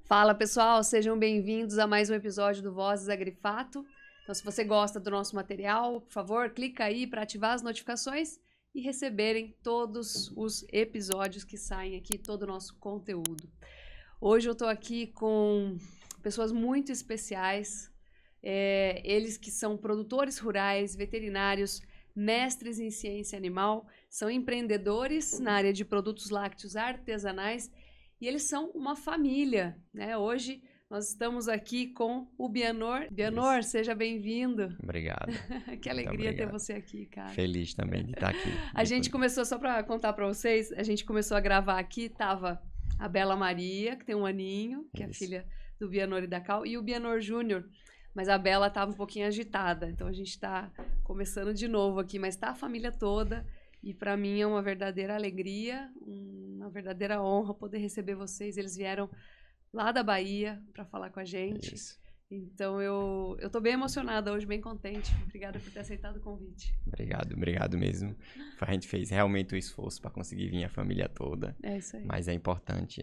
Fala pessoal, sejam bem-vindos a mais um episódio do Vozes Agrifato. Então, se você gosta do nosso material, por favor, clica aí para ativar as notificações e receberem todos os episódios que saem aqui, todo o nosso conteúdo. Hoje eu estou aqui com pessoas muito especiais, eles que são produtores rurais, veterinários, mestres em ciência animal, são empreendedores na área de produtos lácteos artesanais e eles são uma família, né? Hoje nós estamos aqui com o Bianor. Bianor, seja bem-vindo. Obrigado. Que alegria ter você aqui, cara. Feliz também de estar aqui. A gente começou, só para contar para vocês, a gente começou a gravar aqui, tava a Bela Maria, que tem 1 aninho, que é a filha do Bianor e da Cal, e o Bianor Júnior. Mas a Bela estava um pouquinho agitada, então a gente está começando de novo aqui, mas está a família toda. E para mim é uma verdadeira alegria, uma verdadeira honra poder receber vocês. Eles vieram lá da Bahia para falar com a gente. Isso. Então eu tô bem emocionada hoje, bem contente. Obrigada por ter aceitado o convite. Obrigado mesmo. A gente fez realmente o esforço para conseguir vir a família toda. É isso aí. Mas é importante,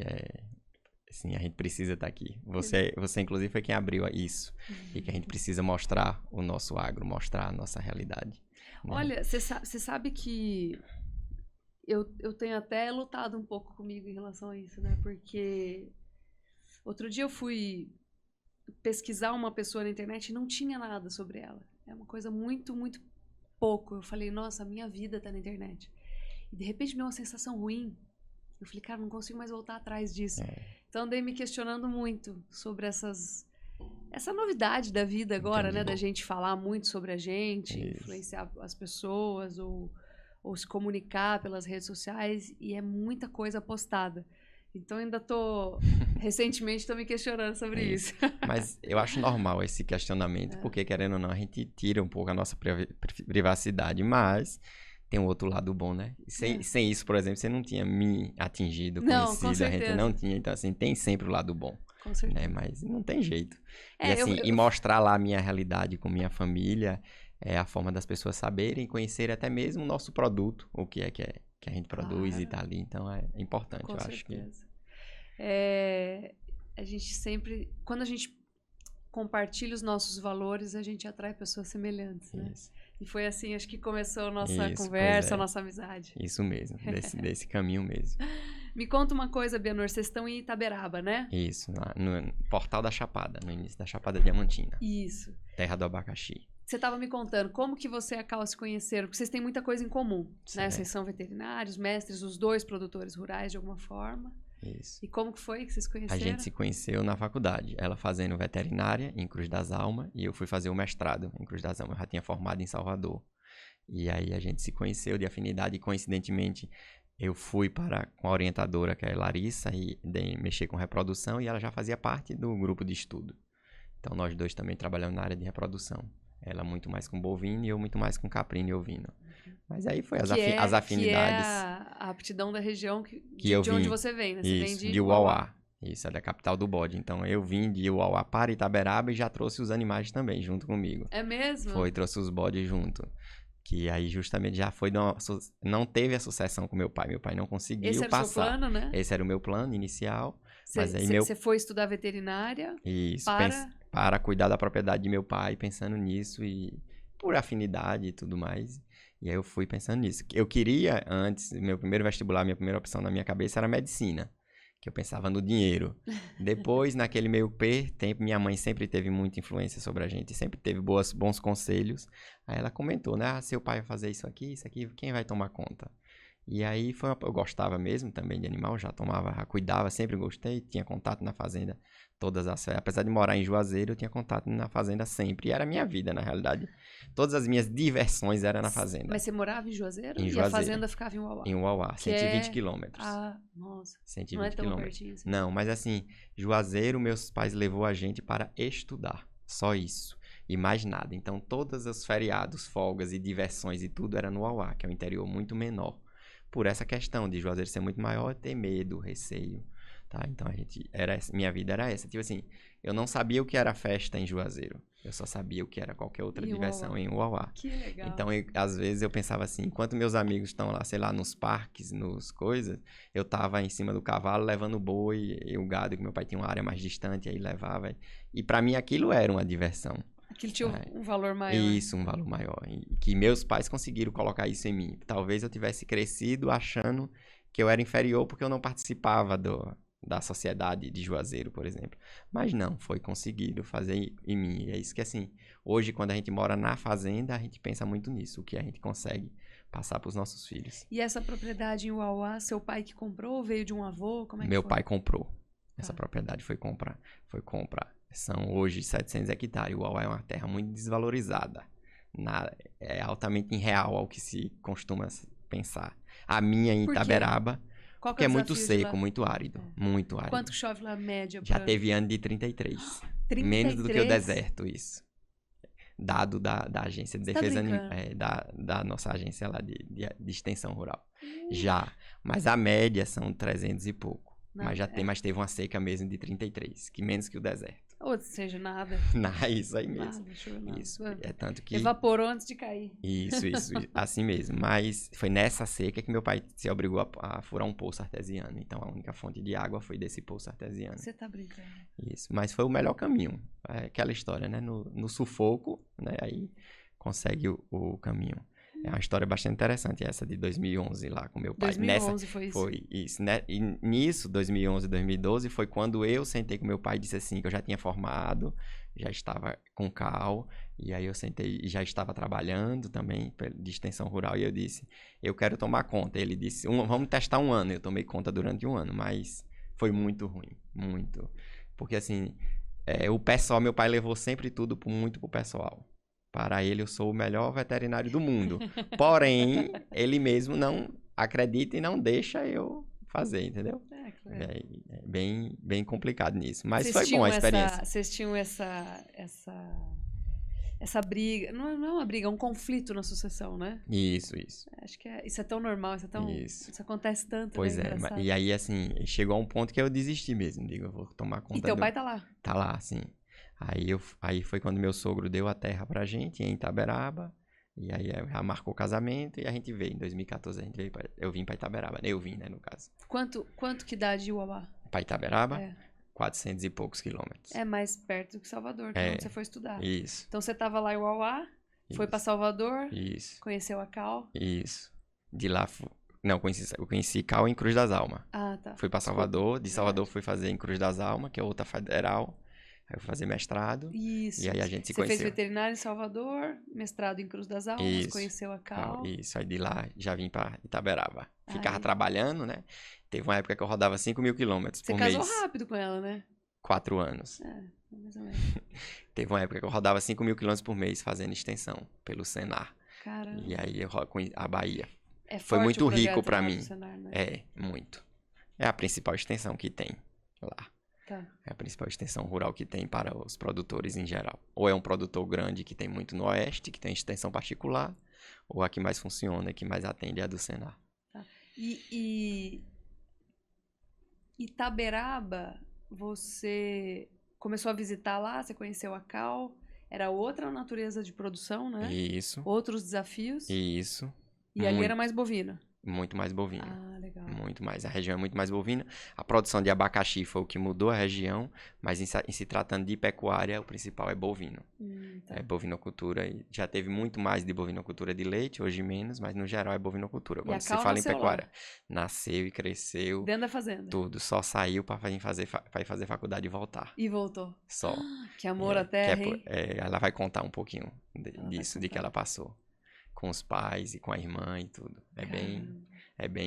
assim, a gente precisa estar aqui. Você inclusive foi quem abriu isso. E que a gente precisa mostrar o nosso agro, mostrar a nossa realidade. Olha, você sabe que eu tenho até lutado um pouco comigo em relação a isso, né? Porque outro dia eu fui pesquisar uma pessoa na internet e não tinha nada sobre ela. É uma coisa muito, muito pouco. Eu falei, nossa, a minha vida tá na internet. E de repente me deu uma sensação ruim. Eu falei, cara, não consigo mais voltar atrás disso. Então andei me questionando muito sobre essa novidade da vida agora, né? Da gente falar muito sobre a gente, influenciar as pessoas ou se comunicar pelas redes sociais, e é muita coisa postada. Então ainda recentemente estou me questionando sobre isso. Mas eu acho normal esse questionamento, porque querendo ou não, a gente tira um pouco a nossa privacidade, mas tem um outro lado bom, né? Sem isso, por exemplo, você não tinha me atingido, conhecido, com certeza. A gente não tinha. Então, assim, tem sempre o lado bom. Com certeza. Né? Mas não tem jeito. E mostrar lá a minha realidade com minha família é a forma das pessoas saberem, conhecerem até mesmo o nosso produto, o que a gente produz e tá ali. Então, é importante, eu acho que... A gente sempre... Quando a gente compartilha os nossos valores, a gente atrai pessoas semelhantes, né? Isso. E foi assim, acho que começou a nossa conversa, a nossa amizade. Isso mesmo, desse caminho mesmo. Me conta uma coisa, Bianor, vocês estão em Itaberaba, né? Isso, no Portal da Chapada, no início da Chapada Diamantina. Isso. Terra do abacaxi. Você estava me contando como que você e a Cal se conheceram, porque vocês têm muita coisa em comum, né? Vocês são veterinários, mestres, os dois produtores rurais de alguma forma. Isso. E como que foi que vocês se conheceram? A gente se conheceu na faculdade, ela fazendo veterinária em Cruz das Almas e eu fui fazer o mestrado em Cruz das Almas, eu já tinha formado em Salvador. E aí a gente se conheceu de afinidade e coincidentemente eu fui com a orientadora, que é a Larissa, e mexer com reprodução e ela já fazia parte do grupo de estudo. Então nós dois também trabalhamos na área de reprodução. Ela muito mais com bovino e eu muito mais com caprino e ovino. Mas aí foi as afinidades. Que é a aptidão da região de onde você vem, né? Você vem de Uauá. Isso, é da capital do bode. Então eu vim de Uauá para Itaberaba e já trouxe os animais também junto comigo. É mesmo? Trouxe os bodes junto. Que aí justamente já foi... Não teve a sucessão com meu pai. Meu pai não conseguiu passar. Esse era o seu plano, né? Esse era o meu plano inicial. Você foi estudar veterinária? Isso, para cuidar da propriedade de meu pai, pensando nisso e por afinidade e tudo mais. E aí eu fui pensando nisso. Eu queria antes, meu primeiro vestibular, minha primeira opção na minha cabeça era medicina. Que eu pensava no dinheiro. Depois, naquele meio tempo, minha mãe sempre teve muita influência sobre a gente, sempre teve bons conselhos. Aí ela comentou, né? Seu pai vai fazer isso aqui, quem vai tomar conta? E aí eu gostava mesmo também de animal, já cuidava, sempre gostei, tinha contato na fazenda apesar de morar em Juazeiro, eu tinha contato na fazenda sempre, e era a minha vida, na realidade. Todas as minhas diversões eram na fazenda. Mas você morava em Juazeiro? Em Juazeiro. E a fazenda ficava em Uauá? Em Uauá, 120 quilômetros. Ah, nossa. 120 não é tão quilômetros. Pertinho assim. Não, mas assim, Juazeiro, meus pais levou a gente para estudar, só isso. E mais nada. Então, todos os feriados, folgas e diversões e tudo era no Uauá, que é um interior muito menor. Por essa questão de Juazeiro ser muito maior, ter medo, receio. Tá? Então, minha vida era essa. Tipo assim, eu não sabia o que era festa em Juazeiro. Eu só sabia o que era qualquer outra E diversão Uauá. em Uauá. Que legal. Então, às vezes eu pensava assim, enquanto meus amigos estão lá, sei lá, nos parques, nos coisas, eu tava em cima do cavalo levando o boi e o gado, que meu pai tinha uma área mais distante, aí levava. E pra mim aquilo era uma diversão. Aquilo tinha um valor maior. Isso, um valor maior. E que meus pais conseguiram colocar isso em mim. Talvez eu tivesse crescido achando que eu era inferior porque eu não participava da sociedade de Juazeiro, por exemplo. Mas não, foi conseguido fazer em mim. E é isso que, assim, hoje, quando a gente mora na fazenda, a gente pensa muito nisso, o que a gente consegue passar para os nossos filhos. E essa propriedade em Uauá, seu pai que comprou ou veio de um avô? Como é que Meu foi? pai comprou. Essa propriedade foi comprar. São hoje 700 hectares. O Uauá é uma terra muito desvalorizada. É altamente irreal ao que se costuma pensar. A minha em Por quê? Itaberaba, Qual que porque é o muito desafio de seco, lá? muito árido. Muito árido. Quanto que chove lá, média? Já teve ano de 33. 33? Menos do que o deserto, isso. Dado da Agência de Você tá Defesa brincando? da nossa agência lá de extensão rural. Já. Mas a média são 300 e pouco. Não, Mas mas teve uma seca mesmo de 33, que menos que o deserto. Ou seja, nada. Isso aí mesmo. Nada, choveu nada. Isso. É tanto que. Evaporou antes de cair. Isso, assim mesmo. Mas foi nessa seca que meu pai se obrigou a furar um poço artesiano. Então a única fonte de água foi desse poço artesiano. Você tá brincando. Isso. Mas foi o melhor caminho. É aquela história, né? No sufoco, né? Aí consegue o caminho. É uma história bastante interessante essa de 2011 lá com meu pai. 2011 foi isso? Foi isso, né? E nisso, 2011, 2012, foi quando eu sentei com meu pai e disse assim, que eu já tinha formado, já estava com CAL, e aí eu sentei e já estava trabalhando também de extensão rural, e eu disse, eu quero tomar conta. Ele disse, vamos testar um ano. Eu tomei conta durante um ano, mas foi muito ruim, muito. Porque assim, o pessoal, meu pai levou sempre tudo muito pro pessoal. Para ele, eu sou o melhor veterinário do mundo. Porém, ele mesmo não acredita e não deixa eu fazer, entendeu? Claro. É bem, bem complicado nisso. Mas Vocês foi bom a experiência. Vocês tinham essa briga. Não é uma briga, é um conflito na sucessão, né? Isso. Acho que isso é tão normal, isso acontece tanto. Pois né? E aí, assim, chegou a um ponto que eu desisti mesmo. Digo, eu vou tomar conta E teu pai tá lá? Tá lá, sim. Aí foi quando meu sogro deu a terra pra gente, em Itaberaba. E aí já marcou o casamento e a gente veio. Em 2014 eu vim pra Itaberaba. Eu vim, né, no caso. Quanto que dá de Uauá? Pra Itaberaba? 400 e poucos quilômetros. É mais perto do que Salvador, que é onde você foi estudar. Isso. Então você tava lá em Uauá, foi pra Salvador, conheceu a Cal. Isso. De lá, não, eu conheci Cal em Cruz das Almas. Ah, tá. Fui pra Salvador, de Salvador fui fazer em Cruz das Almas, que é outra federal. Aí eu fui fazer mestrado. Isso. E aí a gente se Você conheceu. fez veterinário em Salvador, mestrado em Cruz das Almas, conheceu a Cal. Isso, aí de lá já vim pra Itaberaba. Ficava trabalhando, né? Teve uma época que eu rodava 5.000 quilômetros por mês. Você casou rápido com ela, né? 4 anos. Mais ou menos. Teve uma época que eu rodava 5.000 quilômetros por mês fazendo extensão pelo Senar. Caramba. E aí eu a Bahia. Foi muito rico pra mim. Senar, né? Muito. É a principal extensão que tem lá. Tá. É a principal extensão rural que tem para os produtores em geral. Ou é um produtor grande que tem muito no oeste, que tem extensão particular, ou a que mais funciona, que mais atende é a do Senar. Tá. E Itaberaba, você começou a visitar lá, você conheceu a Cal, era outra natureza de produção, né? Isso. Outros desafios. Isso. E ali era mais bovina. Muito mais bovina. Ah, legal. Muito mais. A região é muito mais bovina. A produção de abacaxi foi o que mudou a região, mas em se tratando de pecuária, o principal é bovino. Tá. É bovinocultura. Já teve muito mais de bovinocultura de leite, hoje menos, mas no geral é bovinocultura. Quando você fala em pecuária, nasceu e cresceu. Dentro da fazenda. Tudo. Só saiu para ir fazer faculdade e voltar. E voltou. Só. Que amor à terra, hein? Ela vai contar um pouquinho disso, de que ela passou. Com os pais e com a irmã e tudo.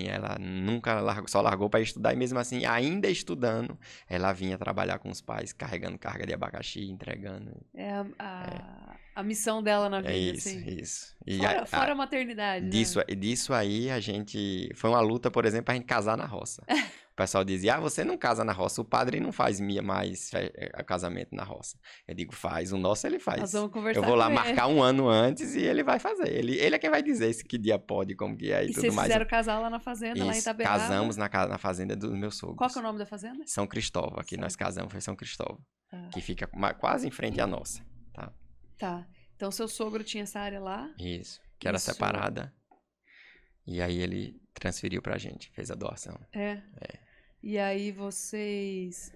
Ela nunca só largou para estudar e mesmo assim, ainda estudando, ela vinha trabalhar com os pais, carregando carga de abacaxi, entregando. A missão dela na vida, Isso. E fora a maternidade, disso aí, a gente... Foi uma luta, por exemplo, pra gente casar na roça. O pessoal dizia, você não casa na roça, o padre não faz mais casamento na roça. Eu digo, faz, o nosso ele faz. Nós vamos conversar eu vou lá com marcar um ano antes e ele vai fazer. Ele é quem vai dizer que dia pode, como que é e tudo mais. E vocês fizeram casar lá na fazenda, lá em Itaberaba? Casamos na fazenda dos meus sogros. Qual que é o nome da fazenda? São Cristóvão, aqui nós casamos, foi São Cristóvão. Que fica quase em frente à nossa, tá? Tá. Então, seu sogro tinha essa área lá? Isso. Que era Isso. separada. E aí ele transferiu pra gente, fez a doação. É. E aí vocês...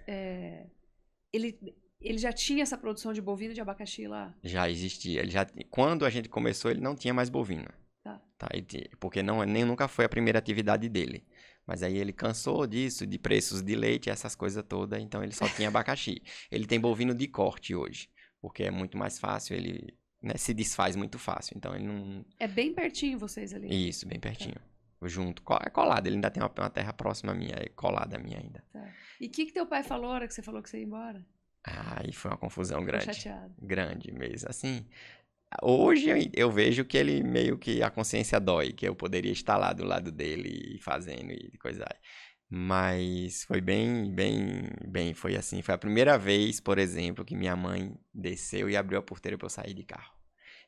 Ele já tinha essa produção de bovino e de abacaxi lá? Já existia. Quando a gente começou, ele não tinha mais bovino. Tá. Porque nem nunca foi a primeira atividade dele. Mas aí ele cansou disso, de preços de leite, essas coisas todas, então ele só tinha abacaxi. Ele tem bovino de corte hoje, porque é muito mais fácil, ele, né, se desfaz muito fácil, então ele não... É bem pertinho vocês ali? Isso, bem pertinho. Junto, é colado, ele ainda tem uma terra próxima minha, é colada a minha ainda. Tá. E o que teu pai falou na hora que você falou que você ia embora? Aí foi uma confusão Ficou grande. chateado. Grande mesmo, assim... Hoje eu vejo que ele meio que a consciência dói, que eu poderia estar lá do lado dele e fazendo e coisa. Mas foi bem, foi assim. Foi a primeira vez, por exemplo, que minha mãe desceu e abriu a porteira para eu sair de carro.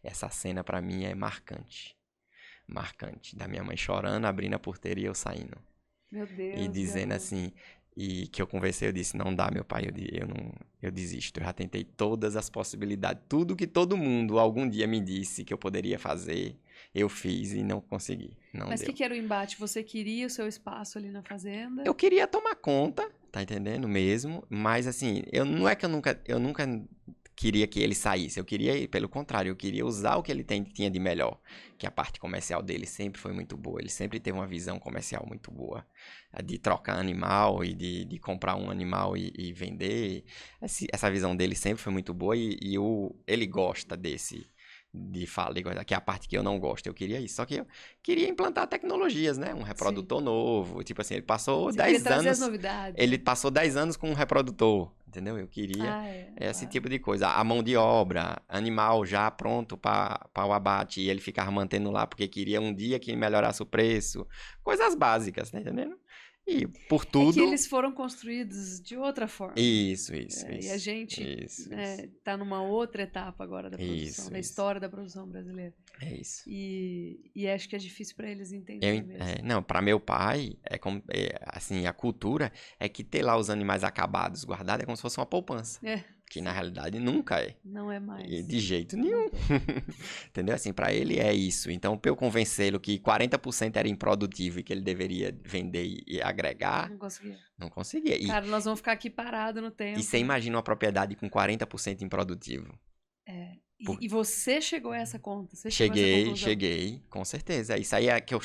Essa cena para mim é marcante. Marcante. Da minha mãe chorando, abrindo a porteira e eu saindo. Meu Deus. E dizendo assim, e que eu conversei, eu disse, não dá, meu pai, eu desisto. Eu já tentei todas as possibilidades. Tudo que todo mundo algum dia me disse que eu poderia fazer, eu fiz e não consegui. Mas o que era o embate? Você queria o seu espaço ali na fazenda? Eu queria tomar conta, tá entendendo mesmo? Mas assim, não é que eu nunca queria que ele saísse. Eu queria, pelo contrário, eu queria usar o que ele tinha de melhor. Que a parte comercial dele sempre foi muito boa. Ele sempre teve uma visão comercial muito boa. De trocar animal e de comprar um animal e vender. Essa visão dele sempre foi muito boa e ele gosta de falar, que é a parte que eu não gosto. Eu queria isso. Só que eu queria implantar tecnologias, né? Um reprodutor novo. Tipo assim, ele passou 10 anos. As novidades. Ele passou 10 anos com um reprodutor. Entendeu? Eu queria esse tipo de coisa. A mão de obra, animal já pronto para o abate. E ele ficava mantendo lá porque queria um dia que melhorasse o preço. Coisas básicas, tá entendendo? E por tudo... É que eles foram construídos de outra forma. Isso. E a gente tá numa outra etapa agora da produção, da história da produção brasileira. É isso. E acho que é difícil para eles entenderem mesmo. Não, para meu pai, assim, a cultura é que ter lá os animais acabados, guardados, é como se fosse uma poupança. Que na realidade nunca é. Não é mais. De jeito nenhum. Entendeu? Assim, pra ele é isso. Então, pra eu convencê-lo que 40% era improdutivo e que ele deveria vender e agregar... Não conseguia. Não conseguia. Cara, nós vamos ficar aqui parados no tempo. E você imagina uma propriedade com 40% improdutivo. E você chegou a essa conta? Você Cheguei, com certeza. Isso aí é que eu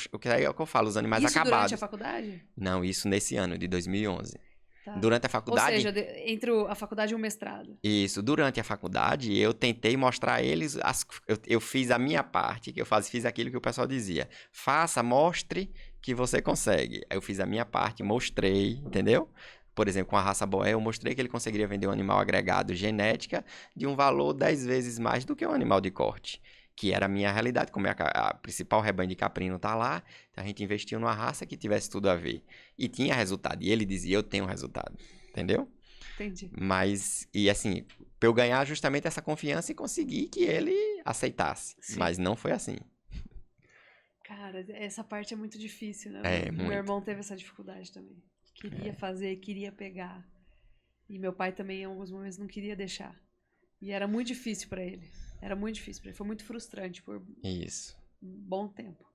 falo, os animais acabados. Isso durante a faculdade? Não, isso nesse ano, de 2011. Tá. Durante a faculdade... Ou seja, entre a faculdade e o mestrado. Isso. Durante a faculdade, eu tentei mostrar a eles... Eu fiz a minha parte, que eu fiz aquilo que o pessoal dizia. Faça, mostre que você consegue. Aí eu fiz a minha parte, mostrei, entendeu? Por exemplo, com a raça boé, eu mostrei que ele conseguiria vender um animal agregado genética de um valor 10 vezes mais do que um animal de corte. Que era a minha realidade, como a principal rebanho de caprino tá lá, então a gente investiu numa raça que tivesse tudo a ver. E tinha resultado, e ele dizia, eu tenho resultado, entendeu? Entendi. Mas, e assim, pra eu ganhar justamente essa confiança e conseguir que ele aceitasse. Sim. Mas não foi assim. Cara, essa parte é muito difícil, né? Meu irmão teve essa dificuldade também. Queria fazer, queria pegar. E meu pai também, em alguns momentos, não queria deixar. E era muito difícil pra ele. Foi muito frustrante por um bom tempo.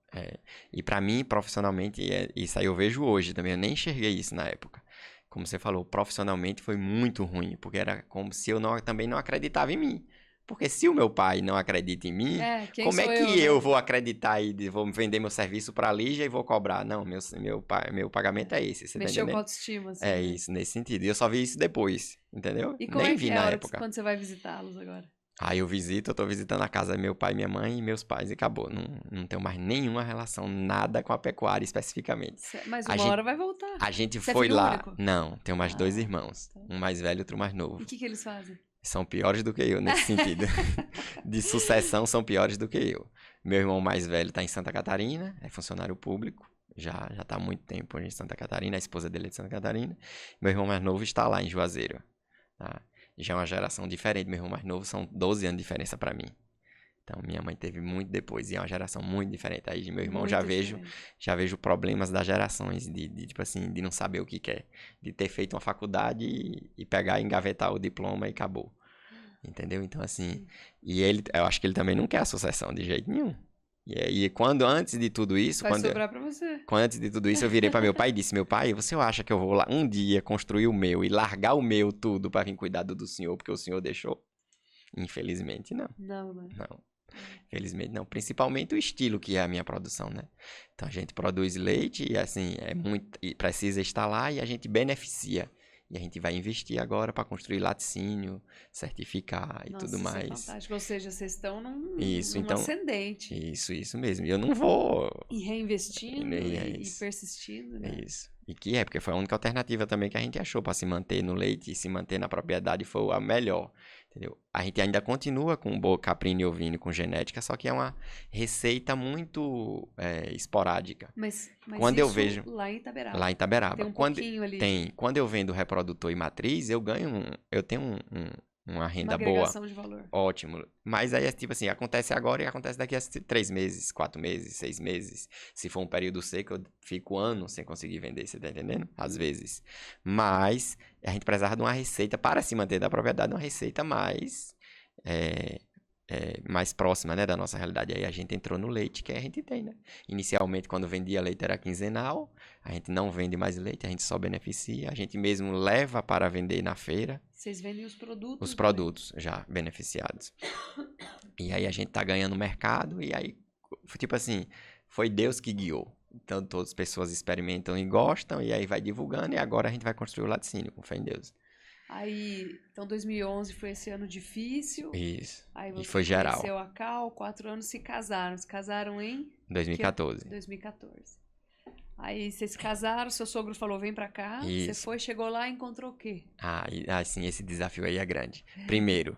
E pra mim, profissionalmente, isso aí eu vejo hoje também. Eu nem enxerguei isso na época. Como você falou, profissionalmente foi muito ruim. Porque era como se eu também não acreditava em mim. Porque se o meu pai não acredita em mim, como é que eu vou acreditar e vou vender meu serviço para a Lígia e vou cobrar? Não, meu pagamento é esse. Você mexeu com a autoestima. Assim, isso, nesse sentido. E eu só vi isso depois, entendeu? E como nem vi na época. Quando você vai visitá-los agora? Eu tô visitando a casa do meu pai, minha mãe e meus pais e acabou. Não tenho mais nenhuma relação, nada com a pecuária especificamente. Mas uma hora vai voltar. A gente você foi é filho lá. Único? Não, tenho mais 2 irmãos. Tá. Um mais velho e outro mais novo. E o que eles fazem? São piores do que eu, nesse sentido. De sucessão, são piores do que eu. Meu irmão mais velho está em Santa Catarina, é funcionário público. Já está há muito tempo em Santa Catarina, a esposa dele é de Santa Catarina. Meu irmão mais novo está lá em Juazeiro. Tá? Já é uma geração diferente. Meu irmão mais novo são 12 anos de diferença para mim. Então, minha mãe teve muito depois e é uma geração muito diferente. Aí, de meu irmão, já vejo problemas das gerações tipo assim, de não saber o que quer. De ter feito uma faculdade e pegar, engavetar o diploma e acabou. Entendeu? Então, assim, e eu acho que ele também não quer a sucessão de jeito nenhum. E aí, antes de tudo isso, Vai sobrar pra você. antes de tudo isso, eu virei para meu pai e disse: Meu pai, você acha que eu vou lá um dia construir o meu e largar o meu tudo para vir cuidar do senhor, porque o senhor deixou? Infelizmente, não. Não, né? Não. Infelizmente, não. Principalmente o estilo que é a minha produção, né? Então, a gente produz leite e, assim, e precisa estar lá e a gente beneficia. E a gente vai investir agora para construir laticínio, certificar e tudo mais. Isso é fantástico. Ou seja, vocês estão Isso, num então. ascendente. Isso mesmo. E eu não vou. E reinvestindo e Isso. persistindo, né? Isso. E porque foi a única alternativa também que a gente achou para se manter no leite e se manter na propriedade foi a melhor. Entendeu? A gente ainda continua com caprino e ovino com genética, só que é uma receita muito esporádica. Mas quando isso eu vejo lá em Itaberaba. lá em Itaberaba, Tem um pouquinho ali. quando eu vendo reprodutor e matriz, eu tenho uma renda Uma boa. agregação de valor. Ótimo. Mas aí é tipo assim, acontece agora e acontece daqui a 3 meses, 4 meses, 6 meses. Se for um período seco, eu fico anos sem conseguir vender, você tá entendendo? Às vezes. Mas a gente precisava de uma receita para se manter da propriedade, uma receita mais mais próxima, né, da nossa realidade. Aí a gente entrou no leite, que a gente tem, né? Inicialmente, quando vendia leite era quinzenal, a gente não vende mais leite, a gente só beneficia, a gente mesmo leva para vender na feira. Vocês vendem os produtos? Os produtos já beneficiados. E aí a gente tá ganhando mercado, e aí, tipo assim, foi Deus que guiou. Então todas as pessoas experimentam e gostam, e aí vai divulgando, e agora a gente vai construir o laticínio, com fé em Deus. Aí, então 2011 foi esse ano difícil. Isso. Aí E você foi geral. conheceu a Cal, 4 anos se casaram. Se casaram em 2014. 2014. Aí vocês se casaram, seu sogro falou, vem pra cá. Isso. Você foi, chegou lá e encontrou o quê? Assim, esse desafio aí é grande. Primeiro,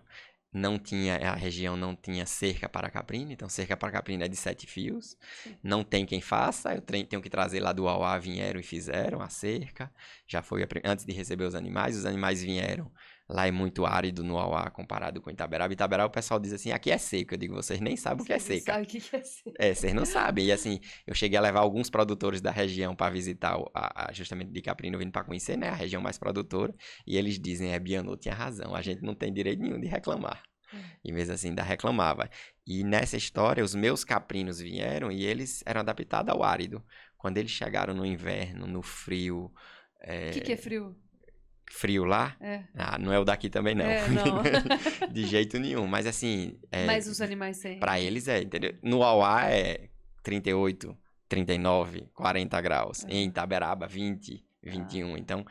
a região não tinha cerca para caprino, então cerca para caprino é de 7 fios. Sim. Não tem quem faça, eu tenho que trazer lá do Uauá, vieram e fizeram a cerca. Já foi antes de receber os animais vieram. Lá é muito árido no Uauá comparado com Itaberaba. Itaberaba o pessoal diz assim, aqui é seco. Eu digo, vocês nem sabem o que é seca. Sabe o que é seca? Vocês não sabem. E assim, eu cheguei a levar alguns produtores da região para visitar justamente de Caprino, vindo para conhecer, né, a região mais produtora. E eles dizem, Bianô tinha razão, a gente não tem direito nenhum de reclamar. E mesmo assim ainda reclamava. E nessa história, os meus caprinos vieram e eles eram adaptados ao árido. Quando eles chegaram no inverno, no frio... O que é frio? Frio lá? Não é o daqui também, não. Não. De jeito nenhum. Mas assim... Mas os animais têm. Pra eles entendeu? No Uauá é 38, 39, 40 graus. Em Itaberaba, 20, 21. Então,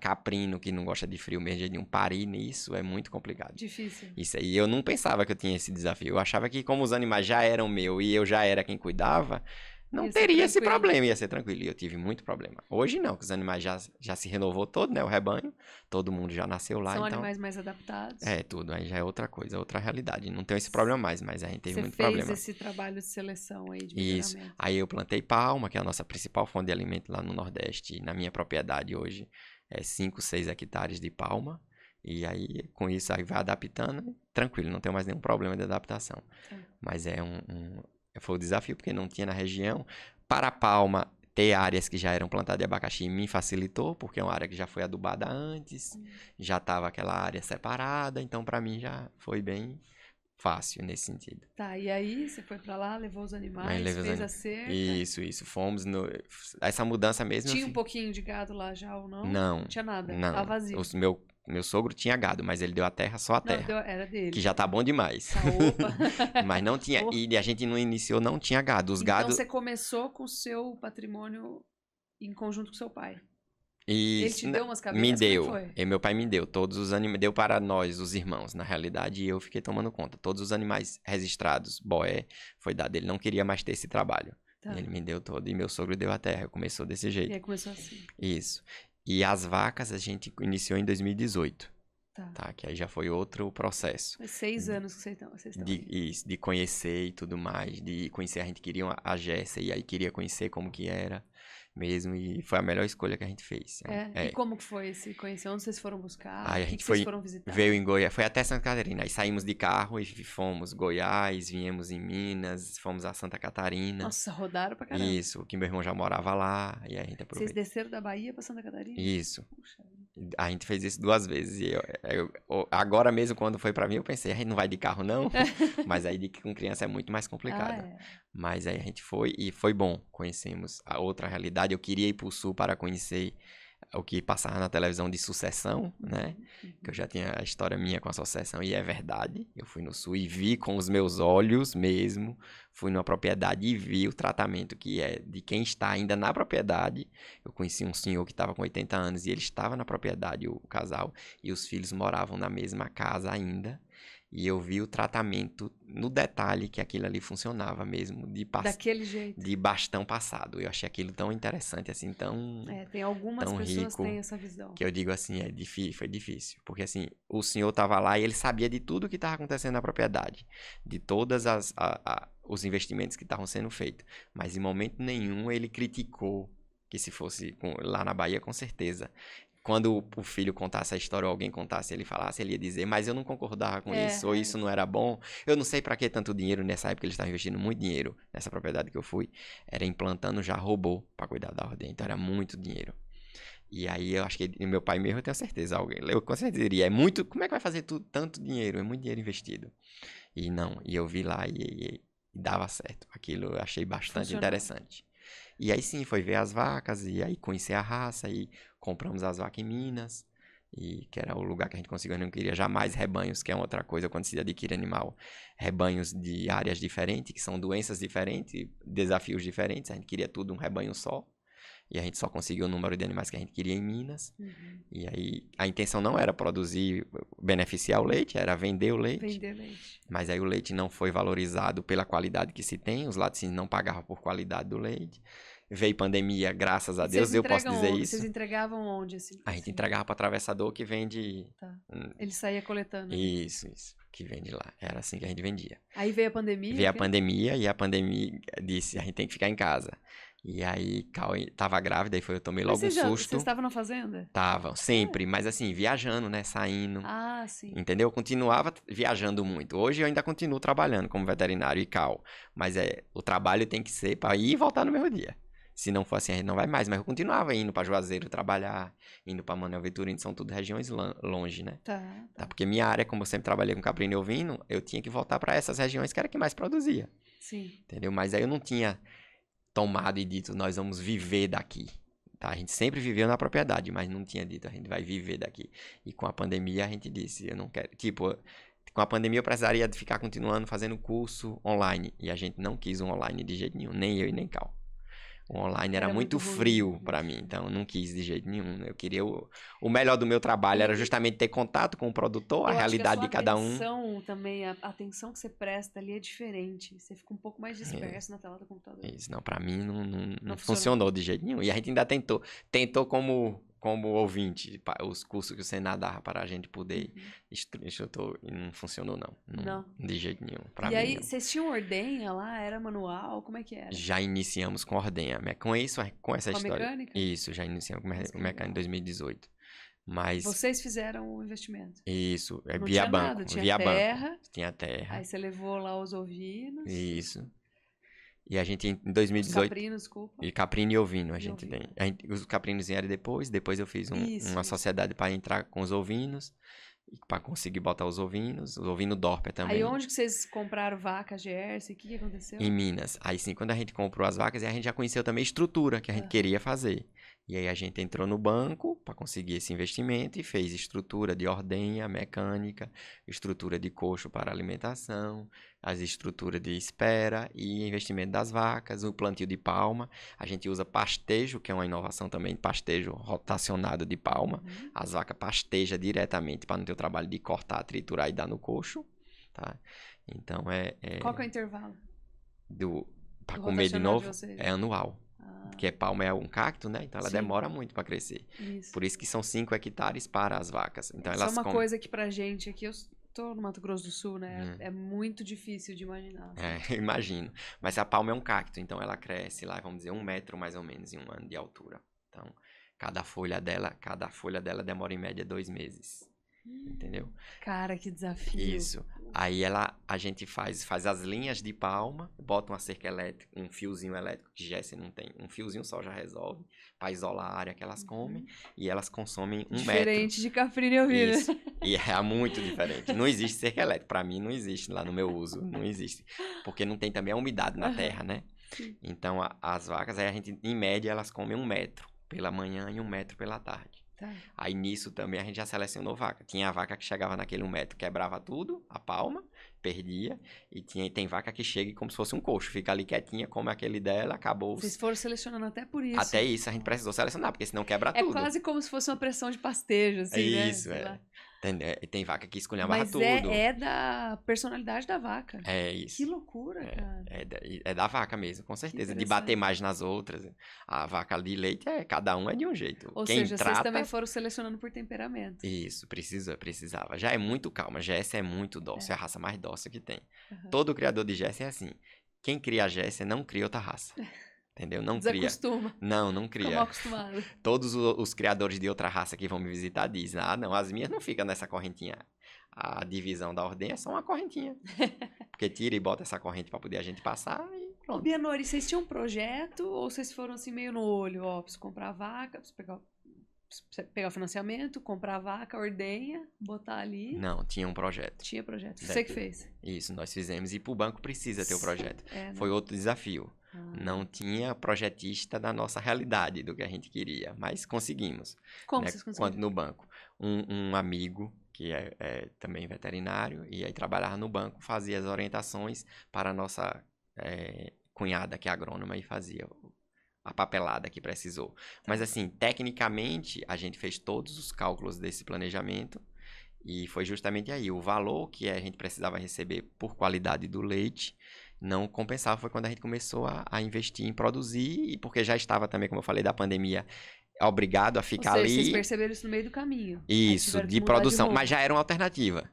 caprino, que não gosta de frio mesmo, de um parir nisso é muito complicado. Difícil. Isso aí, eu não pensava que eu tinha esse desafio. Eu achava que como os animais já eram meu e eu já era quem cuidava, não teria esse problema, ia ser tranquilo. E eu tive muito problema. Hoje não, que os animais já se renovou todo, né? O rebanho, todo mundo já nasceu lá. São então, animais mais adaptados. Tudo. Aí já é outra coisa, outra realidade. Não tenho esse problema mais, mas a gente teve muito problema. Você fez esse trabalho de seleção aí, de melhoramento. Isso. Aí eu plantei palma, que é a nossa principal fonte de alimento lá no Nordeste. Na minha propriedade hoje é 5, 6 hectares de palma. E aí, com isso, aí vai adaptando. Tranquilo, não tenho mais nenhum problema de adaptação. Mas foi o desafio, porque não tinha na região. Para a palma, ter áreas que já eram plantadas de abacaxi me facilitou, porque é uma área que já foi adubada antes, já estava aquela área separada, então para mim já foi bem fácil nesse sentido. Tá, e aí você foi para lá, levou os animais, fez a cerca. Isso. Fomos essa mudança mesmo. Tinha um pouquinho de gado lá já ou não? Não. Não tinha nada, não. Tava vazio. Meu sogro tinha gado, mas ele deu a terra só a terra. Era dele. Que já tá bom demais. Opa. Mas não tinha. E a gente não iniciou, não tinha gado. Então você começou com o seu patrimônio em conjunto com seu pai. Ele te deu umas cabeças? Me deu. Como foi? E meu pai me deu. Todos os animais. Deu para nós, os irmãos, na realidade, e eu fiquei tomando conta. Todos os animais registrados, boé, foi dado. Ele não queria mais ter esse trabalho. Tá. Ele me deu todo. E meu sogro deu a terra. Começou desse jeito. E aí começou assim. Isso. E as vacas a gente iniciou em 2018. Tá? Que aí já foi outro processo. Foi 6 anos que vocês estão de conhecer e tudo mais. De conhecer, a gente queria a Jéssica e aí queria conhecer como que era mesmo. E foi a melhor escolha que a gente fez. E como que foi esse conhecer? Onde vocês foram buscar? Aí a gente vocês foram visitar? Veio em Goiás, foi até Santa Catarina. Aí saímos de carro e fomos Goiás, viemos em Minas, fomos a Santa Catarina. Nossa, rodaram pra caramba. Isso, que meu irmão já morava lá e aí a gente aproveitou. Vocês desceram da Bahia pra Santa Catarina? Isso. Puxa. A gente fez isso 2 vezes. E agora mesmo, quando foi pra mim, eu pensei, a gente não vai de carro, não. Mas aí com criança é muito mais complicado. É. Mas aí a gente foi e foi bom. Conhecemos a outra realidade. Eu queria ir pro sul para conhecer o que passava na televisão de Sucessão, né? Que eu já tinha a história minha com a Sucessão e é verdade. Eu fui no sul e vi com os meus olhos mesmo. Fui numa propriedade e vi o tratamento que é de quem está ainda na propriedade. Eu conheci um senhor que estava com 80 anos e ele estava na propriedade, o casal, e os filhos moravam na mesma casa ainda. E eu vi o tratamento no detalhe que aquilo ali funcionava mesmo, Daquele jeito. de bastão passado. Eu achei aquilo tão interessante, assim, Tem algumas tão pessoas que rico, têm essa visão. que eu digo assim, foi difícil. Porque assim, o senhor estava lá e ele sabia de tudo que estava acontecendo na propriedade, de todas os investimentos que estavam sendo feitos. Mas em momento nenhum ele criticou que se fosse lá na Bahia, com certeza. Quando o filho contasse a história ou alguém contasse, ele falasse, ele ia dizer, mas eu não concordava com isso, ou isso não era bom. Eu não sei pra que tanto dinheiro. Nessa época eles estavam investindo muito dinheiro nessa propriedade que eu fui. Era implantando já robô pra cuidar da ordem, então era muito dinheiro. E aí eu acho que meu pai mesmo, eu tenho certeza, eu com certeza diria, como é que vai fazer tanto dinheiro? É muito dinheiro investido. E não, e eu vi lá e dava certo. Aquilo eu achei bastante interessante. E aí sim, foi ver as vacas, e aí conhecer a raça, e compramos as vacas em Minas, e que era o lugar que a gente conseguiu. Eu não queria jamais rebanhos, que é outra coisa quando se adquire animal. Rebanhos de áreas diferentes, que são doenças diferentes, desafios diferentes. A gente queria tudo um rebanho só. E a gente só conseguiu o número de animais que a gente queria em Minas. E aí a intenção não era produzir, beneficiar o leite, era vender o leite. Vender leite. Mas aí o leite não foi valorizado pela qualidade que se tem, os laticínios não pagavam por qualidade do leite. Veio pandemia, graças a Deus, eu posso dizer isso. Vocês entregavam onde? Assim, a gente entregava para atravessador que vende... Tá. Ele saía coletando. Isso, que vende lá. Era assim que a gente vendia. Aí veio a pandemia? Veio a pandemia e a pandemia disse, a gente tem que ficar em casa. E aí, Cauê tava grávida e eu tomei logo um susto. Vocês estavam na fazenda? Estavam, sempre, mas assim, viajando, né, saindo. Ah, sim. Entendeu? Eu continuava viajando muito. Hoje eu ainda continuo trabalhando como veterinário e cal, mas o trabalho tem que ser para ir e voltar no mesmo dia. Se não for assim, a gente não vai mais, mas eu continuava indo para Juazeiro trabalhar, indo para Manuel Vitorino, são tudo regiões longe, né? Tá. Porque minha área, como eu sempre trabalhei com caprino e ovino, eu tinha que voltar para essas regiões que era que mais produzia. Sim. Entendeu? Mas aí eu não tinha tomado e dito, nós vamos viver daqui. Tá? A gente sempre viveu na propriedade, mas não tinha dito, a gente vai viver daqui. E com a pandemia a gente disse, eu não quero... Tipo, com a pandemia eu precisaria de ficar continuando fazendo curso online. E a gente não quis um online de jeito nenhum, nem eu e nem Cal. O online era muito frio para mim, então eu não quis de jeito nenhum. Eu queria o melhor do meu trabalho era justamente ter contato com o produtor, a realidade de cada um. Também, a atenção que você presta ali é diferente. Você fica um pouco mais disperso na tela do computador. Isso, não, para mim não funcionou de jeito nenhum. E a gente ainda tentou como ouvinte, os cursos que o Senado dava para a gente poder instrutor, e não funcionou não, de jeito nenhum. E aí, vocês tinham ordenha lá? Era manual? Como é que era? Já iniciamos com ordenha. Com essa com história. Mecânica? Isso, já iniciamos com mecânica em 2018. Mas... Vocês fizeram o investimento? Isso, não via tinha banco. Nada, tinha via terra. Banco. Tinha terra. Aí você levou lá os ovinos. Isso. E a gente, em 2018... Os caprinos, desculpa. E caprino e ovino, a gente tem. Os caprinos vieram depois eu fiz uma sociedade para entrar com os ovinos, para conseguir botar os ovinos Dorper também. Aí onde que vocês compraram vacas Jersey? O que aconteceu? Em Minas. Aí sim, quando a gente comprou as vacas, a gente já conheceu também a estrutura que a gente queria fazer. E aí a gente entrou no banco para conseguir esse investimento e fez estrutura de ordenha, mecânica, estrutura de coxo para alimentação, as estruturas de espera e investimento das vacas, o plantio de palma. A gente usa pastejo, que é uma inovação também, pastejo rotacionado de palma. As vacas pastejam diretamente para não ter o trabalho de cortar, triturar e dar no coxo. Tá? Então Qual que é o intervalo? Para comer de novo, é anual. Porque palma é um cacto, né? Então ela demora muito para crescer. Isso. Por isso que são 5 hectares para as vacas. Então elas uma coisa que pra gente aqui, eu tô no Mato Grosso do Sul, né? É muito difícil de imaginar. Assim. Imagino. Mas a palma é um cacto, então ela cresce lá, vamos dizer, 1 metro mais ou menos em 1 ano de altura. Então, cada folha dela demora em média 2 meses. Entendeu? Cara, que desafio. Isso. Aí a gente faz as linhas de palma, bota uma cerca elétrica, um fiozinho elétrico, que Jessie não tem. Um fiozinho só já resolve, para isolar a área que elas comem. E elas consomem 1 metro. Diferente de Cafrine e Ouvida. Isso. E é muito diferente. Não existe cerca elétrica. Para mim, não existe lá no meu uso. Não existe. Porque não tem também a umidade na terra, né? Então, as vacas, aí a gente, em média, elas comem 1 metro pela manhã e 1 metro pela tarde. Tá. Aí nisso também a gente já selecionou vaca. Tinha a vaca que chegava naquele 1 metro, quebrava tudo, a palma, perdia. E tem vaca que chega como se fosse um coxo, fica ali quietinha, come aquele dela, acabou. Vocês foram selecionando até por isso. Até isso a gente precisou selecionar, porque senão quebra tudo. É quase como se fosse uma pressão de pastejo, assim, né? Isso, Tem vaca que esculhamba Mas tudo. é da personalidade da vaca. É isso. Que loucura, cara. É da vaca mesmo, com certeza. De bater mais nas outras. A vaca de leite, cada um é de um jeito. Ou Quem seja, trata... vocês também foram selecionando por temperamento. Isso, precisava. Já é muito calma. Jéssica é muito dócil, é a raça mais dócil que tem. Todo criador de Jéssica é assim. Quem cria a Jéssica não cria outra raça. Entendeu? Não cria. Desacostuma. Não cria. Ficou mal acostumado. Todos os criadores de outra raça que vão me visitar dizem, não, as minhas não ficam nessa correntinha. A divisão da ordenha é só uma correntinha. Porque tira e bota essa corrente para poder a gente passar e pronto. Bianori, vocês tinham um projeto ou vocês foram assim meio no olho? Ó, preciso comprar a vaca, preciso pegar o financiamento, comprar a vaca, ordenha, botar ali. Não, tinha um projeto. Tinha projeto. Você que fez. Isso, nós fizemos. E pro banco precisa ter o projeto. Foi outro desafio. Não tinha projetista da nossa realidade, do que a gente queria, mas conseguimos. Como vocês conseguiram? Quando no banco. Um amigo, que é também veterinário, e aí trabalhava no banco, fazia as orientações para a nossa cunhada, que é agrônoma, e fazia a papelada que precisou. Mas assim, tecnicamente, a gente fez todos os cálculos desse planejamento, e foi justamente aí, o valor que a gente precisava receber por qualidade do leite, não compensava. Foi quando a gente começou a investir em produzir, e porque já estava também, como eu falei, da pandemia, obrigado a ficar ali. Vocês perceberam isso no meio do caminho. Isso, de produção, mas já era uma alternativa.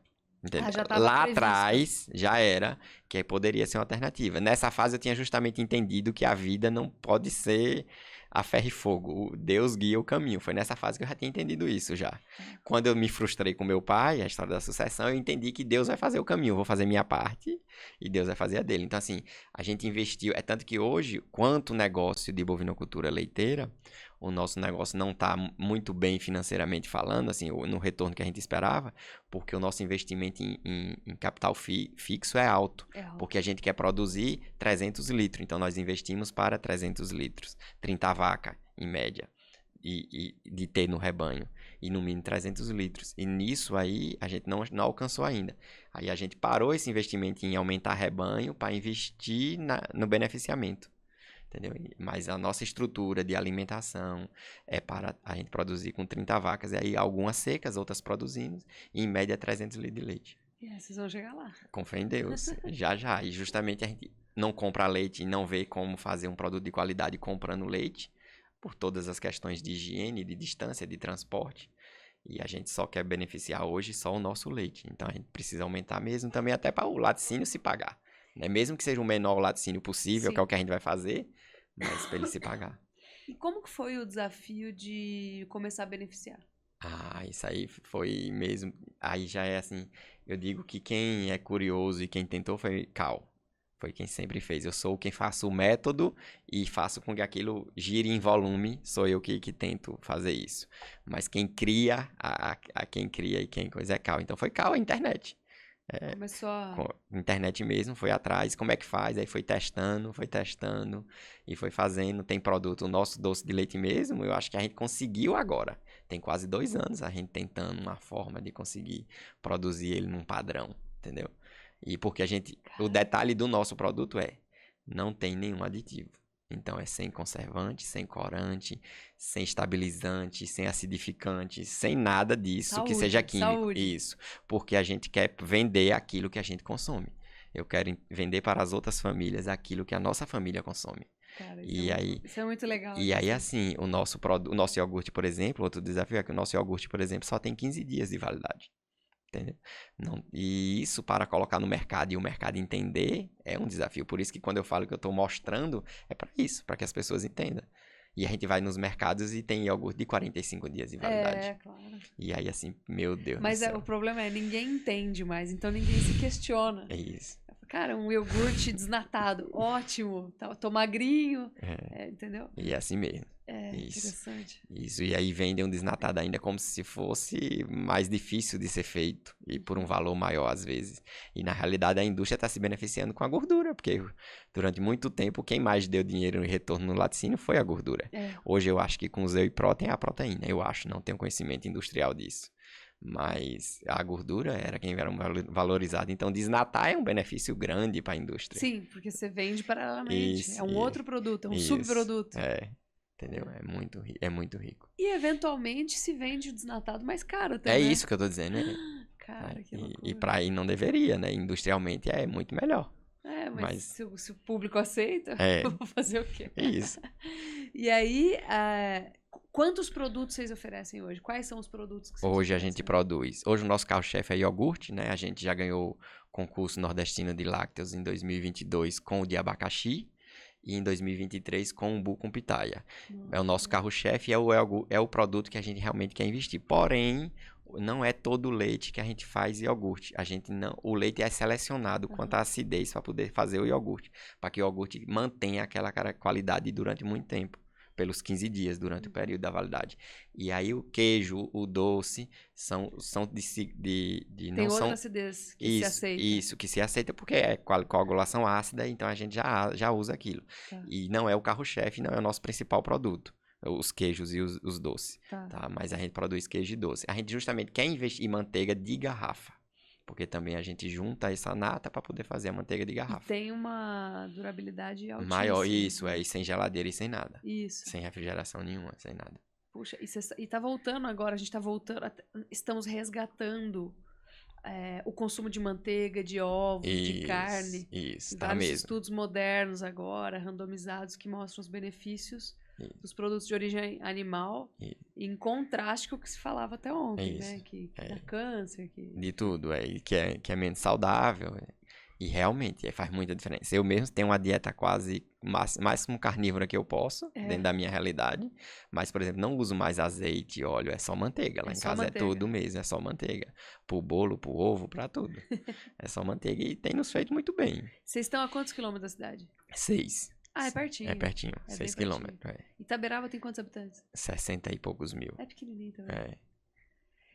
Lá atrás já era que poderia ser uma alternativa. Nessa fase eu tinha justamente entendido que a vida não pode ser a ferro e fogo. Deus guia o caminho. Foi nessa fase que eu já tinha entendido isso já. Quando eu me frustrei com meu pai, a história da sucessão, eu entendi que Deus vai fazer o caminho. Eu vou fazer minha parte e Deus vai fazer a dele. Então assim, a gente investiu. É tanto que hoje, quanto negócio de bovinocultura leiteira, o nosso negócio não está muito bem financeiramente falando, assim, no retorno que a gente esperava, porque o nosso investimento em capital fixo é alto, porque a gente quer produzir 300 litros, então nós investimos para 300 litros, 30 vacas em média, e de ter no rebanho, e no mínimo 300 litros, e nisso aí a gente não alcançou ainda. Aí a gente parou esse investimento em aumentar rebanho para investir no beneficiamento. Entendeu? Mas a nossa estrutura de alimentação é para a gente produzir com 30 vacas, e aí algumas secas, outras produzindo, e em média 300 litros de leite. Vocês vão chegar lá. Com fé em Deus, já. E justamente a gente não compra leite e não vê como fazer um produto de qualidade comprando leite, por todas as questões de higiene, de distância, de transporte. E a gente só quer beneficiar hoje só o nosso leite. Então a gente precisa aumentar mesmo também até para o laticínio se pagar. Né? Mesmo que seja o menor laticínio possível, que é o que a gente vai fazer, mas para ele se pagar. E como que foi o desafio de começar a beneficiar? Isso aí foi mesmo. Aí já é assim, eu digo que quem é curioso e quem tentou foi Cal. Foi quem sempre fez. Eu sou quem faço o método e faço com que aquilo gire em volume. Sou eu que tento fazer isso. Mas quem cria e quem coisa é Cal. Então foi Cal a internet. Começou a... Internet mesmo, foi atrás, como é que faz? Aí foi testando, e foi fazendo. Tem produto, o nosso doce de leite mesmo, eu acho que a gente conseguiu agora. Tem quase 2 anos a gente tentando uma forma de conseguir produzir ele num padrão, entendeu? E porque o detalhe do nosso produto não tem nenhum aditivo. Então é sem conservante, sem corante, sem estabilizante, sem acidificante, sem nada disso que seja químico. Saúde. Isso, porque a gente quer vender aquilo que a gente consome. Eu quero vender para as outras famílias aquilo que a nossa família consome. Cara, isso é muito legal. E aí, assim, o nosso iogurte, por exemplo, outro desafio é que o nosso iogurte, por exemplo, só tem 15 dias de validade. Entendeu? E isso para colocar no mercado e o mercado entender é um desafio. Por isso que quando eu falo que eu estou mostrando, é para isso, para que as pessoas entendam. E a gente vai nos mercados e tem iogurte de 45 dias de validade. Claro. E aí, assim, meu Deus Mas do céu. o problema é, ninguém entende mais, então ninguém se questiona. É isso. Cara, um iogurte desnatado, ótimo, tô magrinho, entendeu? E é assim mesmo. Isso. Interessante. Isso, e aí vendem um desnatado ainda como se fosse mais difícil de ser feito e por um valor maior às vezes. E na realidade a indústria está se beneficiando com a gordura, porque durante muito tempo quem mais deu dinheiro em retorno no laticínio foi a gordura. Hoje eu acho que com o whey protein é a proteína, eu acho, não tenho conhecimento industrial disso. Mas a gordura era quem era valorizada. Então, desnatar é um benefício grande para a indústria. Sim, porque você vende paralelamente. Isso, é um outro produto, é um subproduto. Entendeu? É muito rico. E eventualmente se vende o desnatado mais caro também. É isso que eu tô dizendo. Cara, que loucura. E para aí não deveria, né? Industrialmente é muito melhor. Mas se o público aceita, vou fazer o quê? Isso. E aí, quantos produtos vocês oferecem hoje? Quais são os produtos que vocês Hoje oferecem? a gente produz. Hoje o nosso carro-chefe é iogurte, né? A gente já ganhou concurso nordestino de lácteos em 2022 com o de abacaxi. E em 2023 com o umbu com pitaia. É o nosso carro-chefe e é o produto que a gente realmente quer investir. Porém, não é todo o leite que a gente faz iogurte. O leite é selecionado quanto à acidez para poder fazer o iogurte. Para que o iogurte mantenha aquela qualidade durante muito tempo. Pelos 15 dias, durante o período da validade. E aí o queijo, o doce, são Tem não outra são... acidez que se aceita. Isso, que se aceita porque é coagulação ácida, então a gente já usa aquilo. Tá. E não é o carro-chefe, não é o nosso principal produto. Os queijos e os doces. Tá? Mas a gente produz queijo e doce. A gente justamente quer investir em manteiga de garrafa. Porque também a gente junta essa nata para poder fazer a manteiga de garrafa. E tem uma durabilidade altíssima. Maior, isso, e sem geladeira e sem nada. Isso. Sem refrigeração nenhuma, sem nada. Puxa, e tá voltando agora, a gente tá voltando, estamos resgatando o consumo de manteiga, de ovos, de carne. Isso, tá vários mesmo. Estudos modernos agora, randomizados, que mostram os benefícios dos produtos de origem animal, em contraste com o que se falava até ontem, né? Que dá câncer. De tudo, que é menos saudável. E realmente faz muita diferença. Eu mesmo tenho uma dieta quase máximo carnívora que eu posso, dentro da minha realidade. Mas, por exemplo, não uso mais azeite e óleo, é só manteiga. Lá em casa é tudo mesmo, é só manteiga. Pro bolo, pro ovo, pra tudo. É só manteiga e tem nos feito muito bem. Vocês estão a quantos quilômetros da cidade? 6. É pertinho. É pertinho, 6 quilômetros. Itaberaba tem quantos habitantes? 60 e poucos mil. É pequenininho também.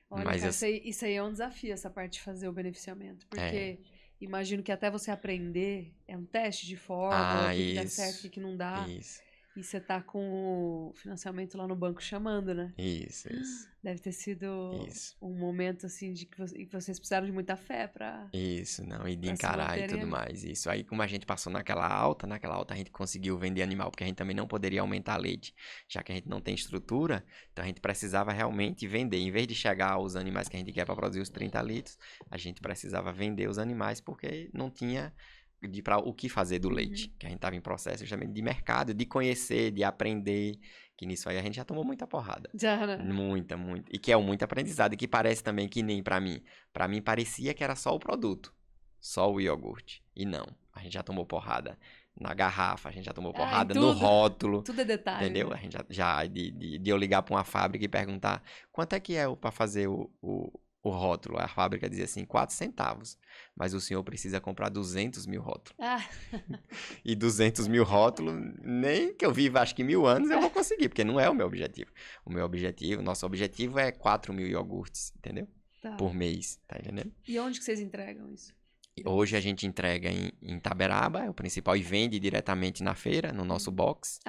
Olha, Mas cara, isso aí é um desafio, essa parte de fazer o beneficiamento. Porque imagino que até você aprender, é um teste de forma, o que dá certo, o que não dá. Isso. E você tá com o financiamento lá no banco chamando, né? Isso. Deve ter sido um momento, assim, de que vocês precisaram de muita fé pra... Isso, não, e de encarar e tudo mais. Isso aí, como a gente passou naquela alta a gente conseguiu vender animal, porque a gente também não poderia aumentar leite, já que a gente não tem estrutura, então a gente precisava realmente vender. Em vez de chegar aos animais que a gente quer para produzir os 30 litros, a gente precisava vender os animais porque não tinha... para o que fazer do leite, que a gente estava em processo justamente de mercado, de conhecer, de aprender, que nisso aí a gente já tomou muita porrada. Já, né? Muita. E que é muito aprendizado, e que parece também que nem para mim. Para mim parecia que era só o produto, só o iogurte, e não. A gente já tomou porrada na garrafa, a gente já tomou porrada no rótulo. Tudo é detalhe. Entendeu? Né? A gente já de eu ligar para uma fábrica e perguntar quanto é que é para fazer o rótulo. A fábrica dizia assim, 4 centavos. Mas o senhor precisa comprar 200 mil rótulos. E 200 mil rótulos, nem que eu viva acho que 1000 anos, eu vou conseguir, porque não é o meu objetivo. Nosso objetivo é 4 mil iogurtes, entendeu? Por mês, tá entendendo? E onde que vocês entregam isso? Hoje a gente entrega em Itaberaba, é o principal, e vende diretamente na feira, no nosso box.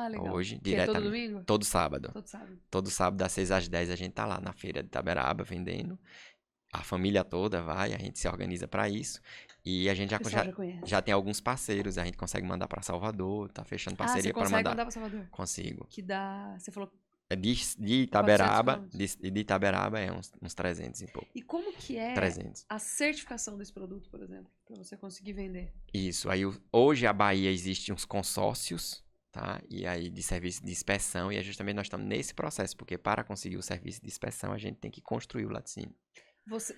Legal. Hoje, diretamente. Todo domingo? Todo sábado. Todo sábado. Todo sábado, das 6 às 10, a gente tá lá na feira de Itaberaba vendendo. A família toda vai, a gente se organiza para isso. E a gente já tem alguns parceiros, a gente consegue mandar para Salvador, tá fechando parceria para mandar. Você consegue mandar para Salvador? Consigo. Que dá, você falou... De Itaberaba é uns 300 e pouco. E como que é 300. A certificação desse produto, por exemplo, para você conseguir vender? Isso, aí hoje a Bahia existe uns consórcios, tá? E aí de serviço de inspeção, e é justamente nós estamos nesse processo, porque para conseguir o serviço de inspeção a gente tem que construir o laticínio.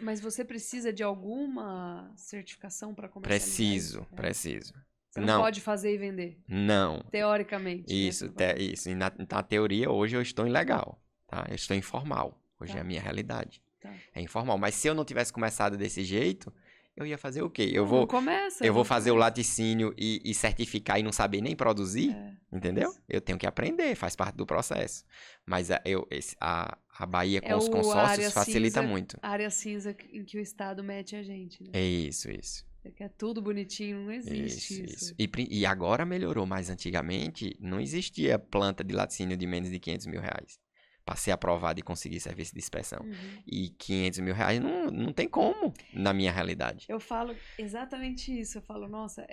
Mas você precisa de alguma certificação para comercializar? Preciso. Você não Não. pode fazer e vender, Não. teoricamente. Isso, isso. E na teoria, hoje eu estou ilegal, tá? Eu estou informal. Hoje é a minha realidade. Tá. É informal. Mas se eu não tivesse começado desse jeito, eu ia fazer o quê? Não começa. Eu vou fazer o laticínio e certificar e não saber nem produzir, entendeu? Isso. Eu tenho que aprender, faz parte do processo. Mas a Bahia com os a consórcios área facilita cinza, muito. A área cinza em que o Estado mete a gente, né? É isso, isso. Que é tudo bonitinho, não existe isso. E agora melhorou, mas antigamente não existia planta de laticínio de menos de 500 mil reais. Para ser aprovado e conseguir serviço de inspeção. E 500 mil reais não tem como, na minha realidade. Eu falo exatamente isso. Eu falo, nossa,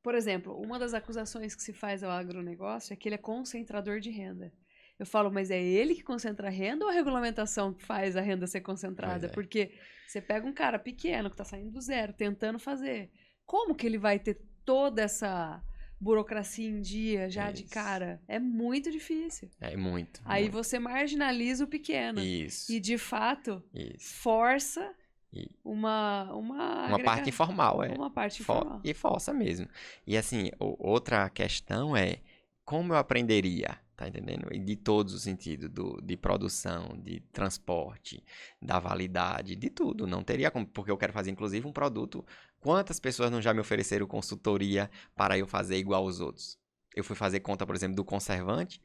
por exemplo, uma das acusações que se faz ao agronegócio é que ele é concentrador de renda. Eu falo, mas é ele que concentra a renda ou a regulamentação que faz a renda ser concentrada? Porque você pega um cara pequeno que está saindo do zero, tentando fazer. Como que ele vai ter toda essa burocracia em dia já de cara? É muito difícil. É muito. Aí você marginaliza o pequeno. Isso. E, de fato, força uma parte informal. Uma parte informal. E força mesmo. E assim, outra questão é como eu aprenderia, tá entendendo? E de todos os sentidos, de produção, de transporte, da validade, de tudo. Não teria como, porque eu quero fazer inclusive um produto. Quantas pessoas não já me ofereceram consultoria para eu fazer igual aos outros? Eu fui fazer conta, por exemplo, do conservante.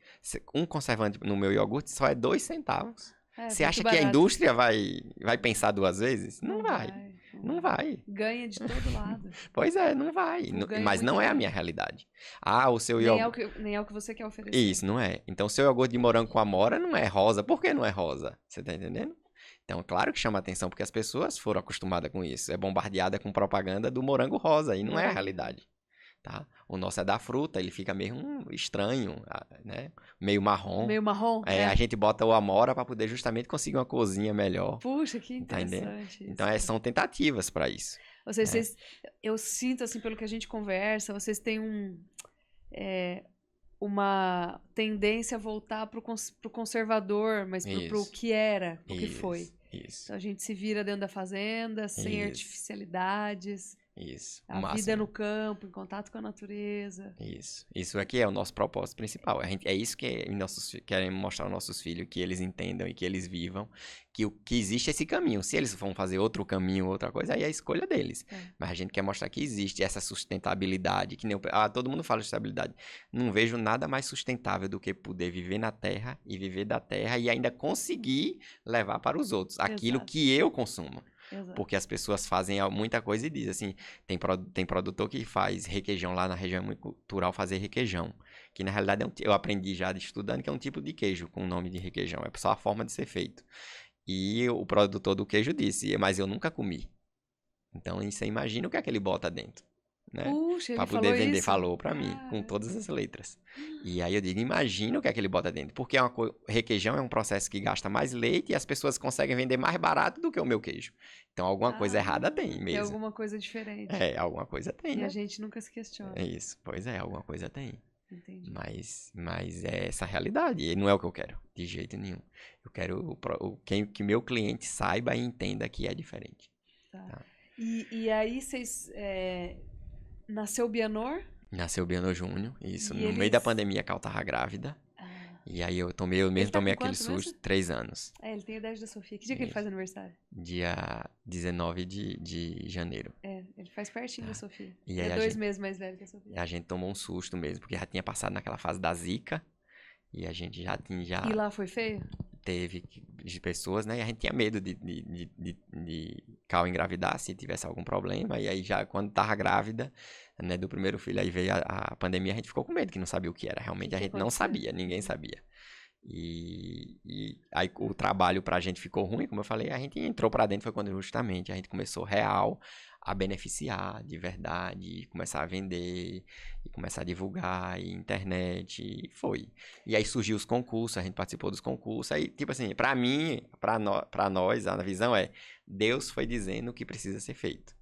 Um conservante no meu iogurte só é 2 centavos. Você acha que a indústria vai pensar 2 vezes? Não vai. Não vai. Ganha de todo lado. Pois é, não vai. Mas não é a minha realidade. O seu iogurte... Nem é o que você quer oferecer. Isso, não é. Então, o seu iogurte de morango com amora não é rosa. Por que não é rosa? Você tá entendendo? Então, claro que chama atenção, porque as pessoas foram acostumadas com isso. É bombardeada com propaganda do morango rosa, e não é a realidade. Tá? O nosso é da fruta, ele fica meio estranho, né? Meio marrom. Meio marrom? A gente bota o amora para poder justamente conseguir uma corzinha melhor. Puxa, que interessante. Tá, então, são tentativas para isso. Eu sinto, assim, pelo que a gente conversa, vocês têm uma tendência a voltar pro conservador, mas pro que era, pro que foi. Isso. Então a gente se vira dentro da fazenda, sem artificialidades. Isso. A vida no campo, em contato com a natureza. Isso aqui é o nosso propósito principal. É isso que queremos mostrar aos nossos filhos, que eles entendam e que eles vivam, que existe esse caminho. Se eles vão fazer outro caminho, outra coisa, aí é a escolha deles. Mas a gente quer mostrar que existe essa sustentabilidade, que nem todo mundo fala de sustentabilidade. Não vejo nada mais sustentável do que poder viver na terra e viver da terra e ainda conseguir levar para os outros aquilo que eu consumo. Exato. Porque as pessoas fazem muita coisa e dizem assim, tem produtor que faz requeijão lá na região, é muito cultural fazer requeijão, que na realidade eu aprendi já estudando que é um tipo de queijo com o nome de requeijão, é só a forma de ser feito. E o produtor do queijo disse, mas eu nunca comi. Então você imagina o que é que ele bota dentro. Né? Puxa, pra ele poder vender, isso? falou pra mim, com todas as letras. E aí eu digo, imagina o que é que ele bota dentro. Porque requeijão é um processo que gasta mais leite e as pessoas conseguem vender mais barato do que o meu queijo. Então alguma coisa errada tem mesmo. Tem alguma coisa diferente. Alguma coisa tem, né? E a gente nunca se questiona. É isso, pois é, alguma coisa tem. Entendi. Mas é essa a realidade, e não é o que eu quero, de jeito nenhum. Eu quero que meu cliente saiba e entenda que é diferente. Tá. E aí vocês... Nasceu o Bianor? Nasceu o Bianor Júnior, isso. No meio da pandemia, a Cal tava grávida. E aí eu tomei aquele susto, 3 anos. Ele tem a idade da Sofia. Que dia que ele faz aniversário? Dia 19 de janeiro. Ele faz pertinho da Sofia. E aí 2 meses mais velho que a Sofia. E a gente tomou um susto mesmo, porque já tinha passado naquela fase da Zika. E a gente já tinha... E lá foi feio? Teve de pessoas, né? E a gente tinha medo de Cal engravidar se tivesse algum problema. E aí já quando tava grávida, né, do primeiro filho, aí veio a pandemia, a gente ficou com medo, que não sabia o que era. Realmente a gente não sabia, ninguém sabia. E aí o trabalho pra gente ficou ruim, como eu falei, a gente entrou pra dentro, foi quando justamente a gente começou real a beneficiar de verdade, começar a vender, e começar a divulgar, e internet, e foi. E aí surgiu os concursos, a gente participou dos concursos, aí tipo assim, pra mim, pra nós, a visão é, Deus foi dizendo o que precisa ser feito.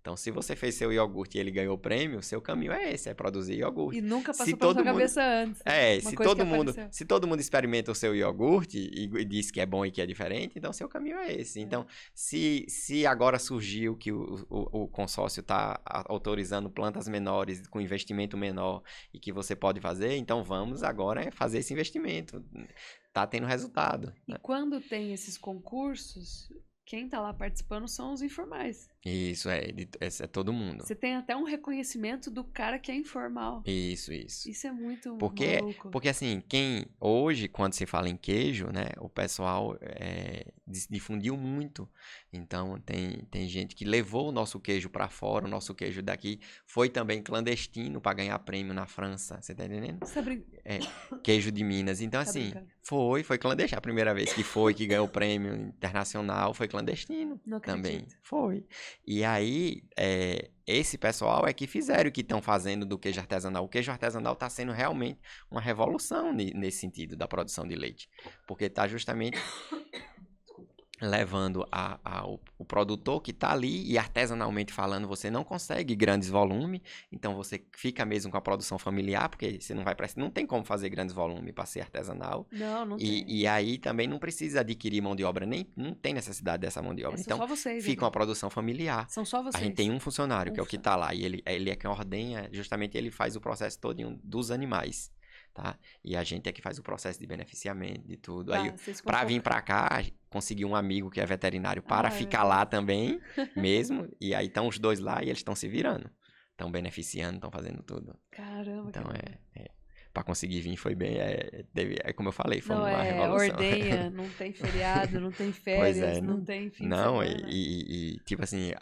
Então, se você fez seu iogurte e ele ganhou o prêmio, seu caminho é esse, é produzir iogurte. E nunca Se passou pela todo sua mundo- cabeça antes. Né? Uma se coisa todo que mundo, apareceu. se todo mundo experimenta o seu iogurte e diz que é bom e que é diferente, então seu caminho é esse. Então, se agora surgiu que o consórcio está autorizando plantas menores com investimento menor e que você pode fazer, então vamos agora fazer esse investimento. Tá tendo resultado. E quando tem esses concursos, quem tá lá participando são os informais. Isso, é todo mundo. Você tem até um reconhecimento do cara que é informal. Isso. Isso é muito Porque, maluco. porque assim, hoje, quando se fala em queijo, né, o pessoal difundiu muito. Então, tem gente que levou o nosso queijo para fora, o nosso queijo daqui foi também clandestino para ganhar prêmio na França, você tá entendendo? Você tá Queijo de Minas. Então, Tá assim, brincando. foi clandestino. A primeira vez que ganhou o prêmio internacional foi clandestino Não também. acredito. Foi. E aí, esse pessoal é que fizeram o que estão fazendo do queijo artesanal. O queijo artesanal está sendo realmente uma revolução nesse sentido da produção de leite. Porque está justamente levando o produtor que está ali e artesanalmente falando, você não consegue grandes volumes, então você fica mesmo com a produção familiar, porque você não tem como fazer grandes volumes para ser artesanal. Não tem. E aí também não precisa adquirir mão de obra, não tem necessidade dessa mão de obra. São Então só vocês. fica uma produção familiar. São só vocês. A gente tem um funcionário, que é o que Ufa. está lá, e ele é quem ordenha, justamente ele faz o processo todo dos animais, tá? E a gente é que faz o processo de beneficiamento, de tudo. Aí, vocês pra ficam vir pra cá, consegui um amigo que é veterinário para ficar meu lá também, mesmo, e aí estão os dois lá e eles estão se virando. Estão beneficiando, estão fazendo tudo. Caramba. Então, pra conseguir vir foi bem, como eu falei, foi Não, uma revolução. ordenha, não tem feriado, não tem Pois férias, não tem fim de não, semana. e tipo assim,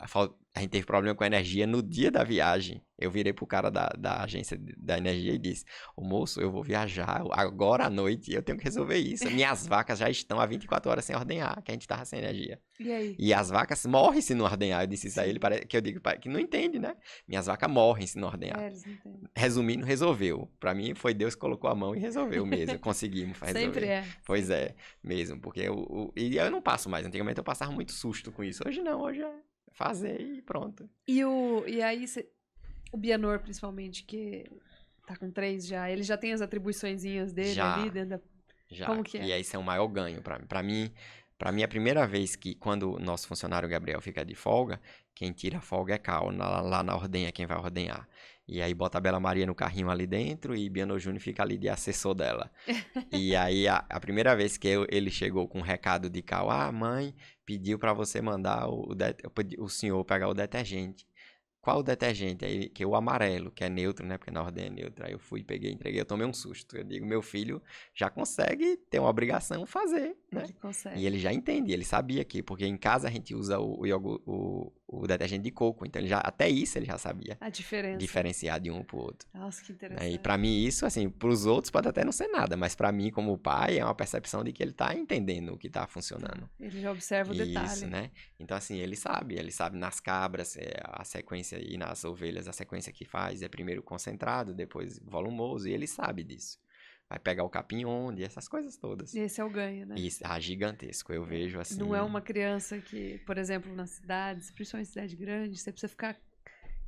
a gente teve problema com a energia no dia da viagem. Eu virei pro cara da agência da energia e disse: Ô moço, eu vou viajar agora à noite e eu tenho que resolver isso. Minhas vacas já estão há 24 horas sem ordenhar, que a gente tava sem energia. E aí? E as vacas morrem se não ordenhar. Eu disse isso a ele, que eu digo que não entende, né? Minhas vacas morrem se não ordenhar. Eles não entendem. Resumindo, resolveu. Pra mim, foi Deus que colocou a mão e resolveu mesmo. Conseguimos resolver. Sempre é. Pois é, mesmo. Porque e eu não passo mais. Antigamente eu passava muito susto com isso. Hoje não, hoje é fazer e pronto. E aí, o Bianor, principalmente, que tá com 3 já, ele já tem as atribuiçõezinhas dele Já. ali dentro da... Já. Como que é? E esse é o maior ganho pra mim. Pra mim, a primeira vez que, quando o nosso funcionário Gabriel fica de folga, quem tira a folga é Cal, lá na ordenha, quem vai ordenhar. E aí bota a Bela Maria no carrinho ali dentro e Bianor Júnior fica ali de assessor dela. E aí, a primeira vez que ele chegou com um recado de Cal, mãe pediu pra você mandar o senhor pegar o detergente. Qual o detergente? Aí, que é o amarelo, que é neutro, né? Porque na ordem é neutra. Aí eu fui, peguei, entreguei, eu tomei um susto. Eu digo, meu filho já consegue ter uma obrigação fazer, né? Ele consegue. E ele já entende, ele sabia que, porque em casa a gente usa o detergente de coco, então até isso ele já sabia A diferença. diferenciar de um pro outro. Nossa, que Né? interessante. E pra mim isso, assim, pros outros pode até não ser nada, mas pra mim como pai é uma percepção de que ele tá entendendo o que tá funcionando. Ele já observa o detalhe. Isso, né? Então, assim, ele sabe nas cabras, a sequência, e nas ovelhas, a sequência que faz é primeiro concentrado, depois volumoso, e ele sabe disso. Vai pegar o capim onde, essas coisas todas. E esse é o ganho, né? Isso, gigantesco, eu vejo assim. Não é uma criança que, por exemplo, nas cidades, principalmente cidade grande, você precisa ficar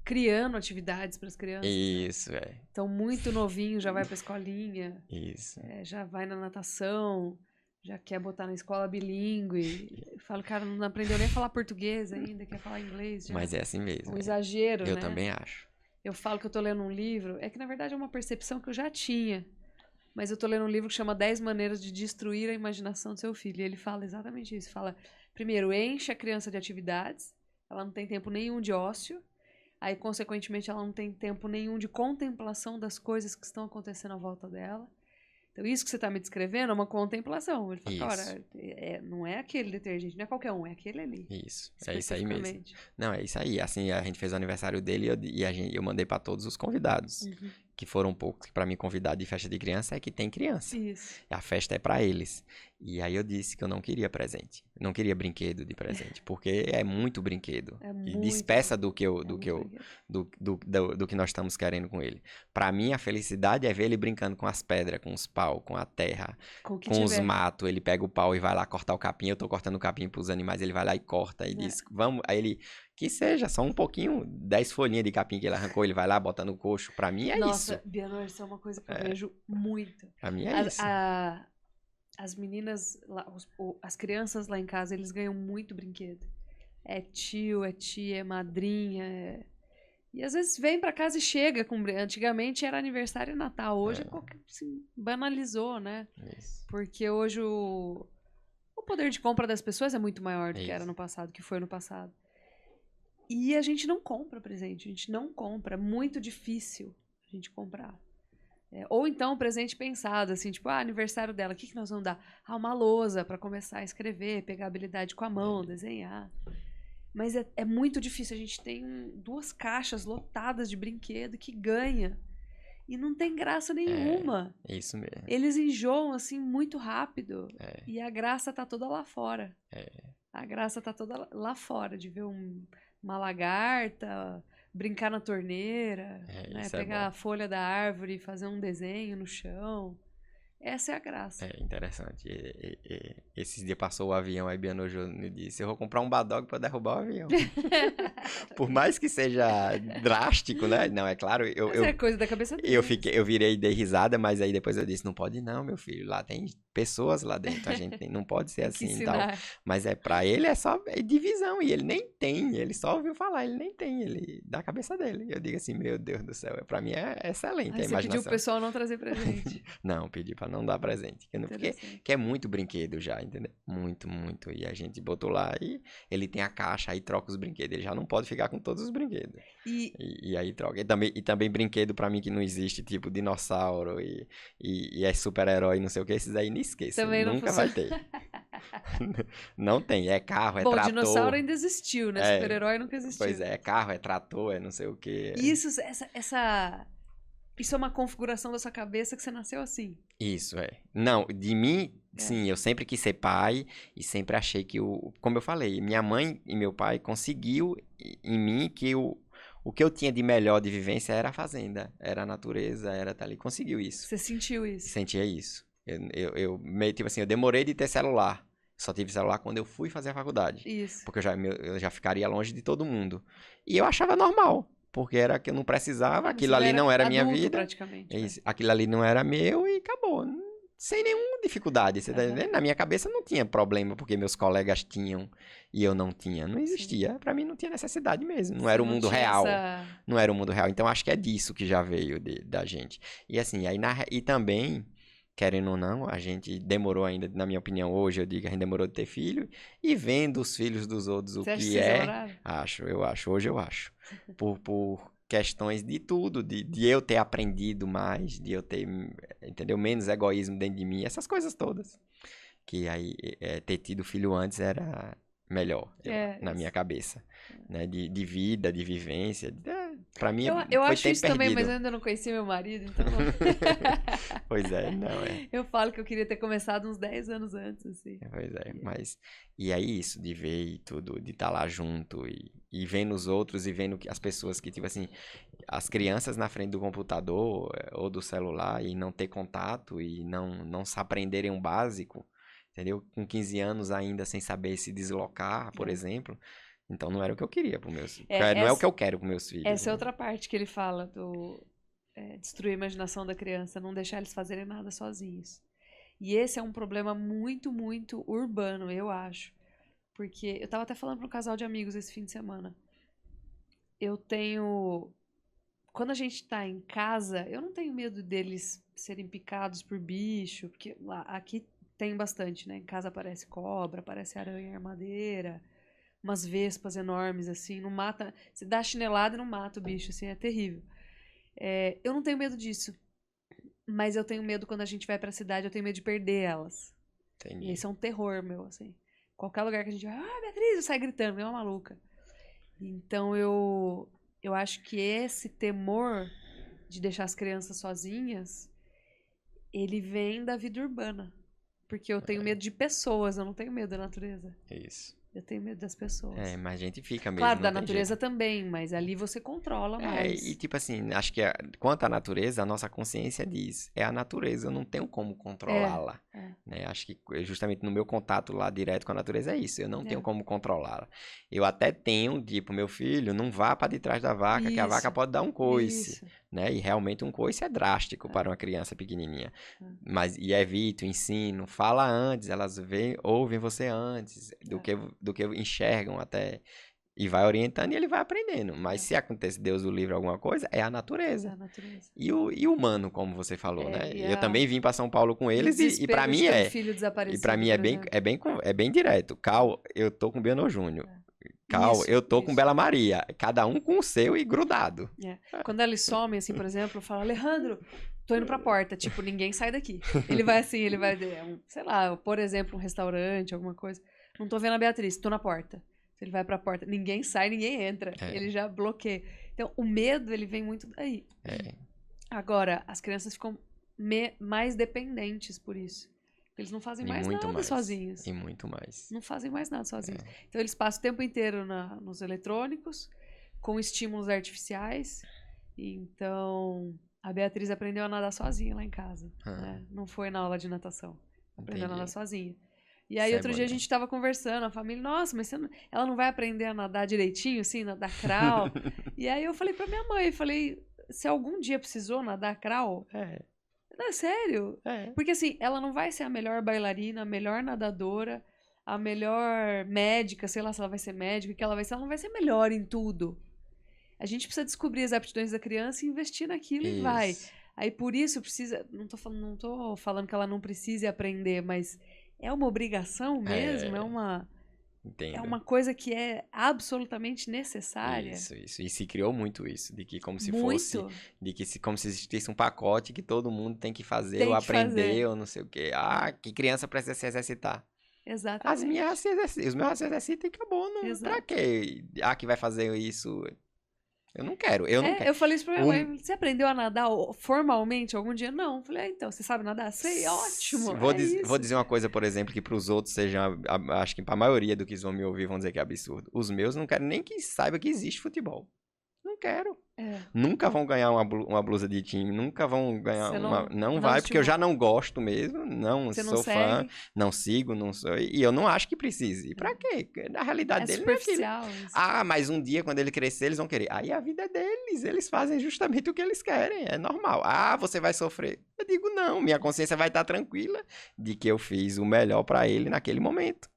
criando atividades para as crianças. Isso, Então, muito novinho já vai para escolinha. Isso. Já vai na natação, já quer botar na escola bilíngue. Falo, cara, não aprendeu nem a falar português ainda, quer falar inglês. Já. Mas é assim mesmo. Um exagero, né? Eu também acho. Eu falo que eu tô lendo um livro, é que na verdade é uma percepção que eu já tinha. Mas eu tô lendo um livro que chama 10 maneiras de destruir a imaginação do seu filho. E ele fala exatamente isso. Fala, primeiro, enche a criança de atividades. Ela não tem tempo nenhum de ócio. Aí, consequentemente, ela não tem tempo nenhum de contemplação das coisas que estão acontecendo à volta dela. Então, isso que você está me descrevendo é uma contemplação. Ele fala, cara, não é aquele detergente, não é qualquer um, é aquele ali. Isso, é isso aí mesmo. Não, é isso aí. Assim, a gente fez o aniversário dele e eu mandei para todos os convidados. Uhum. Que foram poucos, que para mim convidado de festa de criança é que tem criança. Isso. A festa é para eles. E aí eu disse que eu não queria presente. Não queria brinquedo de presente, porque é muito brinquedo. E despeça do que nós estamos querendo com ele. Para mim a felicidade é ver ele brincando com as pedras, com os pau, com a terra, com os matos. Ele pega o pau e vai lá cortar o capim. Eu tô cortando o capim pros animais, ele vai lá e corta e diz, vamos, aí ele Que seja, só um pouquinho, 10 folhinhas de capim que ele arrancou, ele vai lá, bota no coxo. Pra mim é Nossa, isso. Bianor, isso é uma coisa que eu vejo muito. Pra mim é As, isso. as meninas, as crianças lá em casa, eles ganham muito brinquedo. É tio, é tia, é madrinha. E às vezes vem pra casa e chega com. Antigamente era aniversário e Natal. Hoje assim, banalizou, né? Isso. Porque hoje o poder de compra das pessoas é muito maior do que Isso. era no passado, que foi no passado. E a gente não compra presente, a gente não compra. É muito difícil a gente comprar. Ou então presente pensado, assim, tipo, aniversário dela, o que nós vamos dar? Uma lousa para começar a escrever, pegar habilidade com a mão, desenhar. Mas é muito difícil. A gente tem 2 caixas lotadas de brinquedo que ganha. E não tem graça nenhuma. É isso mesmo. Eles enjoam, assim, muito rápido. E a graça tá toda lá fora. A graça tá toda lá fora, de ver uma lagarta, brincar na torneira, né? Pegar a folha da árvore e fazer um desenho no chão. Essa é a graça. É interessante. Esses dias passou o avião, aí Bianor Júnior disse, eu vou comprar um badog pra derrubar o avião. Por mais que seja drástico, né? Não, é claro, Mas é coisa da cabeça dele. eu virei e dei risada, mas aí depois eu disse, não pode não, meu filho, lá tem pessoas lá dentro, a gente não pode ser assim e tal. Mas pra ele é só divisão, e ele nem tem, ele só ouviu falar, ele nem tem, ele da cabeça dele. Eu digo assim, meu Deus do céu, pra mim é excelente a imaginação. Você pediu o pessoal não trazer presente. Não, pedi pra não dar presente, porque é muito brinquedo já, entendeu? Muito, muito, e a gente botou lá e ele tem a caixa, aí troca os brinquedos, ele já não pode ficar com todos os brinquedos. E aí troca, e também brinquedo pra mim que não existe, tipo dinossauro e é super-herói, não sei o que, esses aí nem esqueça, também nunca vai ter. Não tem, é carro, é trator. Bom, dinossauro ainda existiu, né? Super-herói nunca existiu. Pois é carro, é trator, é não sei o que. Isso é uma configuração da sua cabeça que você nasceu assim. Isso, Não, de mim, sim, eu sempre quis ser pai e sempre achei que como eu falei, minha mãe e meu pai conseguiu em mim que o que eu tinha de melhor de vivência era a fazenda, era a natureza, era estar ali. Conseguiu isso. Você sentiu isso? Sentia isso. Eu meio, tipo assim, eu demorei de ter celular. Só tive celular quando eu fui fazer a faculdade. Isso. Porque eu já ficaria longe de todo mundo. E eu achava normal. Porque era que eu não precisava, aquilo ali não era minha vida. Praticamente. Aquilo ali não era meu e acabou. Sem nenhuma dificuldade. Você tá entendendo? Na minha cabeça não tinha problema, porque meus colegas tinham e eu não tinha. Não existia. Sim. Pra mim não tinha necessidade mesmo. Não era o mundo real. Não era o mundo real. Então acho que é disso que já veio da gente. E assim, e também, querendo ou não, a gente demorou ainda, na minha opinião, hoje eu digo que a gente demorou de ter filho. E vendo os filhos dos outros o que é. Eu acho. Hoje eu acho. Por questões de tudo, de eu ter aprendido mais, de eu ter, entendeu, menos egoísmo dentro de mim, essas coisas todas. Que aí ter tido filho antes era melhor, na minha cabeça, né, de vida, de vivência, pra mim eu foi acho tempo isso perdido. também, mas eu ainda não conheci meu marido, então não... Pois é, não Eu falo que eu queria ter começado uns 10 anos antes, assim. Pois é, mas... E aí isso, de ver e tudo, de estar lá junto e vendo os outros e vendo as pessoas que, tipo assim, as crianças na frente do computador ou do celular e não ter contato e não se aprenderem um básico, entendeu? Com 15 anos ainda sem saber se deslocar, por exemplo. Então não era o que eu queria para meus filhos. Não é o que eu quero para meus filhos. Essa é outra parte que ele fala do destruir a imaginação da criança, não deixar eles fazerem nada sozinhos. E esse é um problema muito, muito urbano, eu acho. Porque eu tava até falando para um casal de amigos esse fim de semana. Quando a gente tá em casa, eu não tenho medo deles serem picados por bicho, porque aqui tem bastante, né? Em casa aparece cobra, aparece aranha armadeira, umas vespas enormes, assim, não mata... Você dá chinelada e não mata o bicho, assim, é terrível. Eu não tenho medo disso. Mas eu tenho medo quando a gente vai pra cidade, eu tenho medo de perder elas. Entendi. E esse é um terror meu, assim. Qualquer lugar que a gente vai, Beatriz, eu saio gritando, é uma maluca. Então eu acho que esse temor de deixar as crianças sozinhas, ele vem da vida urbana. Porque eu tenho medo de pessoas, eu não tenho medo da natureza. Isso. Eu tenho medo das pessoas. Mas a gente fica mesmo. Claro, não da tem natureza jeito. também, mas ali você controla mais. E tipo assim, acho que quanto à natureza, a nossa consciência diz, é a natureza, eu não tenho como controlá-la, É. né? Acho que justamente no meu contato lá direto com a natureza é isso, eu não tenho É. como controlá-la. Eu até tenho, tipo, meu filho, não vá para detrás da vaca, que a vaca Isso, pode dar um coice, isso. né? E realmente um coice é drástico para É. uma criança pequenininha. É. Mas, e evito, ensino, fala antes, elas ouvem você antes, do que enxergam até. E vai orientando e ele vai aprendendo. Mas se acontece, Deus o livre, alguma coisa, é a É natureza. a natureza. E o humano, como você falou, né? E, Eu também vim para São Paulo com e o eles e para desespero de mim ter um é. filho E para desaparecido, mim por exemplo. é bem direto. Cal, eu tô com Biano Júnior. Cal, eu tô com Bela Maria. Cada um com o seu e grudado. Quando eles somem, assim, por exemplo, eu falo, Alejandro, tô indo pra porta. Tipo, ninguém sai daqui. Ele vai assim, sei lá, por exemplo, um restaurante, alguma coisa. Não tô vendo a Beatriz, tô na porta. Ele vai pra porta, ninguém sai, ninguém entra. Ele já bloqueia. Então, o medo, ele vem muito daí. Agora, as crianças ficam mais dependentes por isso. Eles não fazem mais nada sozinhos. E muito mais. Não fazem mais nada sozinhos. Então, eles passam o tempo inteiro nos eletrônicos, com estímulos artificiais. Então, a Beatriz aprendeu a nadar sozinha lá em casa. Né? Não foi na aula de natação. Aprendeu a nadar sozinha. E aí, outro dia a gente estava conversando, a família, nossa, mas ela não vai aprender a nadar direitinho, assim, nadar crawl? E aí eu falei pra minha mãe, se algum dia precisou nadar crawl, não, sério? Porque assim, ela não vai ser a melhor bailarina, a melhor nadadora, a melhor médica, sei lá se ela vai ser médica, ela não vai ser melhor em tudo. A gente precisa descobrir as aptidões da criança e investir naquilo e vai. Aí por isso precisa, não tô falando que ela não precise aprender, mas é uma obrigação mesmo, é uma coisa que é absolutamente necessária. Isso. E se criou muito isso, de que como se como se existisse um pacote que todo mundo tem que fazer ou aprender ou não sei o quê. Que criança precisa se exercitar. Exatamente. Os meus se exercitam e acabou. Pra quê? Que vai fazer isso... Eu não quero. Eu falei isso pra minha mãe. Você aprendeu a nadar formalmente algum dia? Não. Eu falei, então, você sabe nadar? Sei, ótimo. Vou dizer uma coisa, por exemplo, que pros outros seja, acho que pra maioria do que vão me ouvir vão dizer que é absurdo. Os meus não querem nem que saiba que existe futebol. Não quero. Nunca vão ganhar uma blusa de time, nunca vão ganhar não vai, porque eu já não gosto mesmo, não sou fã, não sigo, não sou, e eu não acho que precise. E pra quê? Na realidade dele não é aquilo. Mas um dia, quando ele crescer, eles vão querer. Aí a vida é deles, eles fazem justamente o que eles querem, é normal. Você vai sofrer. Eu digo, não, minha consciência vai estar tranquila de que eu fiz o melhor pra ele naquele momento.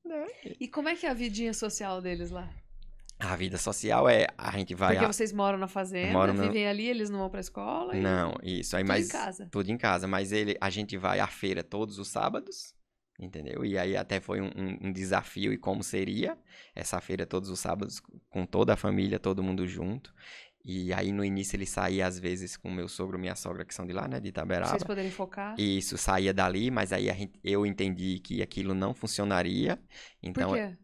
Né? E como é que é a vidinha social deles lá? A vida social a gente vai... Porque vocês moram na fazenda, vivem ali, eles não vão pra escola? Não, isso. Aí, tudo em casa. Tudo em casa. Mas a gente vai à feira todos os sábados, entendeu? E aí até foi um desafio e como seria essa feira todos os sábados, com toda a família, todo mundo junto. E aí no início ele saía às vezes com meu sogro e minha sogra, que são de lá, né, de Itaberaba. Vocês poderem focar. Isso, saía dali, mas aí eu entendi que aquilo não funcionaria. Então, por quê?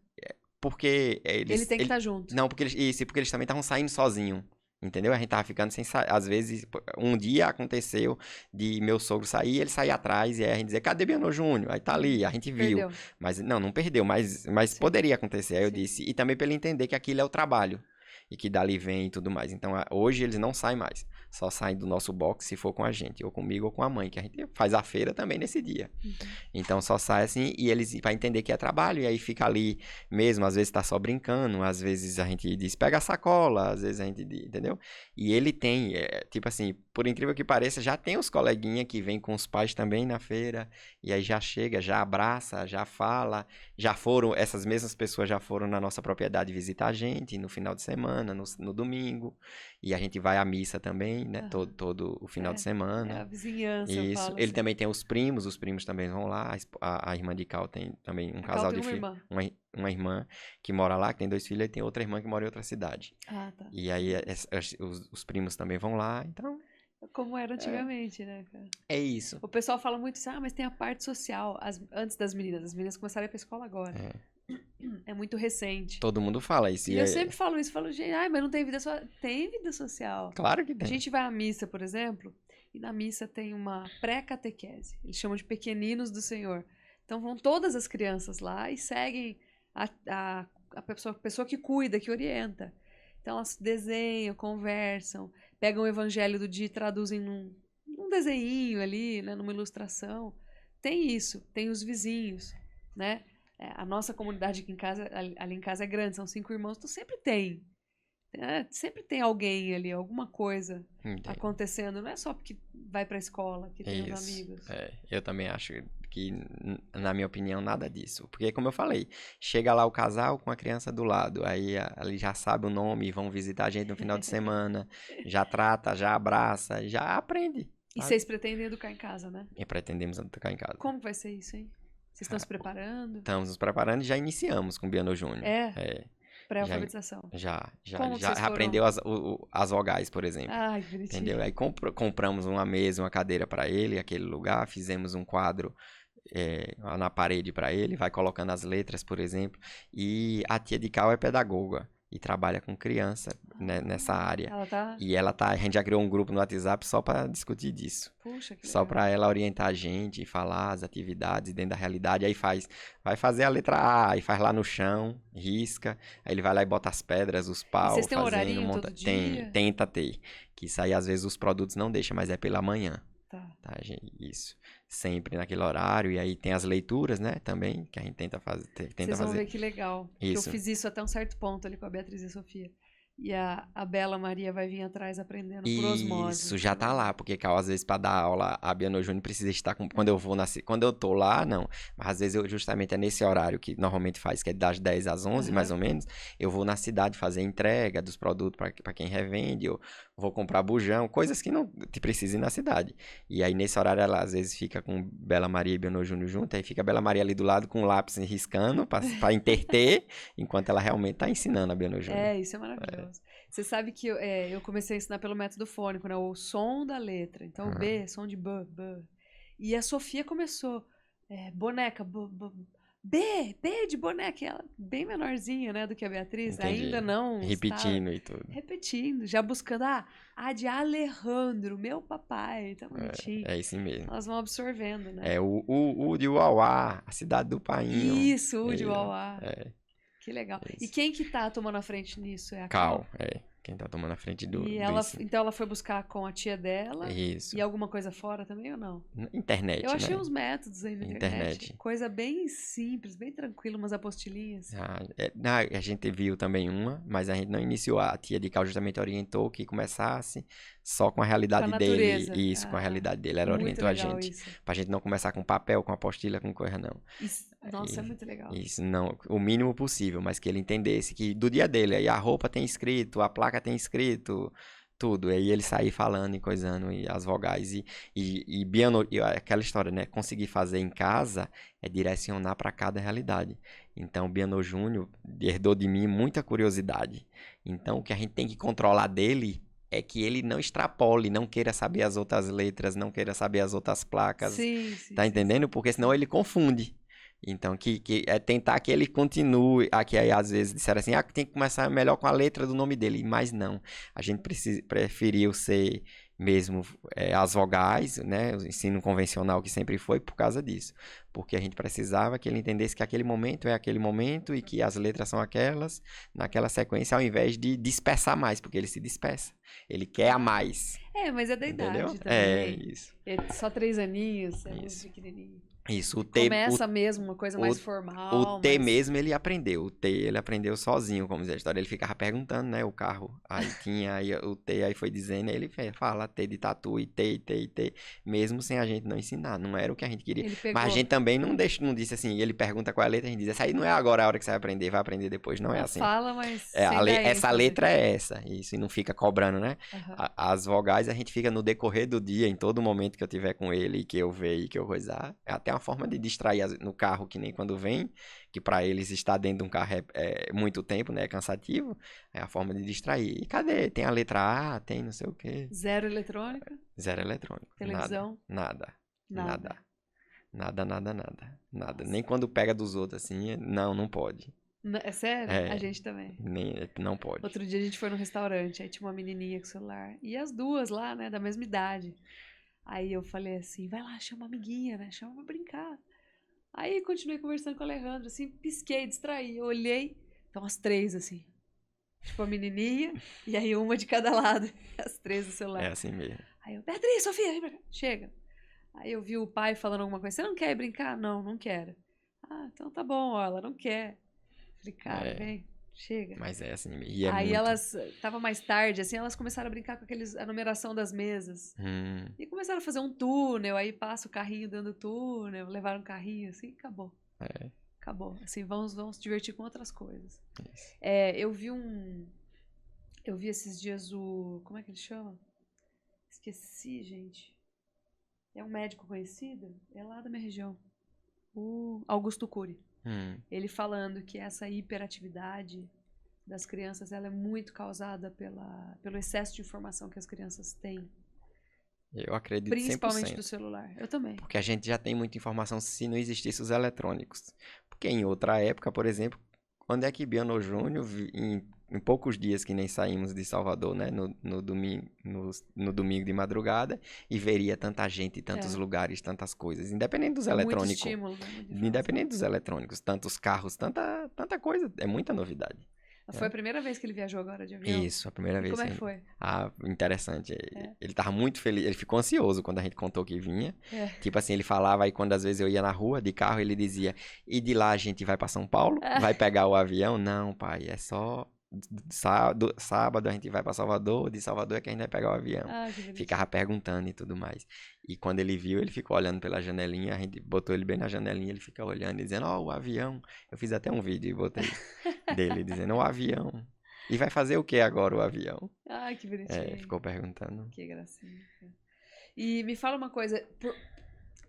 Porque ele tem que estar junto. Não, porque eles também estavam saindo sozinho. Entendeu? A gente tava ficando sem sair. Às vezes, um dia aconteceu de meu sogro sair, ele sair atrás, e aí a gente dizia, cadê Biano Júnior? Aí tá ali, a gente viu. Perdeu. Mas não perdeu, mas poderia acontecer. Aí eu disse, e também para ele entender que aquilo é o trabalho. E que dali vem e tudo mais. Então, hoje eles não saem mais. Só saem do nosso box se for com a gente, ou comigo ou com a mãe, que a gente faz a feira também nesse dia. Então, só sai assim, e eles vai entender que é trabalho, e aí fica ali mesmo, às vezes tá só brincando, às vezes a gente diz, pega a sacola, às vezes a gente diz, entendeu? E ele tem, tipo assim, por incrível que pareça, já tem os coleguinhas que vêm com os pais também na feira, e aí já chega, já abraça, já fala, essas mesmas pessoas já foram na nossa propriedade visitar a gente no final de semana, no domingo, e a gente vai à missa também, né, todo o final de semana. A vizinhança, isso. Ele também tem os primos também vão lá, a irmã de Cal tem também um casal de filhos, uma irmã que mora lá, que tem 2 filhos, e tem outra irmã que mora em outra cidade. Tá. E aí os primos também vão lá, então... Como era antigamente, né, cara? É isso. O pessoal fala muito assim, mas tem a parte social, antes das meninas. As meninas começaram a ir pra escola agora. É muito recente. Todo mundo fala isso. E eu sempre falo isso, gente, mas não tem vida social. Tem vida social. Claro que tem. A gente vai à missa, por exemplo, e na missa tem uma pré-catequese. Eles chamam de pequeninos do Senhor. Então vão todas as crianças lá e seguem a pessoa que cuida, que orienta. Então elas desenham, conversam, pegam o evangelho do dia e traduzem num desenhinho ali, né, numa ilustração. Tem isso, tem os vizinhos, né? A nossa comunidade aqui em casa, ali em casa é grande, são 5 irmãos, então sempre tem. Sempre tem alguém ali, alguma coisa Entendo. acontecendo. Não é só porque vai pra escola que tem os amigos. Eu também acho que, na minha opinião, nada disso. Porque, como eu falei, chega lá o casal com a criança do lado, aí ali já sabe o nome, vão visitar a gente no final de semana, já trata, já abraça, já aprende. E Sabe? vocês pretendem educar em casa, né? E pretendemos educar em casa. Como vai ser isso, hein? Vocês estão se preparando? Estamos nos preparando e já iniciamos com o Biano Júnior. Pré-alfabetização. Já Como vocês foram? aprendeu as vogais, por exemplo. Ai, que bonitinho. Entendeu? Aí compramos uma mesa, uma cadeira para ele, aquele lugar, fizemos um quadro na parede para ele, vai colocando as letras, por exemplo. E a tia de Cal é pedagoga e trabalha com criança, né, nessa área. Ela tá? E a gente já criou um grupo no WhatsApp só para discutir disso. Puxa, que Só legal. para ela orientar a gente e falar as atividades dentro da realidade. Aí vai fazer a letra A, e faz lá no chão, risca. Aí ele vai lá e bota as pedras, os paus, vocês têm um fazendo, horarinho todo dia? tenta ter. Que isso aí às vezes os produtos não deixam, mas é pela manhã. Tá, gente? Isso. Sempre naquele horário. E aí tem as leituras, né? Também, que a gente tenta fazer. Vocês vão ver que legal. Isso. Eu fiz isso até um certo ponto ali com a Beatriz e a Sofia. E a Bela Maria vai vir atrás aprendendo por osmose. Isso, já tá lá, porque Cal, às vezes, para dar aula, a Biano Júnior precisa estar com. Quando eu tô lá, não. Mas às vezes justamente é nesse horário que normalmente faz, que é das 10 às 11, mais ou menos. Eu vou na cidade fazer entrega dos produtos para quem revende, eu vou comprar bujão, coisas que não te precisa ir na cidade. E aí, nesse horário, ela às vezes fica com Bela Maria e Biano Júnior junto, aí fica a Bela Maria ali do lado com o lápis riscando para interter, enquanto ela realmente tá ensinando a Biano Júnior. Isso é maravilhoso. Você sabe que eu comecei a ensinar pelo método fônico, né? O som da letra. Então, B, som de B. E a Sofia começou, boneca, B de boneca. E ela bem menorzinha, né, do que a Beatriz. Entendi. Ainda não repetindo e tudo. Repetindo, já buscando, a de Alejandro, meu papai, tá bonitinho. É isso mesmo. Elas vão absorvendo, né? O de Uauá, a cidade do Painho. Isso, o de Uauá. Que legal. Isso. E quem que tá tomando a frente nisso? É a Cal? Quem tá tomando a frente do então ela foi buscar com a tia dela? Isso. E alguma coisa fora também ou não? Internet, Eu achei né? uns métodos aí na internet. Coisa bem simples, bem tranquila, umas apostilinhas. A gente viu também uma, mas a gente não iniciou. A tia de Cal justamente orientou que começasse só com a realidade dele. Isso, com a realidade dele. Ela orientou a gente. Pra gente não começar com papel, com apostilha, com coisa, não. Nossa, é muito legal. Isso, não, o mínimo possível, mas que ele entendesse que do dia dele, aí a roupa tem escrito, a placa tem escrito, tudo. Aí ele sair falando e coisando, e as vogais. E aquela história, né? Conseguir fazer em casa é direcionar para cada realidade. Então, o Biano Júnior herdou de mim muita curiosidade. Então, o que a gente tem que controlar dele é que ele não extrapole, não queira saber as outras letras, não queira saber as outras placas. Sim, tá entendendo? Porque senão ele confunde. Então, que é tentar que ele continue. Aqui aí, às vezes, disseram assim, tem que começar melhor com a letra do nome dele. Mas não. A gente preferiu ser mesmo as vogais, né? O ensino convencional que sempre foi por causa disso. Porque a gente precisava que ele entendesse que aquele momento é aquele momento e que as letras são aquelas, naquela sequência, ao invés de dispersar mais, porque ele se dispersa. Ele quer a mais. Mas é da idade entendeu? também. Isso. Só 3 aninhos, é muito pequenininho. Isso, Começa mesmo uma coisa mais formal. O T mesmo ele aprendeu. O T ele aprendeu sozinho, como diz a história. Ele ficava perguntando, né? O carro. Aí tinha aí, o T, aí foi dizendo, aí ele fala T de tatu e T, mesmo sem a gente não ensinar. Não era o que a gente queria. Mas a gente também não disse assim, ele pergunta qual é a letra, a gente diz, essa aí não é agora a hora que você vai aprender depois. Não é assim. Fala, mas. Essa letra é essa. Isso, e não fica cobrando, né? As vogais a gente fica no decorrer do dia, em todo momento que eu tiver com ele, que eu ver e que eu coisar. Até uma forma de distrair no carro, que nem quando vem, que para eles estar dentro de um carro é muito tempo, né? É cansativo. É a forma de distrair. E cadê? Tem a letra A, tem não sei o quê. Zero eletrônica? Zero eletrônico. Televisão? Nada. Nem quando pega dos outros, assim, não pode. É sério? A gente também. Não pode. Outro dia a gente foi num restaurante, aí tinha uma menininha com celular. E as duas lá, né, da mesma idade. Aí eu falei assim, vai lá, chama a amiguinha, né? Chama pra brincar. Aí continuei conversando com o Alejandro, assim, pisquei, distraí. Eu olhei, então as 3, assim. Tipo, a menininha, e aí uma de cada lado. As 3 no celular. É assim mesmo. Aí eu, Beatriz, Sofia, vem pra cá. Chega. Aí eu vi o pai falando alguma coisa. Você não quer ir brincar? Não, não quero. Ah, então tá bom, ó, ela não quer. Falei, cara, É, vem, chega. mas é assim mesmo. E é Aí muito. elas, tava mais tarde, assim, elas começaram a brincar com a numeração das mesas. Hum, E começaram a fazer um túnel, aí passa o carrinho dando túnel, levaram um carrinho, assim, acabou. é, Acabou. Assim, vamos se divertir com outras coisas. isso. Eu vi esses dias o. Como é que ele chama? Esqueci, gente. É um médico conhecido? É lá da minha região. O Augusto Cury. Ele falando que essa hiperatividade das crianças ela é muito causada pelo excesso de informação que as crianças têm. Eu acredito Principalmente 100%. do celular. Eu também. Porque a gente já tem muita informação se não existissem os eletrônicos. Porque em outra época, por exemplo, quando é que Biano Júnior, em poucos dias que nem saímos de Salvador, né? No domingo de madrugada, e veria tanta gente, tantos lugares, tantas coisas. Independente dos Muito eletrônicos. estímulo, né? Muita informação. Independente dos eletrônicos, tantos carros, tanta coisa. É muita novidade. Foi a primeira vez que ele viajou agora de avião? Isso, a primeira vez. Como é que foi? Ah, interessante. Ele tava muito feliz. Ele ficou ansioso quando a gente contou que vinha. Tipo assim, ele falava, aí quando às vezes eu ia na rua de carro, ele dizia: e de lá a gente vai pra São Paulo? Vai pegar o avião? Não, pai, é só sábado a gente vai pra Salvador, de Salvador é que a gente vai pegar o avião. Ah, que bonitinho. Ficava perguntando e tudo mais. E quando ele viu, ele ficou olhando pela janelinha, a gente botou ele bem na janelinha, ele fica olhando e dizendo: ó, o avião. Eu fiz até um vídeo e botei dele dizendo: o avião. E vai fazer o que agora o avião? Ah, que bonitinho. Ficou perguntando. Que gracinha. E me fala uma coisa,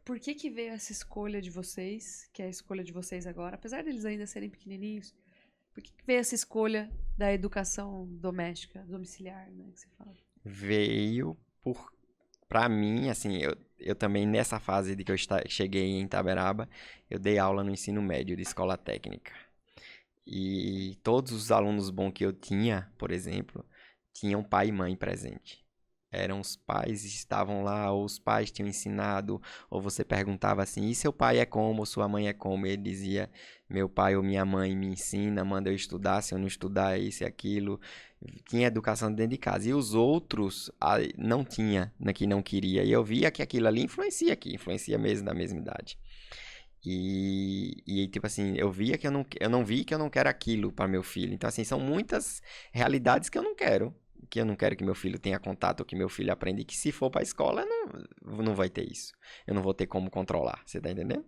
por que veio essa escolha de vocês, que é a escolha de vocês agora, apesar deles ainda serem pequenininhos, por que veio essa escolha da educação doméstica, domiciliar, né, que você fala? Veio pra mim, assim, eu também nessa fase de que eu cheguei em Itaberaba, eu dei aula no ensino médio de escola técnica. E todos os alunos bons que eu tinha, por exemplo, tinham pai e mãe presente. Eram os pais, estavam lá, ou os pais tinham ensinado, ou você perguntava assim: e seu pai é como, ou sua mãe é como? E ele dizia: meu pai ou minha mãe me ensina, manda eu estudar, se eu não estudar é isso e aquilo. Tinha educação dentro de casa. E os outros não tinha, que não queria. E eu via que aquilo ali influencia mesmo da mesma idade. E tipo assim, eu via que eu não vi que eu não quero aquilo para meu filho. Então, assim, são muitas realidades que eu não quero. Que eu não quero que meu filho tenha contato, ou que meu filho aprenda. E que se for pra escola, não vai ter isso. Eu não vou ter como controlar. Você tá entendendo?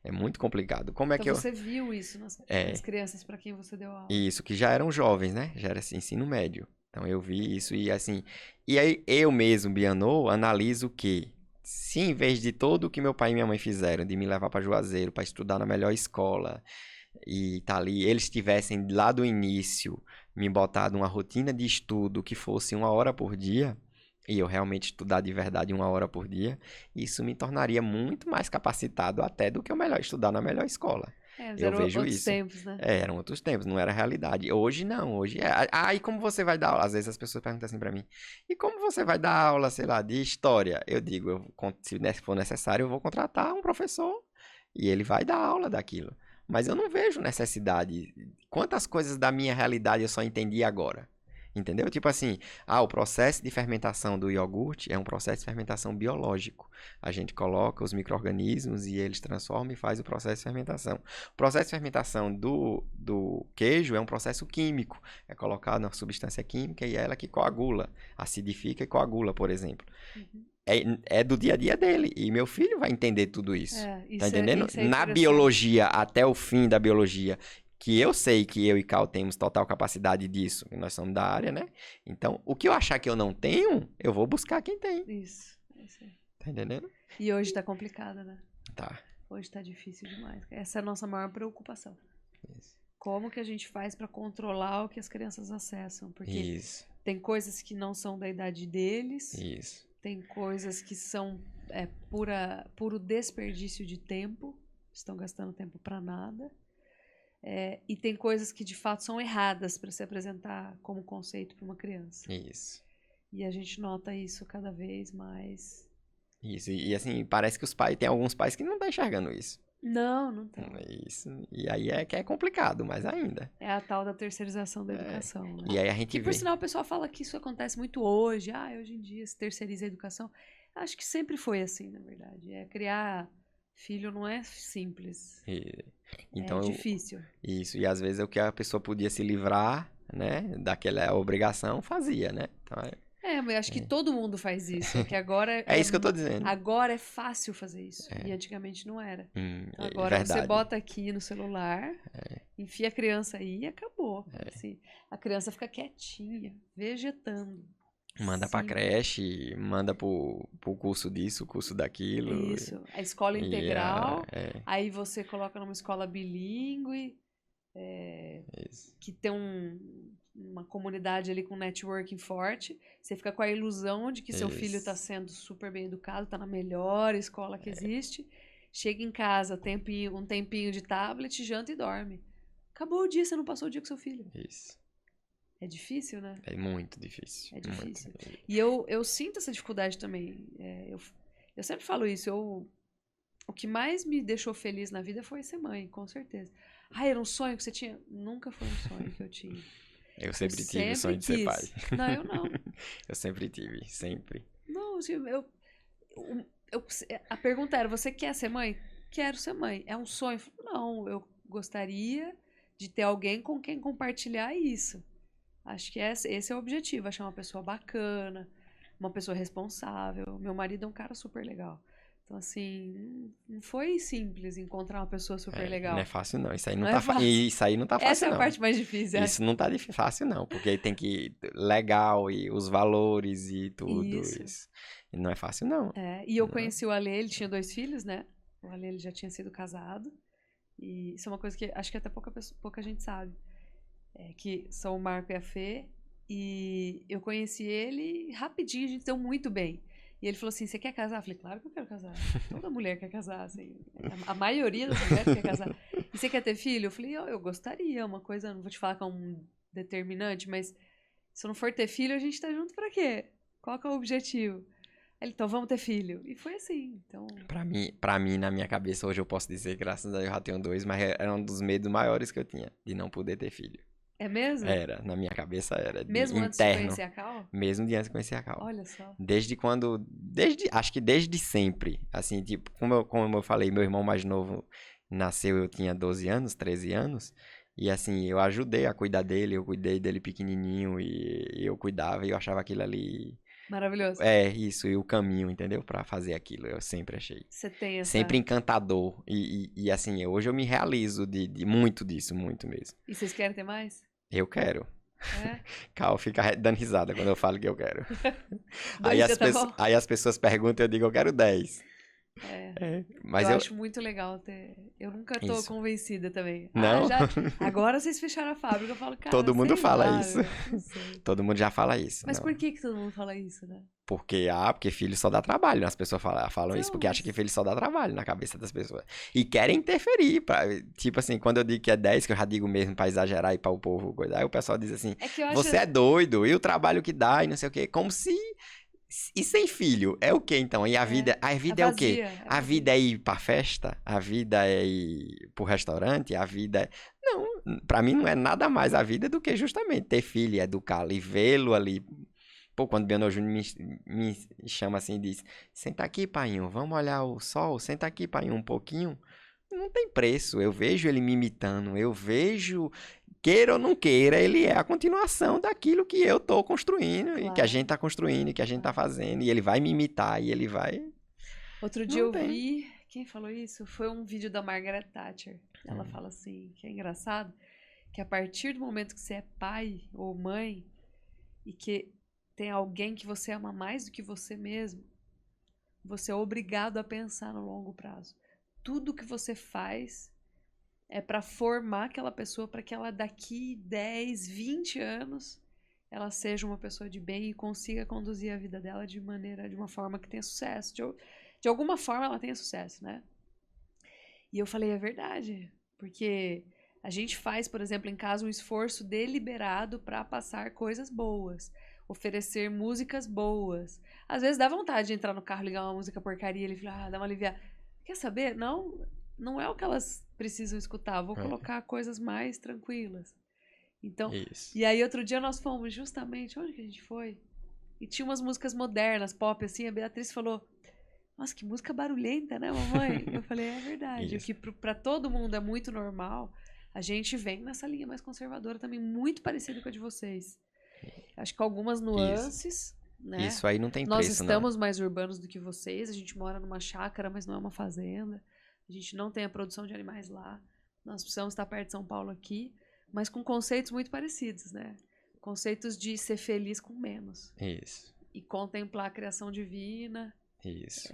É muito complicado. Como é então que você viu isso nas crianças para quem você deu aula? Isso, que já eram jovens, né? Já era assim, ensino médio. Então eu vi isso e assim. E aí eu mesmo, Bianô, analiso que se em vez de todo o que meu pai e minha mãe fizeram, de me levar para Juazeiro, para estudar na melhor escola, e tá ali, eles tivessem lá do início me botado uma rotina de estudo que fosse 1 hora por dia, e eu realmente estudar de verdade 1 hora por dia, isso me tornaria muito mais capacitado até do que eu melhor estudar na melhor escola. Eu vejo outros isso. tempos, né? Eram outros tempos, não era realidade. Hoje não, hoje é. Ah, e como você vai dar aula? Às vezes as pessoas perguntam assim pra mim: e como você vai dar aula, sei lá, de história? Eu digo: se for necessário, eu vou contratar um professor e ele vai dar aula daquilo. Mas eu não vejo necessidade. Quantas coisas da minha realidade eu só entendi agora? Entendeu? Tipo assim, o processo de fermentação do iogurte é um processo de fermentação biológico. A gente coloca os micro-organismos e eles transformam e faz o processo de fermentação. O processo de fermentação do queijo é um processo químico. É colocado uma substância química e é ela que coagula, acidifica e coagula, por exemplo. Uhum. É do dia a dia dele. E meu filho vai entender tudo isso. Tá entendendo? Isso é Na biologia, até o fim da biologia, que eu sei que eu e Cal temos total capacidade disso, que nós somos da área, né? Então, o que eu achar que eu não tenho, eu vou buscar quem tem. Isso. Tá entendendo? E hoje tá complicado, né? Tá. Hoje tá difícil demais. Essa é a nossa maior preocupação. Isso. Como que a gente faz para controlar o que as crianças acessam? Porque tem coisas que não são da idade deles. Isso. Tem coisas que são puro desperdício de tempo. Estão gastando tempo para nada. E tem coisas que de fato são erradas para se apresentar como conceito para uma criança. Isso. E a gente nota isso cada vez mais. Isso. E assim, parece que os pais, tem alguns pais que não estão enxergando isso. Não tem. Isso. E aí é que é complicado, mais ainda. É a tal da terceirização da educação, né? E aí a gente Que, por vê. sinal, o pessoal fala que isso acontece muito hoje. Hoje em dia se terceiriza a educação. Acho que sempre foi assim, na verdade. Criar filho não é simples. Então, É difícil. Isso. E às vezes é o que a pessoa podia se livrar, né? Daquela obrigação, fazia, né? Então, Mas eu acho que todo mundo faz isso. Que agora é isso que eu tô dizendo. Agora é fácil fazer isso. E antigamente não era. Então, É agora você verdade. bota aqui no celular, enfia a criança aí e acabou. Assim, a criança fica quietinha, vegetando. Manda pra creche, manda pro curso disso, curso daquilo. Isso. A escola integral. Aí você coloca numa escola bilíngue. Que tem uma comunidade ali com networking forte. Você fica com a ilusão de que seu filho está sendo super bem educado, está na melhor escola que existe. Chega em casa, um tempinho de tablet, janta e dorme. Acabou o dia, você não passou o dia com seu filho. Isso. É difícil, né? É muito difícil. É difícil. Muito. E eu sinto essa dificuldade também. Eu sempre falo isso. O que mais me deixou feliz na vida foi ser mãe, com certeza. Era um sonho que você tinha? Nunca foi um sonho que eu tinha. Eu sempre tive o sonho de ser pai. Não, eu não. Eu sempre tive, sempre. Não, a pergunta era, você quer ser mãe? Quero ser mãe. É um sonho? Não, eu gostaria de ter alguém com quem compartilhar isso. Acho que esse é o objetivo, achar uma pessoa bacana, uma pessoa responsável. Meu marido é um cara super legal. Então, assim, não foi simples encontrar uma pessoa super legal. Não é fácil, não. Isso aí não tá fácil. Isso aí não tá fácil, Essa é não. a parte mais difícil. Isso não tá fácil, não. Porque tem que... Legal e os valores e tudo. Isso. E não é fácil, não. E eu conheci o Ale, ele tinha 2 filhos, né? O Ale, ele já tinha sido casado. E isso é uma coisa que acho que até pouca gente sabe. Que são o Marco e a Fê. E eu conheci ele rapidinho, a gente deu muito bem. E ele falou assim, você quer casar? Eu falei, claro que eu quero casar. Toda mulher quer casar, assim. A maioria das mulheres quer casar. E você quer ter filho? Eu falei, eu gostaria. Uma coisa, não vou te falar que é um determinante, mas se eu não for ter filho, a gente tá junto pra quê? Qual que é o objetivo? Ele, então vamos ter filho. E foi assim, então... Pra mim, na minha cabeça, hoje eu posso dizer que graças a Deus eu já tenho 2, mas era um dos medos maiores que eu tinha, de não poder ter filho. É mesmo? Era, na minha cabeça era. Mesmo antes de conhecer a Cal? Mesmo antes de conhecer a Cal. Olha só. Acho que desde sempre. Assim, tipo, como eu falei, meu irmão mais novo nasceu, eu tinha 12 anos, 13 anos. E assim, eu ajudei a cuidar dele, eu cuidei dele pequenininho e eu cuidava e eu achava aquilo ali... Maravilhoso. Isso, e o caminho, entendeu? Pra fazer aquilo, eu sempre achei. Você tem essa... Sempre encantador. E assim, hoje eu me realizo de muito disso, muito mesmo. E vocês querem ter mais? Eu quero. Cal fica dando risada quando eu falo que eu quero. Aí as pessoas perguntam, eu digo, eu quero 10. Mas eu acho muito legal ter. Eu nunca tô convencida também. Não? Agora vocês fecharam a fábrica, eu falo, cara, todo mundo fala isso. Todo mundo já fala isso. Mas por que todo mundo fala isso, né? Porque filho só dá trabalho. As pessoas falam isso porque acham que filho só dá trabalho na cabeça das pessoas. E querem interferir. Tipo assim, quando eu digo que é 10, que eu já digo mesmo pra exagerar e para o povo cuidar, aí o pessoal diz assim, você é doido, e o trabalho que dá, e não sei o quê. Como se... E sem filho, é o que então? E a vida é o quê? A vida é ir pra festa? A vida é ir pro restaurante? A vida é... Não, pra mim não é nada mais a vida do que justamente ter filho, educá-lo e vê-lo ali. Pô, quando o Biano Júnior me chama assim e diz, senta aqui, painho, vamos olhar o sol, senta aqui, painho, um pouquinho. Não tem preço, eu vejo ele me imitando, eu vejo... Queira ou não queira, ele é a continuação daquilo que eu tô construindo, claro. E que a gente tá construindo, e que a gente tá fazendo, e ele vai me imitar, e ele vai... Outro dia eu vi, quem falou isso? Foi um vídeo da Margaret Thatcher. Ela fala assim, que é engraçado, que a partir do momento que você é pai ou mãe, e que tem alguém que você ama mais do que você mesmo, você é obrigado a pensar no longo prazo. Tudo que você faz... é para formar aquela pessoa para que ela daqui 10, 20 anos ela seja uma pessoa de bem e consiga conduzir a vida dela de uma forma que tenha sucesso. De alguma forma ela tenha sucesso, né? E eu falei, é verdade. Porque a gente faz, por exemplo, em casa um esforço deliberado para passar coisas boas. Oferecer músicas boas. Às vezes dá vontade de entrar no carro, ligar uma música porcaria e falar, dá uma aliviada. Quer saber? Não... não é o que elas precisam escutar. Vou colocar coisas mais tranquilas. Então, Isso. e aí outro dia nós fomos justamente, onde que a gente foi? E tinha umas músicas modernas, pop, assim, a Beatriz falou, nossa, que música barulhenta, né, mamãe? Eu falei, é verdade. O Isso. que pra todo mundo é muito normal, a gente vem nessa linha mais conservadora também, muito parecida com a de vocês. Acho que algumas nuances, né? Isso aí não tem Nós preço, não. estamos mais urbanos do que vocês, a gente mora numa chácara, mas não é uma fazenda. A gente não tem a produção de animais lá. Nós precisamos estar perto de São Paulo aqui, mas com conceitos muito parecidos, né? Conceitos de ser feliz com menos. Isso. E contemplar a criação divina. Isso.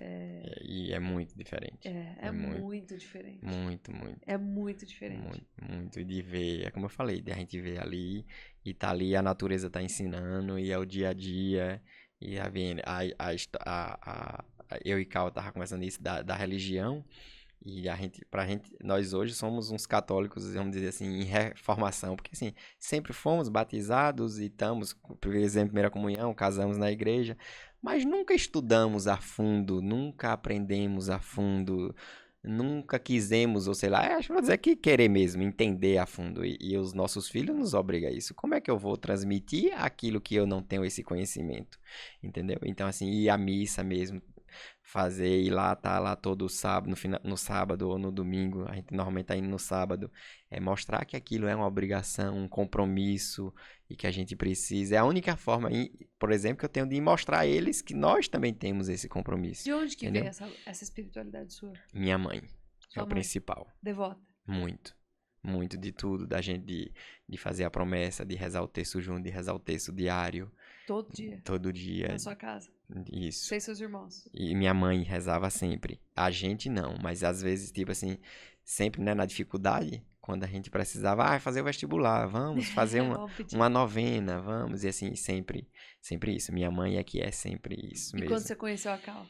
E é muito diferente. É muito diferente. Muito. É muito diferente. Muito. E de ver, é como eu falei, de a gente ver ali, e tá ali, a natureza tá ensinando, e é o dia a dia, e eu e Cal tava conversando isso da religião, e nós hoje somos uns católicos, vamos dizer assim, em reformação, porque assim, sempre fomos batizados e estamos, por exemplo, primeira comunhão, casamos na igreja, mas nunca estudamos a fundo, nunca aprendemos a fundo, nunca quisemos, ou sei lá, acho que vou dizer que querer mesmo, entender a fundo, e os nossos filhos nos obrigam a isso. Como é que eu vou transmitir aquilo que eu não tenho esse conhecimento? Entendeu? Então, assim, ir à missa mesmo, fazer, ir lá, tá lá todo sábado, no sábado ou no domingo, a gente normalmente tá indo no sábado, é mostrar que aquilo é uma obrigação, um compromisso e que a gente precisa. É a única forma, por exemplo, que eu tenho de mostrar a eles que nós também temos esse compromisso. De onde que entendeu? vem essa espiritualidade sua? Minha mãe é Sua o mãe? principal. Devota? Muito de tudo, da gente de fazer a promessa, de rezar o texto junto, de rezar o texto diário. Todo dia? Todo dia. Na sua casa? Isso. Você e seus irmãos? E minha mãe rezava sempre. A gente não, mas às vezes, tipo assim, sempre, né, na dificuldade, quando a gente precisava, fazer o vestibular, vamos fazer uma novena, vamos, e assim, sempre isso. Minha mãe é que é sempre isso mesmo. E quando você conheceu a Cal?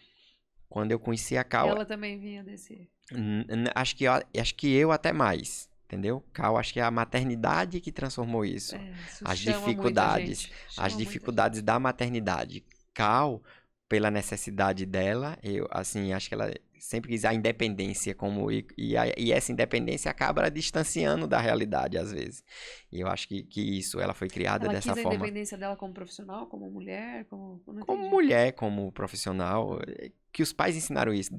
Quando eu conheci a Cal... Ela também vinha desse... Acho que eu até mais, entendeu? Cal, acho que é a maternidade que transformou isso. As dificuldades da maternidade. Cal, pela necessidade dela, eu, assim, acho que ela sempre quis a independência, e essa independência acaba distanciando da realidade, às vezes. E eu acho que isso, ela foi criada dessa forma. Ela quis a independência dela como profissional, como mulher, como mulher, como profissional, que os pais ensinaram isso,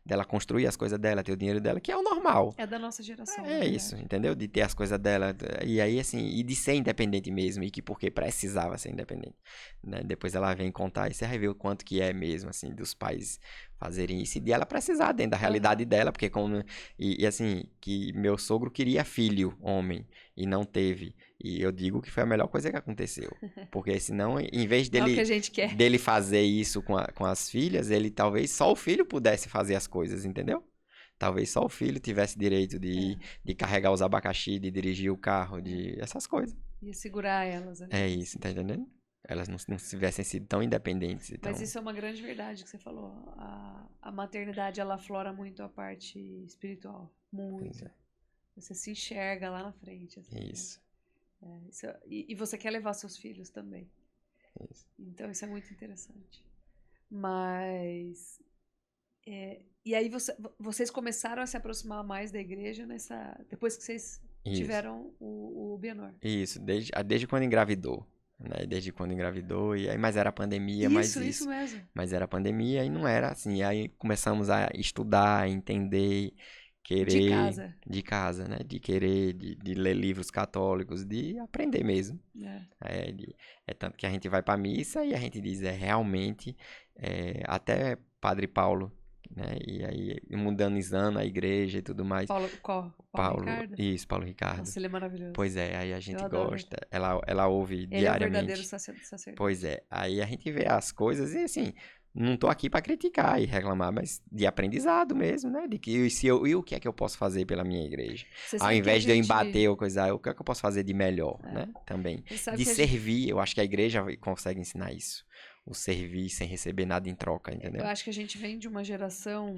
dela construir as coisas dela, ter o dinheiro dela, que é o normal. É da nossa geração. É isso, entendeu? De ter as coisas dela, e aí assim, e de ser independente mesmo, e que porque precisava ser independente, né? Depois ela vem contar, e você vai ver o quanto que é mesmo, assim, dos pais fazerem isso, e de ela precisar dentro da realidade dela, porque como, e assim, que meu sogro queria filho, homem, e não teve, e eu digo que foi a melhor coisa que aconteceu, porque senão, em vez dele fazer isso com as filhas, ele talvez só o filho pudesse fazer as coisas, entendeu? Talvez só o filho tivesse direito de carregar os abacaxi, de dirigir o carro, de essas coisas. E segurar elas. É isso, tá entendendo? Elas não tivessem sido tão independentes. Então... Mas isso é uma grande verdade que você falou. A maternidade, ela aflora muito a parte espiritual. Muito. Você se enxerga lá na frente. Assim, isso. Né? E você quer levar seus filhos também. Isso. Então isso é muito interessante. Mas... e aí vocês começaram a se aproximar mais da igreja depois que vocês tiveram o Bienor. Isso, desde quando engravidou. Né? Desde quando engravidou, mas era pandemia, isso mesmo. Mas era pandemia e não era assim. Aí começamos a estudar, a entender, querer. De casa, né? De querer, de ler livros católicos, de aprender mesmo. É tanto que a gente vai pra missa e a gente diz, realmente, até Padre Paulo, né? E aí, mundanizando a igreja e tudo mais. Paulo Ricardo? Isso, Paulo Ricardo. Nossa, ele é maravilhoso. Pois é, aí a gente gosta. Ela ouve diariamente. Ele é o verdadeiro sacerdote. Pois é, aí a gente vê as coisas e assim, não tô aqui para criticar e reclamar, mas de aprendizado mesmo, né? De que e o que é que eu posso fazer pela minha igreja? Ao invés de eu embater ou coisa, o que é que eu posso fazer de melhor, né? Também. De servir, eu acho que a igreja consegue ensinar isso. O servir sem receber nada em troca, entendeu? Eu acho que a gente vem de uma geração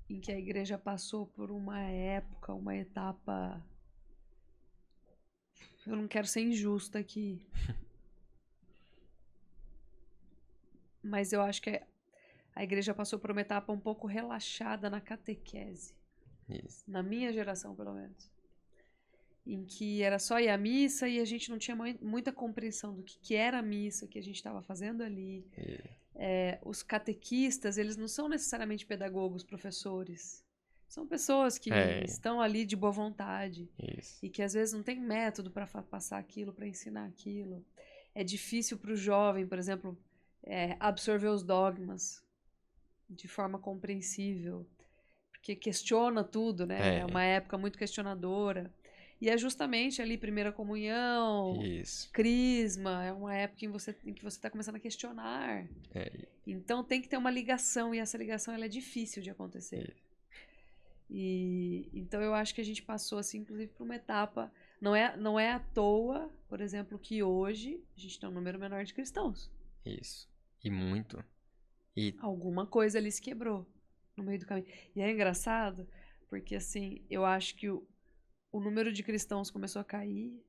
em que a igreja passou por uma época, uma etapa... Eu não quero ser injusta aqui. Mas eu acho que a igreja passou por uma etapa um pouco relaxada na catequese. Isso. Na minha geração, pelo menos. Em que era só ir à missa e a gente não tinha muita compreensão do que era a missa, o que a gente estava fazendo ali. Os catequistas, eles não são necessariamente pedagogos, professores. São pessoas que estão ali de boa vontade. Isso. E que às vezes não tem método para passar aquilo, para ensinar aquilo. É difícil para o jovem, por exemplo, absorver os dogmas de forma compreensível. Porque questiona tudo, né? É uma época muito questionadora. E é justamente ali, primeira comunhão, crisma, é uma época em que você está começando a questionar. Então tem que ter uma ligação, e essa ligação ela é difícil de acontecer. Então eu acho que a gente passou, assim, inclusive, por uma etapa. Não é à toa, por exemplo, que hoje a gente tem um número menor de cristãos. Isso. E muito. Alguma coisa ali se quebrou no meio do caminho. E é engraçado, porque assim, eu acho que o número de cristãos começou a cair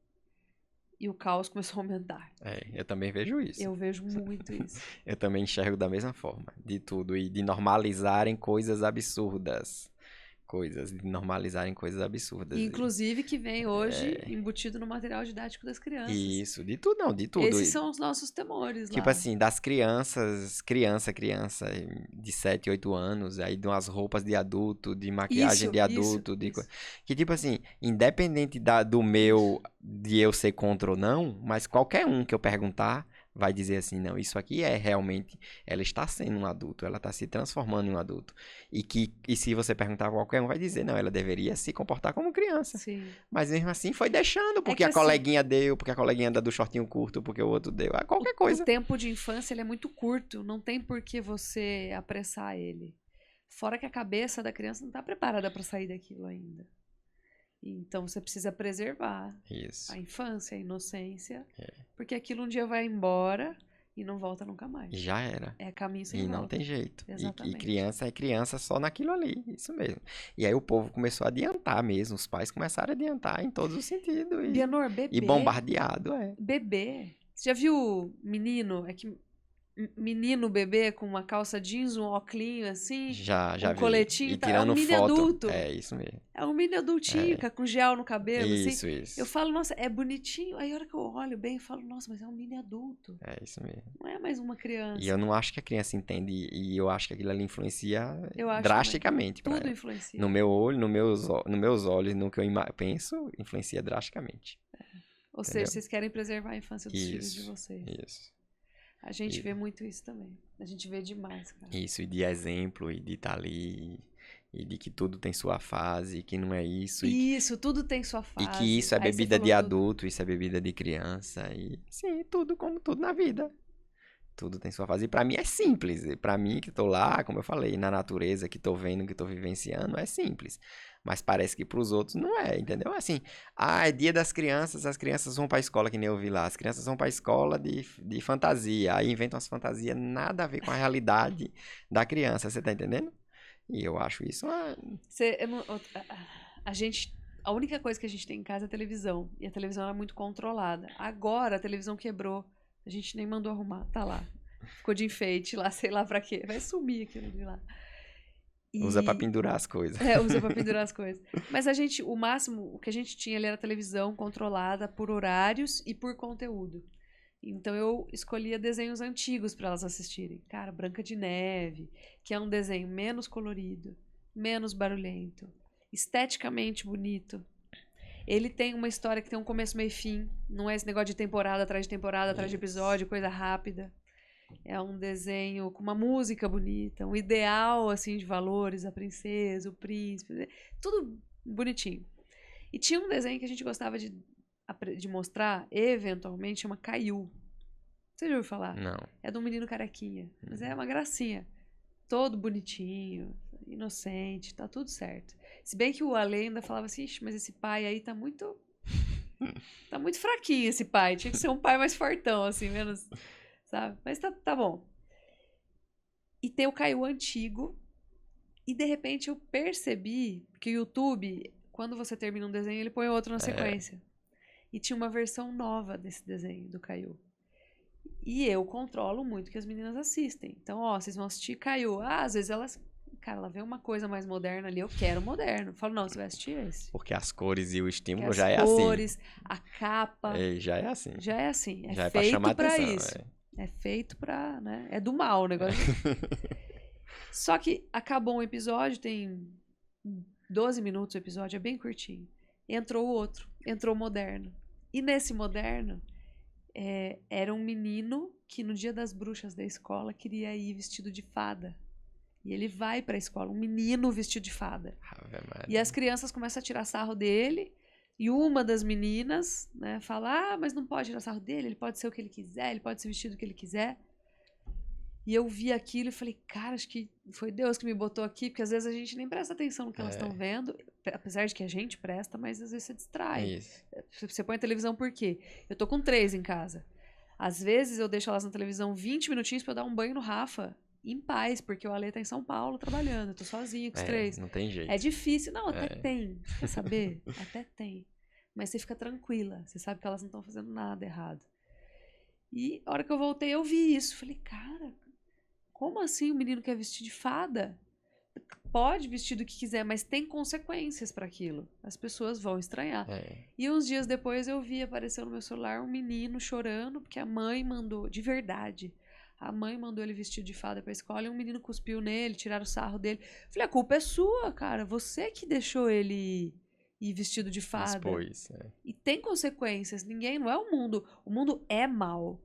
e o caos começou a aumentar. Eu também vejo isso. Eu vejo muito isso. Eu também enxergo da mesma forma, de tudo, e de normalizarem coisas absurdas. Inclusive que vem hoje embutido no material didático das crianças. Isso, de tudo. Esses são os nossos temores lá. Tipo assim, das criança de 7, 8 anos, aí de umas roupas de adulto, de maquiagem de adulto, que tipo assim, independente de eu ser contra ou não, mas qualquer um que eu perguntar vai dizer assim, não, isso aqui realmente, ela está sendo um adulto, ela está se transformando em um adulto. E se você perguntar, qualquer um vai dizer, não, ela deveria se comportar como criança. Sim. Mas mesmo assim foi deixando, porque a coleguinha deu, porque a coleguinha anda do shortinho curto, porque o outro deu, qualquer coisa. O tempo de infância ele é muito curto, não tem por que você apressar ele. Fora que a cabeça da criança não está preparada para sair daquilo ainda. Então você precisa preservar a infância, a inocência, porque aquilo um dia vai embora e não volta nunca mais. Já era. É caminho sem volta. E não tem jeito. Exatamente. E criança é criança só naquilo ali, isso mesmo. E aí o povo começou a adiantar mesmo, os pais começaram a adiantar em todos os sentidos. Bianor, bebê. E bombardeado, Bebê. Você já viu menino, menino bebê com uma calça jeans, um óculos assim, já um vi. coletinho, e tirando é um mini foto. adulto. É isso mesmo. É um mini adultinho, com gel no cabelo, isso, assim. Isso. Eu falo, nossa, é bonitinho. Aí a hora que eu olho bem, eu falo, nossa, mas é um mini adulto. É isso mesmo. Não é mais uma criança. E eu não acho que a criança entende, e eu acho que aquilo ali influencia acho drasticamente. Tudo influencia. No meu olho, nos meus olhos, no que eu penso, influencia drasticamente. Ou seja, vocês querem preservar a infância dos filhos de vocês. Isso. A gente vê muito isso também. A gente vê demais, cara. Isso, e de exemplo, e de estar ali, e de que tudo tem sua fase, que não é isso. Isso, tudo tem sua fase. E que isso é bebida de adulto, isso é bebida de criança. E sim, tudo como tudo na vida. Tudo tem sua fase. E pra mim é simples. E pra mim que tô lá, como eu falei, na natureza, que tô vendo, que tô vivenciando, é simples. Mas parece que pros outros não é, entendeu? Assim, é dia das crianças, as crianças vão pra escola, que nem eu vi lá. As crianças vão pra escola de fantasia. Aí inventam umas fantasias nada a ver com a realidade da criança, você tá entendendo? E eu acho isso a única coisa que a gente tem em casa é a televisão. E a televisão é muito controlada. Agora a televisão quebrou. A gente nem mandou arrumar. Tá lá. Ficou de enfeite lá, sei lá pra quê. Vai sumir aquilo de lá. Usa pra pendurar as coisas. Usa pra pendurar as coisas. Mas o máximo, o que a gente tinha ali era televisão controlada por horários e por conteúdo. Então eu escolhia desenhos antigos para elas assistirem. Cara, Branca de Neve, que é um desenho menos colorido, menos barulhento, esteticamente bonito. Ele tem uma história que tem um começo, meio e fim. Não é esse negócio de temporada atrás de temporada, atrás de episódio, coisa rápida. É um desenho com uma música bonita, um ideal assim de valores, a princesa, o príncipe, tudo bonitinho. E tinha um desenho que a gente gostava de mostrar, eventualmente, chama Caiu. Você já ouviu falar? Não. É de um menino carequinha, mas é uma gracinha. Todo bonitinho, inocente, tá tudo certo. Se bem que o Ale ainda falava assim, mas esse pai aí tá muito fraquinho esse pai, tinha que ser um pai mais fortão, assim, menos... Sabe? Mas tá bom. E tem o Caiu antigo. E de repente eu percebi que o YouTube, quando você termina um desenho, ele põe outro na sequência. E tinha uma versão nova desse desenho do Caiu. E eu controlo muito que as meninas assistem. Então, vocês vão assistir Caiu. Às vezes elas cara, ela vê uma coisa mais moderna ali, eu quero moderno. Eu falo, não, você vai assistir esse. Porque as cores e o estímulo Porque já é as assim. cores, a capa, Já é assim. já é assim. É Já é pra chamar feito pra atenção. isso. É feito pra, né? É do mal o negócio. Só que acabou um episódio, tem 12 minutos o episódio, é bem curtinho. Entrou o outro, entrou o moderno. E nesse moderno, era um menino que no dia das bruxas da escola queria ir vestido de fada. E ele vai pra escola, um menino vestido de fada. Ave Maria. E as crianças começam a tirar sarro dele. E uma das meninas, né, fala, mas não pode tirar sarro dele, ele pode ser o que ele quiser, ele pode ser vestido o que ele quiser. E eu vi aquilo e falei, cara, acho que foi Deus que me botou aqui, porque às vezes a gente nem presta atenção no que elas estão vendo, apesar de que a gente presta, mas às vezes você distrai. Isso. Você põe a televisão por quê? Eu tô com 3 em casa. Às vezes eu deixo elas na televisão 20 minutinhos pra eu dar um banho no Rafa, em paz, porque o Ale tá em São Paulo trabalhando, eu tô sozinha com os 3. Não tem jeito. É difícil. Não, até tem. Quer saber? Até tem. Mas você fica tranquila. Você sabe que elas não estão fazendo nada errado. E a hora que eu voltei, eu vi isso. Falei, cara, como assim o menino quer vestir de fada? Pode vestir do que quiser, mas tem consequências para aquilo. As pessoas vão estranhar. E uns dias depois eu vi, apareceu no meu celular, um menino chorando, porque a mãe mandou, de verdade, a mãe mandou ele vestido de fada pra escola e um menino cuspiu nele, tiraram o sarro dele. Falei, a culpa é sua, cara. Você que deixou ele ir vestido de fada. Expôs, E tem consequências. Ninguém, não é o mundo. O mundo é mal.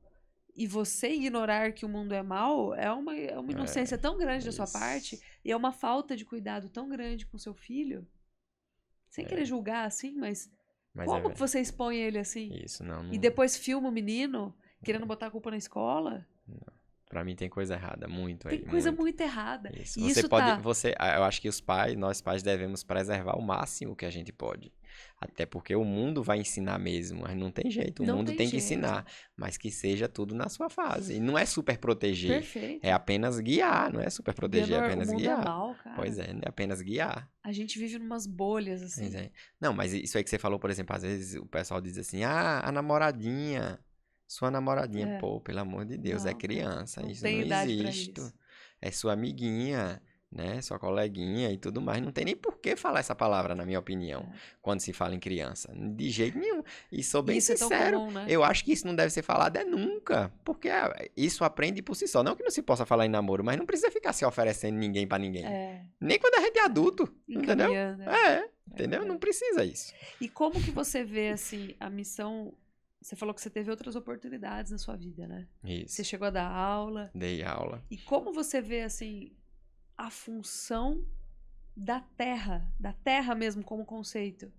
E você ignorar que o mundo é mal é uma inocência tão grande da sua parte e é uma falta de cuidado tão grande com seu filho. Sem querer julgar assim, mas como que você expõe ele assim? Isso, não. E depois filma o menino querendo botar a culpa na escola? Não. Pra mim tem coisa errada, muito aí. Tem coisa muito errada. Isso. E eu acho que nós pais devemos preservar o máximo que a gente pode. Até porque o mundo vai ensinar mesmo, mas não tem jeito. O mundo tem que ensinar, mas que seja tudo na sua fase. E não é super proteger. Perfeito. É apenas guiar, não é super proteger, é apenas guiar. É mal, cara. Pois é apenas guiar. A gente vive numas bolhas, assim. Não, mas isso aí que você falou, por exemplo, às vezes o pessoal diz assim, a namoradinha... Sua namoradinha, pô, pelo amor de Deus, é criança, não isso tem não idade existe. Pra isso. É sua amiguinha, né? Sua coleguinha e tudo mais. Não tem nem por que falar essa palavra, na minha opinião, quando se fala em criança. De jeito nenhum. E sou bem sincero, é tão comum, né? Eu acho que isso não deve ser falado nunca. Porque isso aprende por si só. Não que não se possa falar em namoro, mas não precisa ficar se oferecendo ninguém pra ninguém. Nem quando a gente é adulto, entendeu? Entendeu? Não precisa isso. E como que você vê, assim, a missão... Você falou que você teve outras oportunidades na sua vida, né? Isso. Você chegou a dar aula. Dei aula. E como você vê, assim, a função da terra mesmo como conceito,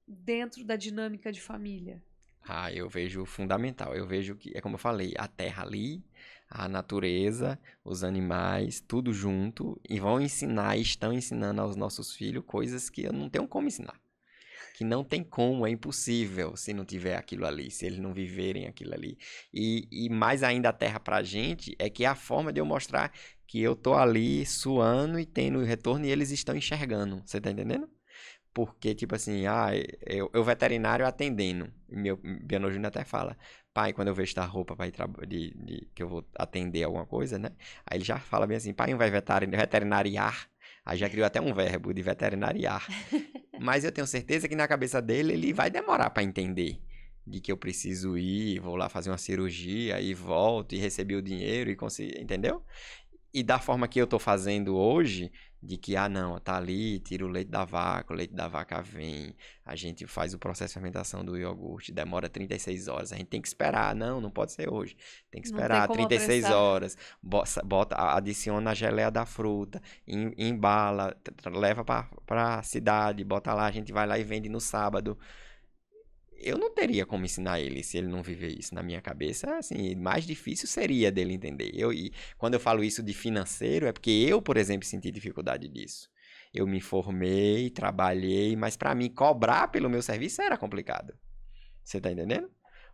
dentro da dinâmica de família? Eu vejo fundamental. Eu vejo que, é como eu falei, a terra ali, a natureza, os animais, tudo junto, e estão ensinando aos nossos filhos coisas que eu não tenho como ensinar. Que não tem como, é impossível se não tiver aquilo ali, se eles não viverem aquilo ali. E mais ainda a terra pra gente é que é a forma de eu mostrar que eu tô ali suando e tendo retorno e eles estão enxergando. Você tá entendendo? Porque, tipo assim, eu veterinário atendendo. Meu Biano Júnior até fala, pai, quando eu vejo a roupa pra ir que eu vou atender alguma coisa, né? Aí ele já fala bem assim, pai, não vai veterinariar? Aí já criou até um verbo de veterinariar. Mas eu tenho certeza que na cabeça dele ele vai demorar para entender de que eu preciso ir, vou lá fazer uma cirurgia, e volto e receber o dinheiro e conseguir, entendeu? E da forma que eu tô fazendo hoje, de que, não, tá ali, tira o leite da vaca, o leite da vaca vem, a gente faz o processo de fermentação do iogurte, demora 36 horas, a gente tem que esperar, não pode ser hoje, tem que esperar 36 horas, adiciona a geleia da fruta, embala, leva pra cidade, bota lá, a gente vai lá e vende no sábado. Eu não teria como ensinar ele se ele não viver isso. Na minha cabeça, assim, mais difícil seria dele entender. E quando eu falo isso de financeiro, é porque eu, por exemplo, senti dificuldade disso. Eu me formei, trabalhei, mas para mim cobrar pelo meu serviço era complicado. Você tá entendendo?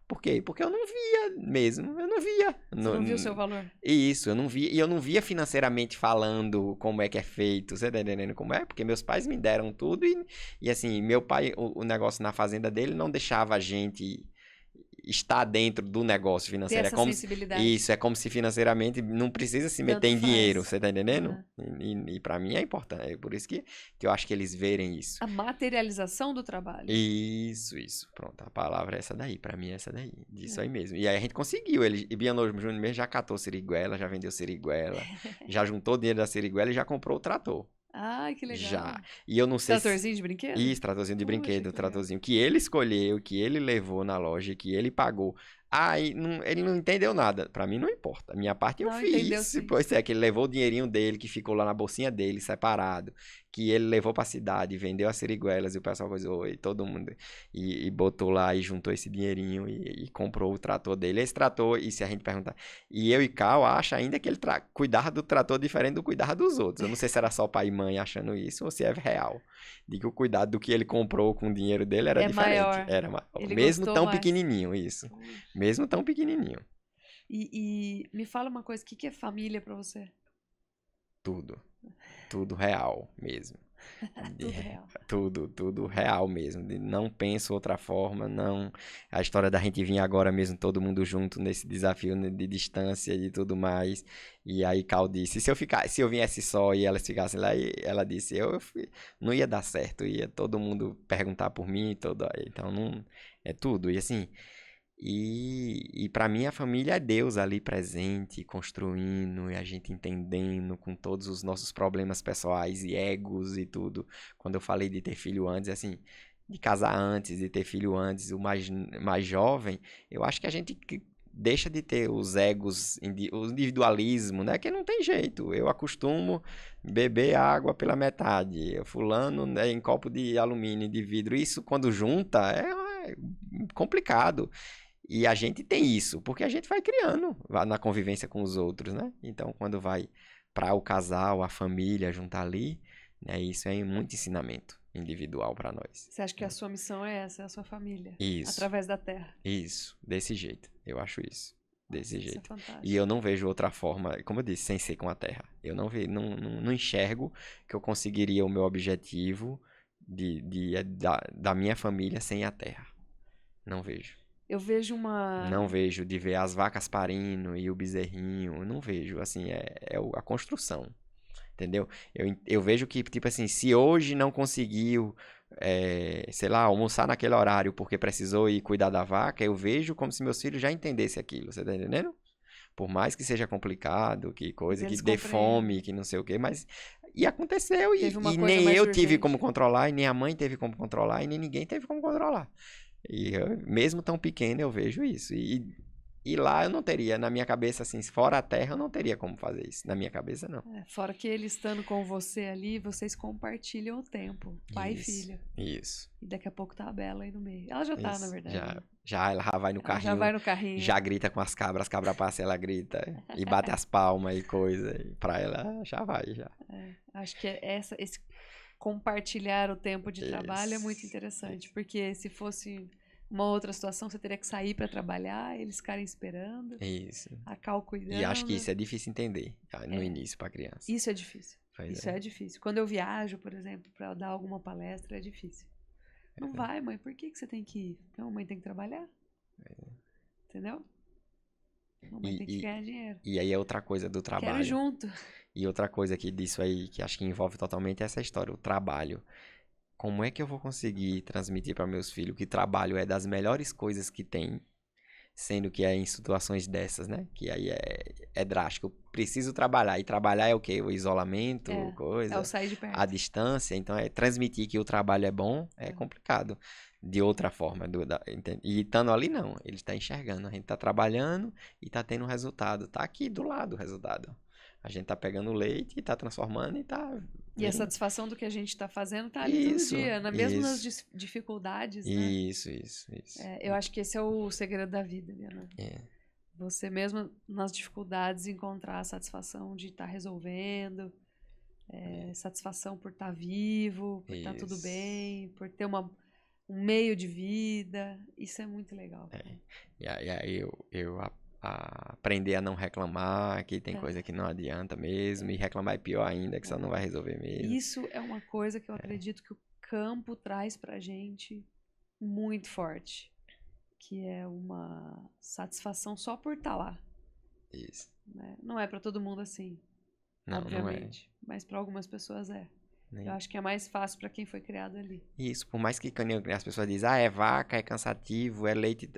Por quê? Porque eu não via mesmo, eu não via. Você não via o seu valor? Isso, eu não via, e eu não via financeiramente falando como é que é feito, você tá entendendo como é? Porque meus pais me deram tudo e assim, meu pai, o negócio na fazenda dele não deixava a gente está dentro do negócio Ter financeiro. É essa como sensibilidade. isso, é como se financeiramente não precisa se meter Tanto em dinheiro, faz. você tá entendendo? Aham. E para mim é importante, é por isso que eu acho que eles verem isso. A materialização do trabalho. Isso, pronto, a palavra é essa daí, pra mim é essa daí, disso É. aí mesmo. E aí a gente conseguiu, e Bianor Júnior mesmo já catou siriguela, já vendeu siriguela, já juntou o dinheiro da siriguela e já comprou o trator. Ai, que Já. legal. E eu não sei se... Tratorzinho de brinquedo? Isso, tratorzinho de Puxa, brinquedo, que legal. tratorzinho que ele escolheu, que ele levou na loja, que ele pagou. Aí ele não entendeu nada. Pra mim não importa. A minha parte eu Não, entendeu fiz. sim. Pois é, que ele levou o dinheirinho dele, que ficou lá na bolsinha dele, separado. Que ele levou pra cidade, vendeu as siriguelas e o pessoal coisou, e todo mundo. E botou lá e juntou esse dinheirinho e comprou o trator dele. Esse trator, e se a gente perguntar. E eu e Cal acha ainda que ele cuidava do trator diferente do cuidar dos outros. Eu não sei se era só pai e mãe achando isso ou se é real. De que o cuidado do que ele comprou com o dinheiro dele era É diferente. maior. Era maior. Ele Mesmo gostou tão mais. pequenininho, isso. Puxa. Mesmo tão pequenininho. E me fala uma coisa, o que é família pra você? Tudo. Tudo real mesmo. Tudo real. Tudo real mesmo. Não penso outra forma, não. A história da gente vir agora mesmo, todo mundo junto nesse desafio, né, de distância e tudo mais. E aí Cal disse, se eu viesse só e elas ficassem lá, e ela disse, não ia dar certo, ia todo mundo perguntar por mim, então não, é tudo. E assim, e para mim a família é Deus ali presente, construindo, e a gente entendendo com todos os nossos problemas pessoais e egos e tudo. Quando eu falei de ter filho antes, assim, de casar antes, de ter filho antes, o mais jovem, eu acho que a gente deixa de ter os egos, o individualismo, né? Que não tem jeito. Eu acostumo beber água pela metade, fulano, né, em copo de alumínio, de vidro. Isso quando junta é complicado. E a gente tem isso, porque a gente vai criando na convivência com os outros, né? Então, quando vai para o casal, a família juntar ali, né? Isso é muito ensinamento individual para nós. Você acha que a sua missão é essa, é a sua família? Isso. Através da terra. Isso, desse jeito. Eu acho isso. Desse Isso é jeito. fantástico. E eu não vejo outra forma, como eu disse, sem ser com a terra. Eu não enxergo que eu conseguiria o meu objetivo da minha família sem a terra. Não vejo. Eu vejo uma... Não vejo de ver as vacas parindo e o bezerrinho. Não vejo. Assim, a construção. Entendeu? Eu vejo que, tipo assim, se hoje não conseguiu, sei lá, almoçar naquele horário porque precisou ir cuidar da vaca, eu vejo como se meus filhos já entendessem aquilo. Você tá entendendo? Por mais que seja complicado, que coisa, que Eles dê compreendem. fome, que não sei o quê, mas. E aconteceu, Teve uma e coisa nem mais eu tive urgente. como controlar, e nem a mãe teve como controlar, e nem ninguém teve como controlar. E mesmo tão pequeno eu vejo isso. E lá eu não teria, na minha cabeça, assim, fora a terra, eu não teria como fazer isso. Na minha cabeça, não. Fora que ele estando com você ali, vocês compartilham o tempo. Pai Isso, e filha. Isso. E daqui a pouco tá a Bela aí no meio. Ela já tá, Isso. na verdade. né? Já ela vai no Ela carrinho, já vai no carrinho. já grita com as cabras passam, ela grita, e bate as palmas e coisa, e pra ela já vai, já. Acho que esse compartilhar o tempo de trabalho é muito Isso, interessante, porque se fosse uma outra situação, você teria que sair para trabalhar, eles ficarem esperando, Isso. a Cal cuidando. E acho que isso é difícil entender no início pra criança. Isso é difícil. Pois Isso é difícil. Quando eu viajo, por exemplo, para dar alguma palestra, é difícil. Não vai, mãe, por que você tem que ir? Porque a mãe tem que trabalhar. Entendeu? A mãe tem que ganhar dinheiro. E aí é outra coisa do trabalho. Quero junto. E outra coisa aqui disso aí, que acho que envolve totalmente essa história, o trabalho. Como é que eu vou conseguir transmitir para meus filhos que trabalho é das melhores coisas que tem, sendo que é em situações dessas, né? Que aí é drástico. Eu preciso trabalhar. E trabalhar é o quê? O isolamento, coisa. É o sair de perto. A distância. Então, transmitir que o trabalho é bom é complicado. De outra forma. E estando ali, não. Ele está enxergando. A gente está trabalhando e está tendo resultado. Está aqui do lado o resultado. A gente tá pegando leite e tá transformando e tá... E a satisfação do que a gente tá fazendo tá ali todo dia, mesmo nas dificuldades, né? Isso. Eu acho que esse é o segredo da vida, Leonardo. Você mesmo nas dificuldades encontrar a satisfação de estar resolvendo, satisfação por estar vivo, por estar tudo bem, por ter um meio de vida. Isso é muito legal. E aí eu aprender a não reclamar, que tem coisa que não adianta mesmo, e reclamar é pior ainda, que só não vai resolver mesmo. Isso é uma coisa que eu acredito que o campo traz pra gente muito forte, que é uma satisfação só por estar lá, Isso. né? Não é para todo mundo assim, Não, obviamente, mas para algumas pessoas é. não é. Eu acho que é mais fácil para quem foi criado ali. Isso, por mais que as pessoas dizem, é vaca, é cansativo, é leite,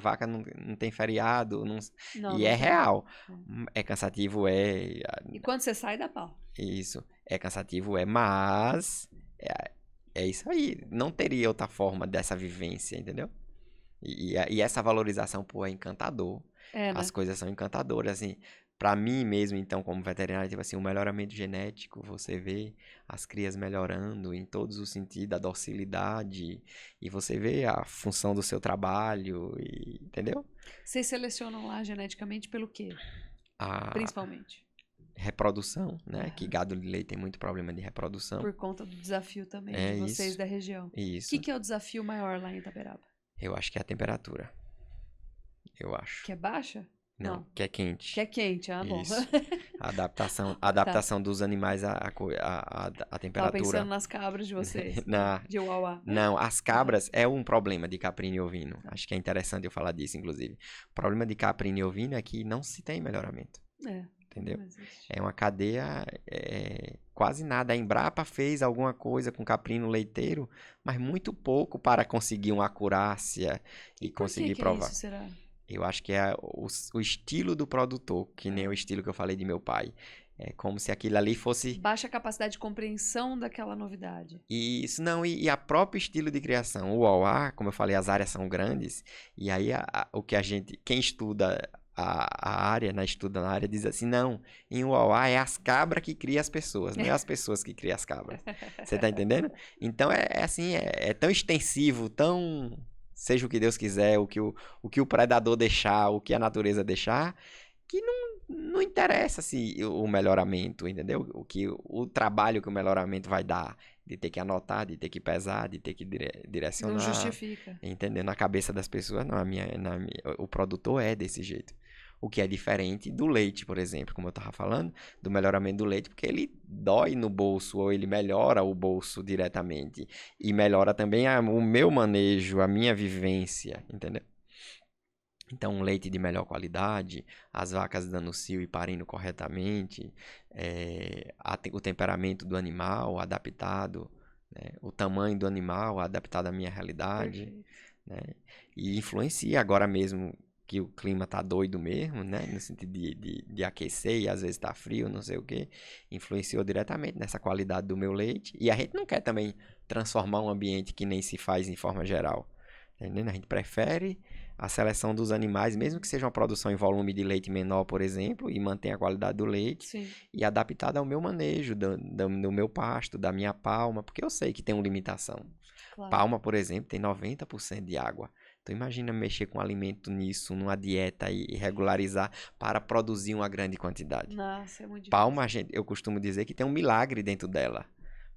vaca não tem feriado, Não, e não é tem. real. É cansativo, E quando você sai, dá pau. isso, é cansativo, mas é isso aí. Não teria outra forma dessa vivência, entendeu? E essa valorização, pô, é encantador. É, As né? coisas são encantadoras, assim. Pra mim mesmo, então, como veterinário, tipo assim, o melhoramento genético, você vê as crias melhorando em todos os sentidos, a docilidade, e você vê a função do seu trabalho, entendeu? Vocês selecionam lá geneticamente pelo quê? A Principalmente. reprodução, né? Que Aham. gado de leite tem muito problema de reprodução. Por conta do desafio também É de vocês isso, da região. O isso. que é o desafio maior lá em Itaberaba? Eu acho que é a temperatura. Eu acho. Que é baixa? Não, que é quente. Que é quente, ah, bom. Isso. A adaptação, Tá. adaptação dos animais à Tava temperatura. pensando nas cabras de vocês. Na, De Uauá. não, as cabras é um problema de caprino e ovino. Acho que é interessante eu falar disso, inclusive. O problema de caprino e ovino é que não se tem melhoramento. É. Entendeu? Não existe. É uma cadeia quase nada. A Embrapa fez alguma coisa com caprino leiteiro, mas muito pouco para conseguir uma acurácia e Por conseguir que é provar. isso, será? Eu acho que é o estilo do produtor, que nem o estilo que eu falei de meu pai. É como se aquilo ali fosse. Baixa capacidade de compreensão daquela novidade. Isso, não, e a próprio estilo de criação. O OA, como eu falei, as áreas são grandes, e aí o que quem estuda a área, estuda na área, diz assim, não, em Uauá é as cabras que criam as pessoas, não é as pessoas que criam as cabras. Você tá entendendo? Então é assim, é tão extensivo, tão seja o que Deus quiser, o que o predador deixar, o que a natureza deixar, que não interessa se o melhoramento, entendeu? O trabalho que o melhoramento vai dar, de ter que anotar, de ter que pesar, de ter que direcionar. Não justifica. Entendeu? Na cabeça das pessoas, não, o produtor é desse jeito. O que é diferente do leite, por exemplo, como eu estava falando, do melhoramento do leite, porque ele dói no bolso, ou ele melhora o bolso diretamente. E melhora também o meu manejo, a minha vivência, entendeu? Então, um leite de melhor qualidade, as vacas dando cio e parindo corretamente, o temperamento do animal adaptado, né? O tamanho do animal adaptado à minha realidade. Perfeito. Né? E influencia agora mesmo que o clima tá doido mesmo, né? No sentido de aquecer e às vezes tá frio, não sei o que. Influenciou diretamente nessa qualidade do meu leite. E a gente não quer também transformar um ambiente que nem se faz em forma geral. Entendendo? A gente prefere a seleção dos animais, mesmo que seja uma produção em volume de leite menor, por exemplo, e mantenha a qualidade do leite, Sim. e adaptada ao meu manejo, do meu pasto, da minha palma, porque eu sei que tem uma limitação. Claro. Palma, por exemplo, tem 90% de água. Então imagina mexer com alimento nisso, numa dieta e regularizar para produzir uma grande quantidade. Nossa, é muito difícil. Palma, eu costumo dizer que tem um milagre dentro dela.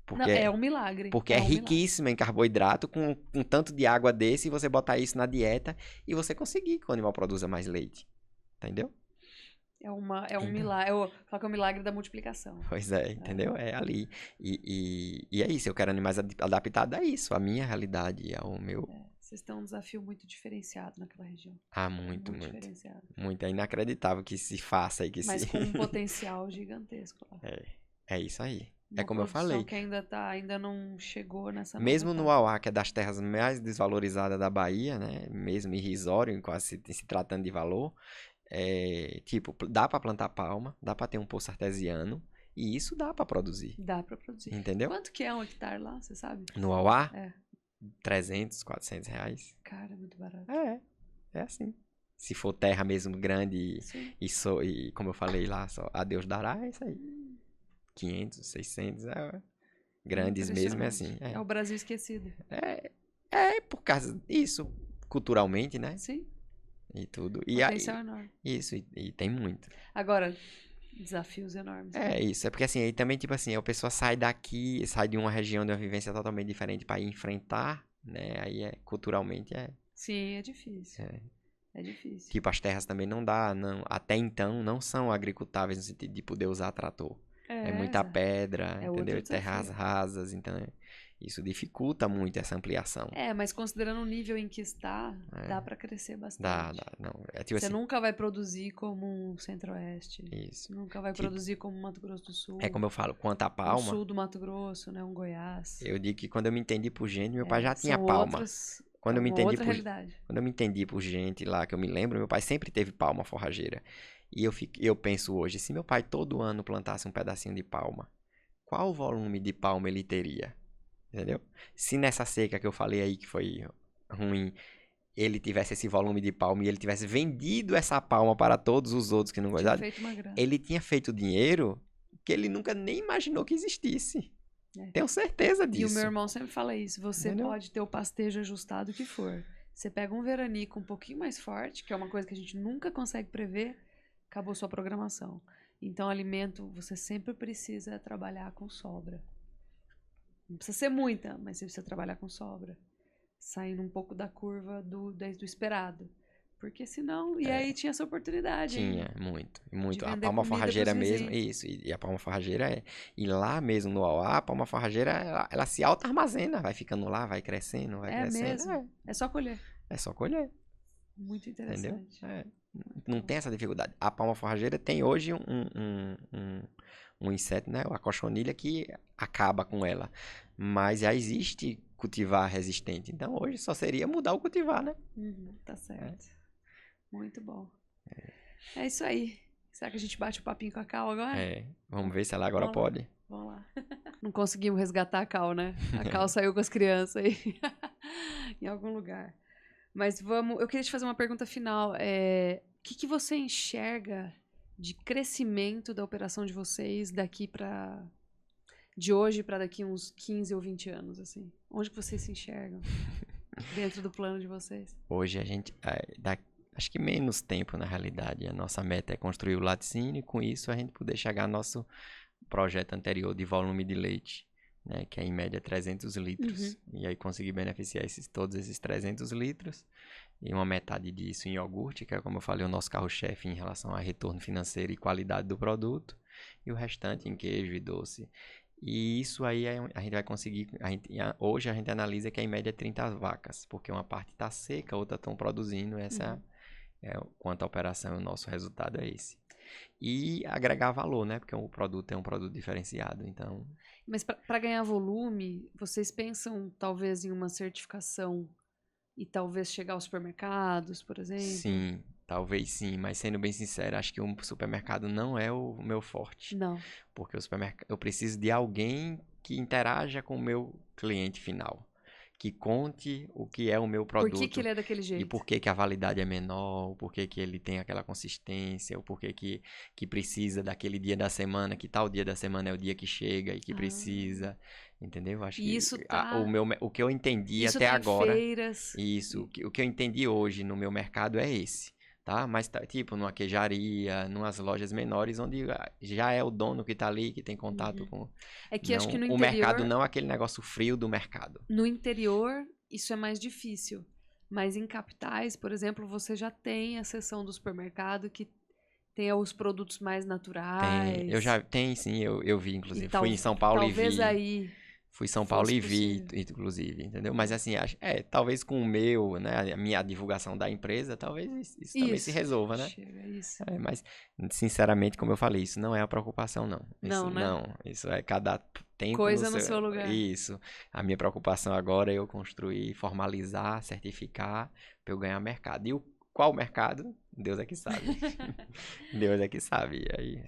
Porque, Não, é um milagre. porque é riquíssima em carboidrato, com tanto de água desse, e você botar isso na dieta e você conseguir que o animal produza mais leite. Entendeu? É um milagre. Fala que é o milagre da multiplicação. Pois é, entendeu? É ali. E é isso, eu quero animais adaptados a isso, a minha realidade, ao meu. Vocês têm um desafio muito diferenciado naquela região. Ah, muito. Diferenciado. Muito. É inacreditável que se faça e que Mas se. com um potencial gigantesco lá. É isso aí. Uma como eu falei. que ainda não chegou nessa Mesmo no Uauá, que é das terras mais desvalorizadas da Bahia, né? Mesmo irrisório, quase se tratando de valor. Tipo, dá para plantar palma, dá para ter um poço artesiano. E isso dá para produzir. Dá para produzir. Entendeu? Quanto que é um hectare lá, você sabe? No Uauá? É. 300, 400 reais. Cara, é muito barato. É assim. Se for terra mesmo grande e como eu falei lá, só a Deus dará, é isso aí. 500, 600, grandes mesmo, é assim. É o Brasil esquecido. Por causa disso, culturalmente, né? Sim. E tudo. Potencial enorme. Isso, e tem muito. Agora, desafios enormes. Isso. É porque assim, aí também, tipo assim, a pessoa sai daqui, sai de uma região, de uma vivência totalmente diferente para ir enfrentar, né? Aí culturalmente Sim, é difícil. É difícil. Tipo, as terras também não dá, até então não são agricultáveis no sentido de poder usar trator. É muita pedra, entendeu? Terras rasas, então Isso dificulta muito essa ampliação. Mas considerando o nível em que está, dá para crescer bastante. Dá. Não, tipo Você assim, nunca vai produzir como um Centro-Oeste. isso. Nunca vai Tipo, produzir como Mato Grosso do Sul. é como eu falo, quanto a O palma, sul do Mato Grosso, né? Um Goiás. eu digo que quando eu me entendi por gente, meu pai já tinha São palma. Quando eu me uma entendi outra realidade. Quando eu me entendi por gente lá, que eu me lembro, meu pai sempre teve palma forrageira. E eu penso hoje, se meu pai todo ano plantasse um pedacinho de palma, qual volume de palma ele teria? Entendeu? Se nessa seca que eu falei aí, que foi ruim, ele tivesse esse volume de palma e ele tivesse vendido essa palma para todos os outros que não Tinha gostaram, feito uma grana. ele tinha feito dinheiro que ele nunca nem imaginou que existisse. Tenho certeza disso. E o meu irmão sempre fala isso. Você Entendeu? pode ter o pastejo ajustado que for. Você pega um veranico um pouquinho mais forte, que é uma coisa que a gente nunca consegue prever, acabou sua programação. Então, alimento, você sempre precisa trabalhar com sobra. Não precisa ser muita, mas você precisa trabalhar com sobra. Saindo um pouco da curva do esperado. Porque senão... E aí tinha essa oportunidade. Tinha, muito. De A vender palma comida forrageira pros mesmo, vizinhos. isso. E a palma forrageira é. E lá mesmo no Auá, a palma forrageira, ela se auto-armazena. Vai ficando lá, vai crescendo, vai crescendo. Mesmo? É só colher. É só colher. Muito Entendeu? interessante. Não tem essa dificuldade. A palma forrageira tem hoje um inseto, né? A cochonilha que acaba com ela. Mas já existe cultivar resistente. Então hoje só seria mudar o cultivar, né? Tá certo. Muito bom. É isso aí. Será que a gente bate o papinho com a Cal agora? Vamos ver se ela agora pode. Vamos lá. Não conseguimos resgatar a Cal, né? A Cal saiu com as crianças aí. Em algum lugar. Mas eu queria te fazer uma pergunta final. O que você enxerga de crescimento da operação de vocês de hoje para daqui uns 15 ou 20 anos, assim? Onde que vocês se enxergam dentro do plano de vocês? Hoje a gente, acho que menos tempo na realidade. A nossa meta é construir o laticínio e com isso a gente poder chegar ao nosso projeto anterior de volume de leite, né, que é em média 300 litros. E aí conseguir beneficiar todos esses 300 litros e uma metade disso em iogurte, que é, como eu falei, o nosso carro-chefe em relação a retorno financeiro e qualidade do produto, e o restante em queijo e doce. E isso aí a gente vai conseguir, hoje a gente analisa que é em média 30 vacas, porque uma parte está seca, outra estão produzindo, quanto à operação, o nosso resultado é esse. E agregar valor, né? Porque o produto é um produto diferenciado, então... Mas para ganhar volume, vocês pensam talvez em uma certificação e talvez chegar aos supermercados, por exemplo? Sim, talvez sim, mas sendo bem sincero, acho que o supermercado não é o meu forte. Não. Porque eu preciso de alguém que interaja com o meu cliente final. Que conte o que é o meu produto. Por que ele é daquele jeito? E por que a validade é menor, por que ele tem aquela consistência, o porquê que precisa daquele dia da semana, que tal dia da semana é o dia que chega e que precisa, entendeu? Acho que isso o que eu entendi isso até tá agora... Em feiras. Isso, o que eu entendi hoje no meu mercado é esse. Tá? Mas tipo numa queijaria, numas lojas menores, onde já é o dono que tá ali, que tem contato com... É que acho que no interior... O mercado não é aquele negócio frio do mercado. No interior, isso é mais difícil. Mas em capitais, por exemplo, você já tem a seção do supermercado que tem os produtos mais naturais. Tem sim, eu vi, inclusive. Fui em São Paulo e vi. Talvez aí... Fui em São Paulo e vi, inclusive, entendeu? Mas assim, talvez com o meu, né, a minha divulgação da empresa, talvez isso também se resolva, né? Chega, isso. Mas, sinceramente, como eu falei, isso não é a preocupação, não. Não, né? Não, isso é cada tempo coisa no seu lugar. Isso. A minha preocupação agora é eu construir, formalizar, certificar, para eu ganhar mercado. E qual mercado? Deus é que sabe. Deus é que sabe. E aí,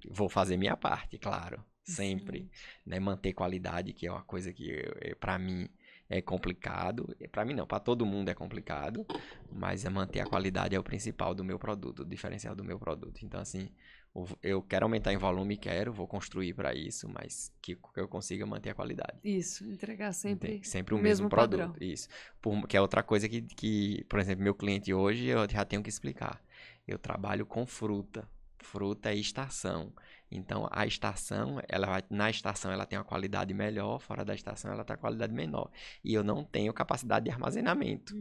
vou fazer minha parte, claro. Sempre, né? Manter qualidade, que é uma coisa que para mim é complicado. Para mim não, para todo mundo é complicado, mas manter a qualidade é o principal do meu produto, o diferencial do meu produto. Então assim, eu quero aumentar em volume, vou construir para isso, mas que eu consiga manter a qualidade. Isso, entregar sempre o mesmo produto. Padrão. Isso. Que é outra coisa que, por exemplo, meu cliente hoje eu já tenho que explicar. Eu trabalho com fruta e estação. Então, a estação, na estação ela tem uma qualidade melhor, fora da estação ela tem uma qualidade menor. E eu não tenho capacidade de armazenamento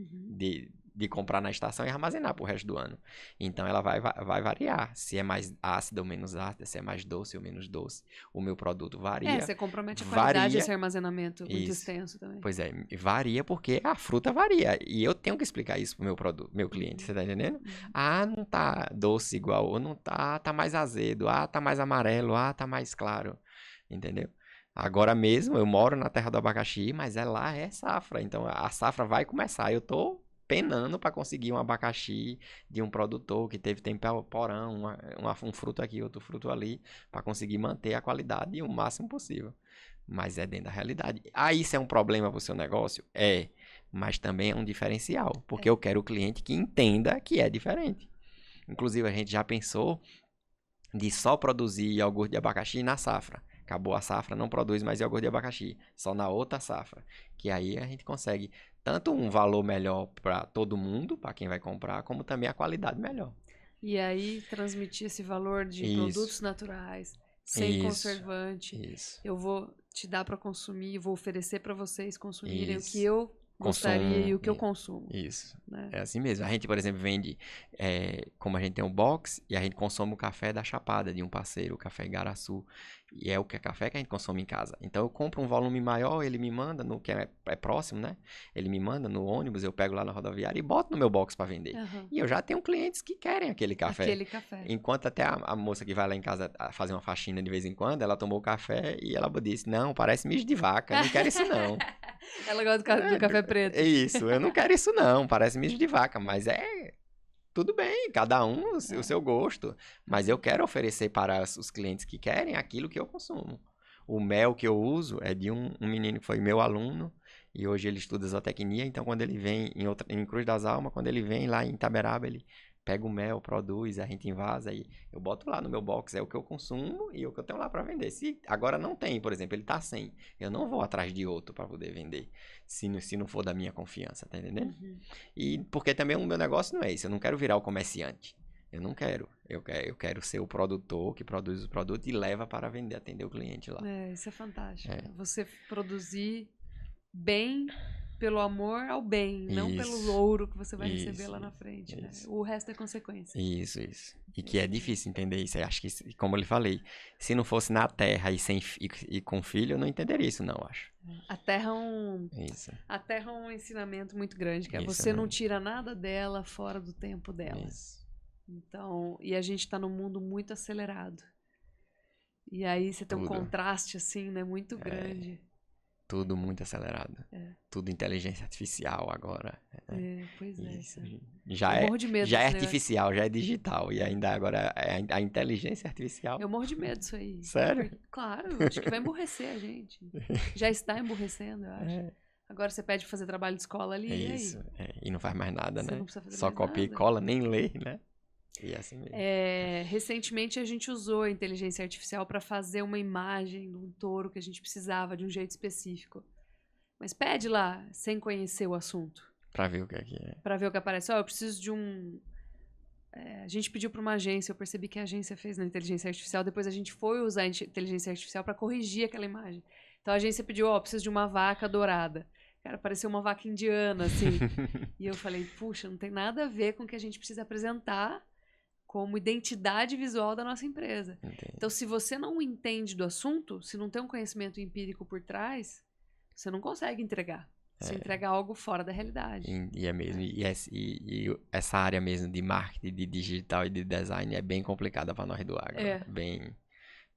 de comprar na estação e armazenar pro resto do ano. Então ela vai variar. Se é mais ácida ou menos ácida, se é mais doce ou menos doce. O meu produto varia. Você compromete a qualidade Varia. desse armazenamento muito Isso. extenso também. Pois é, varia porque a fruta varia. E eu tenho que explicar isso pro meu cliente, você tá entendendo? Ah, não tá doce igual, ou não tá mais azedo, tá mais amarelo, tá mais claro. Entendeu? Agora mesmo eu moro na terra do abacaxi, mas lá é safra. Então a safra vai começar. Eu tô penando para conseguir um abacaxi de um produtor que teve temporão, um fruto aqui, outro fruto ali, para conseguir manter a qualidade o máximo possível. Mas é dentro da realidade. Isso é um problema para o seu negócio? É. Mas também é um diferencial. Porque eu quero o cliente que entenda que é diferente. Inclusive, a gente já pensou de só produzir iogurte de abacaxi na safra. Acabou a safra, não produz mais iogurte de abacaxi. Só na outra safra. Que aí a gente consegue tanto um valor melhor para todo mundo, para quem vai comprar, como também a qualidade melhor. E aí transmitir esse valor de produtos naturais, sem conservante. Eu vou te dar para consumir, vou oferecer para vocês consumirem o que eu gostaria e o que eu consumo. Isso. Né? É assim mesmo. A gente, por exemplo, vende, como a gente tem um box, e a gente consome o café da Chapada, de um parceiro, o café Igaraçu. E é o que é café que a gente consome em casa. Então eu compro um volume maior, ele me manda, no que é próximo, né? Ele me manda no ônibus, eu pego lá na rodoviária e boto no meu box para vender. E eu já tenho clientes que querem aquele café. Enquanto até a moça que vai lá em casa fazer uma faxina de vez em quando, ela tomou o café e ela disse, não, parece mijo de vaca, eu não quero isso não. Ela gosta do café preto. É isso, eu não quero isso não, parece mijo de vaca, mas tudo bem, cada um o seu gosto, mas eu quero oferecer para os clientes que querem aquilo que eu consumo. O mel que eu uso é de um menino que foi meu aluno, e hoje ele estuda zootecnia, então quando ele vem em Cruz das Almas, quando ele vem lá em Itaberaba, ele pega o mel, produz, a gente invasa e eu boto lá no meu box, é o que eu consumo e o que eu tenho lá para vender. Se agora não tem, por exemplo, ele tá sem, eu não vou atrás de outro para poder vender, se não for da minha confiança, tá entendendo? E porque também o meu negócio não é isso, eu não quero virar o comerciante. Eu não quero. Eu quero ser o produtor que produz o produto e leva para vender, atender o cliente lá. Isso é fantástico. Você produzir bem pelo amor ao bem, não pelo ouro que você vai receber lá na frente. Né? O resto é consequência. Isso. E que é difícil entender isso. Eu acho que, como eu lhe falei, se não fosse na terra e com filho, eu não entenderia isso, não, acho. A terra é um ensinamento muito grande, que é você não tira nada dela fora do tempo dela. Então, e a gente está num mundo muito acelerado. E aí você tem um contraste, assim, né, muito grande. Tudo muito acelerado. Tudo inteligência artificial agora. Pois é. Isso. Já é artificial, já é digital. E ainda agora a inteligência artificial. Eu morro de medo disso aí. Sério? Claro, acho que vai emburrecer a gente. Já está emburrecendo, eu acho. Agora você pede pra fazer trabalho de escola ali. Isso. E não faz mais nada, você né? Não precisa fazer Só copia e cola, nem lê, né? E é assim mesmo. Recentemente a gente usou a inteligência artificial para fazer uma imagem de um touro que a gente precisava de um jeito específico. Mas pede lá, sem conhecer o assunto. Para ver o que é. Para ver o que aparece. Eu preciso de um... a gente pediu para uma agência, eu percebi que a agência fez na inteligência artificial, depois a gente foi usar a inteligência artificial para corrigir aquela imagem. Então a agência pediu, preciso de uma vaca dourada. Cara, pareceu uma vaca indiana, assim. E eu falei, puxa, não tem nada a ver com o que a gente precisa apresentar como identidade visual da nossa empresa. Entendi. Então, se você não entende do assunto, se não tem um conhecimento empírico por trás, você não consegue entregar. Você entrega algo fora da realidade. E é mesmo. E essa área mesmo de marketing, de digital e de design é bem complicada para nós do agro.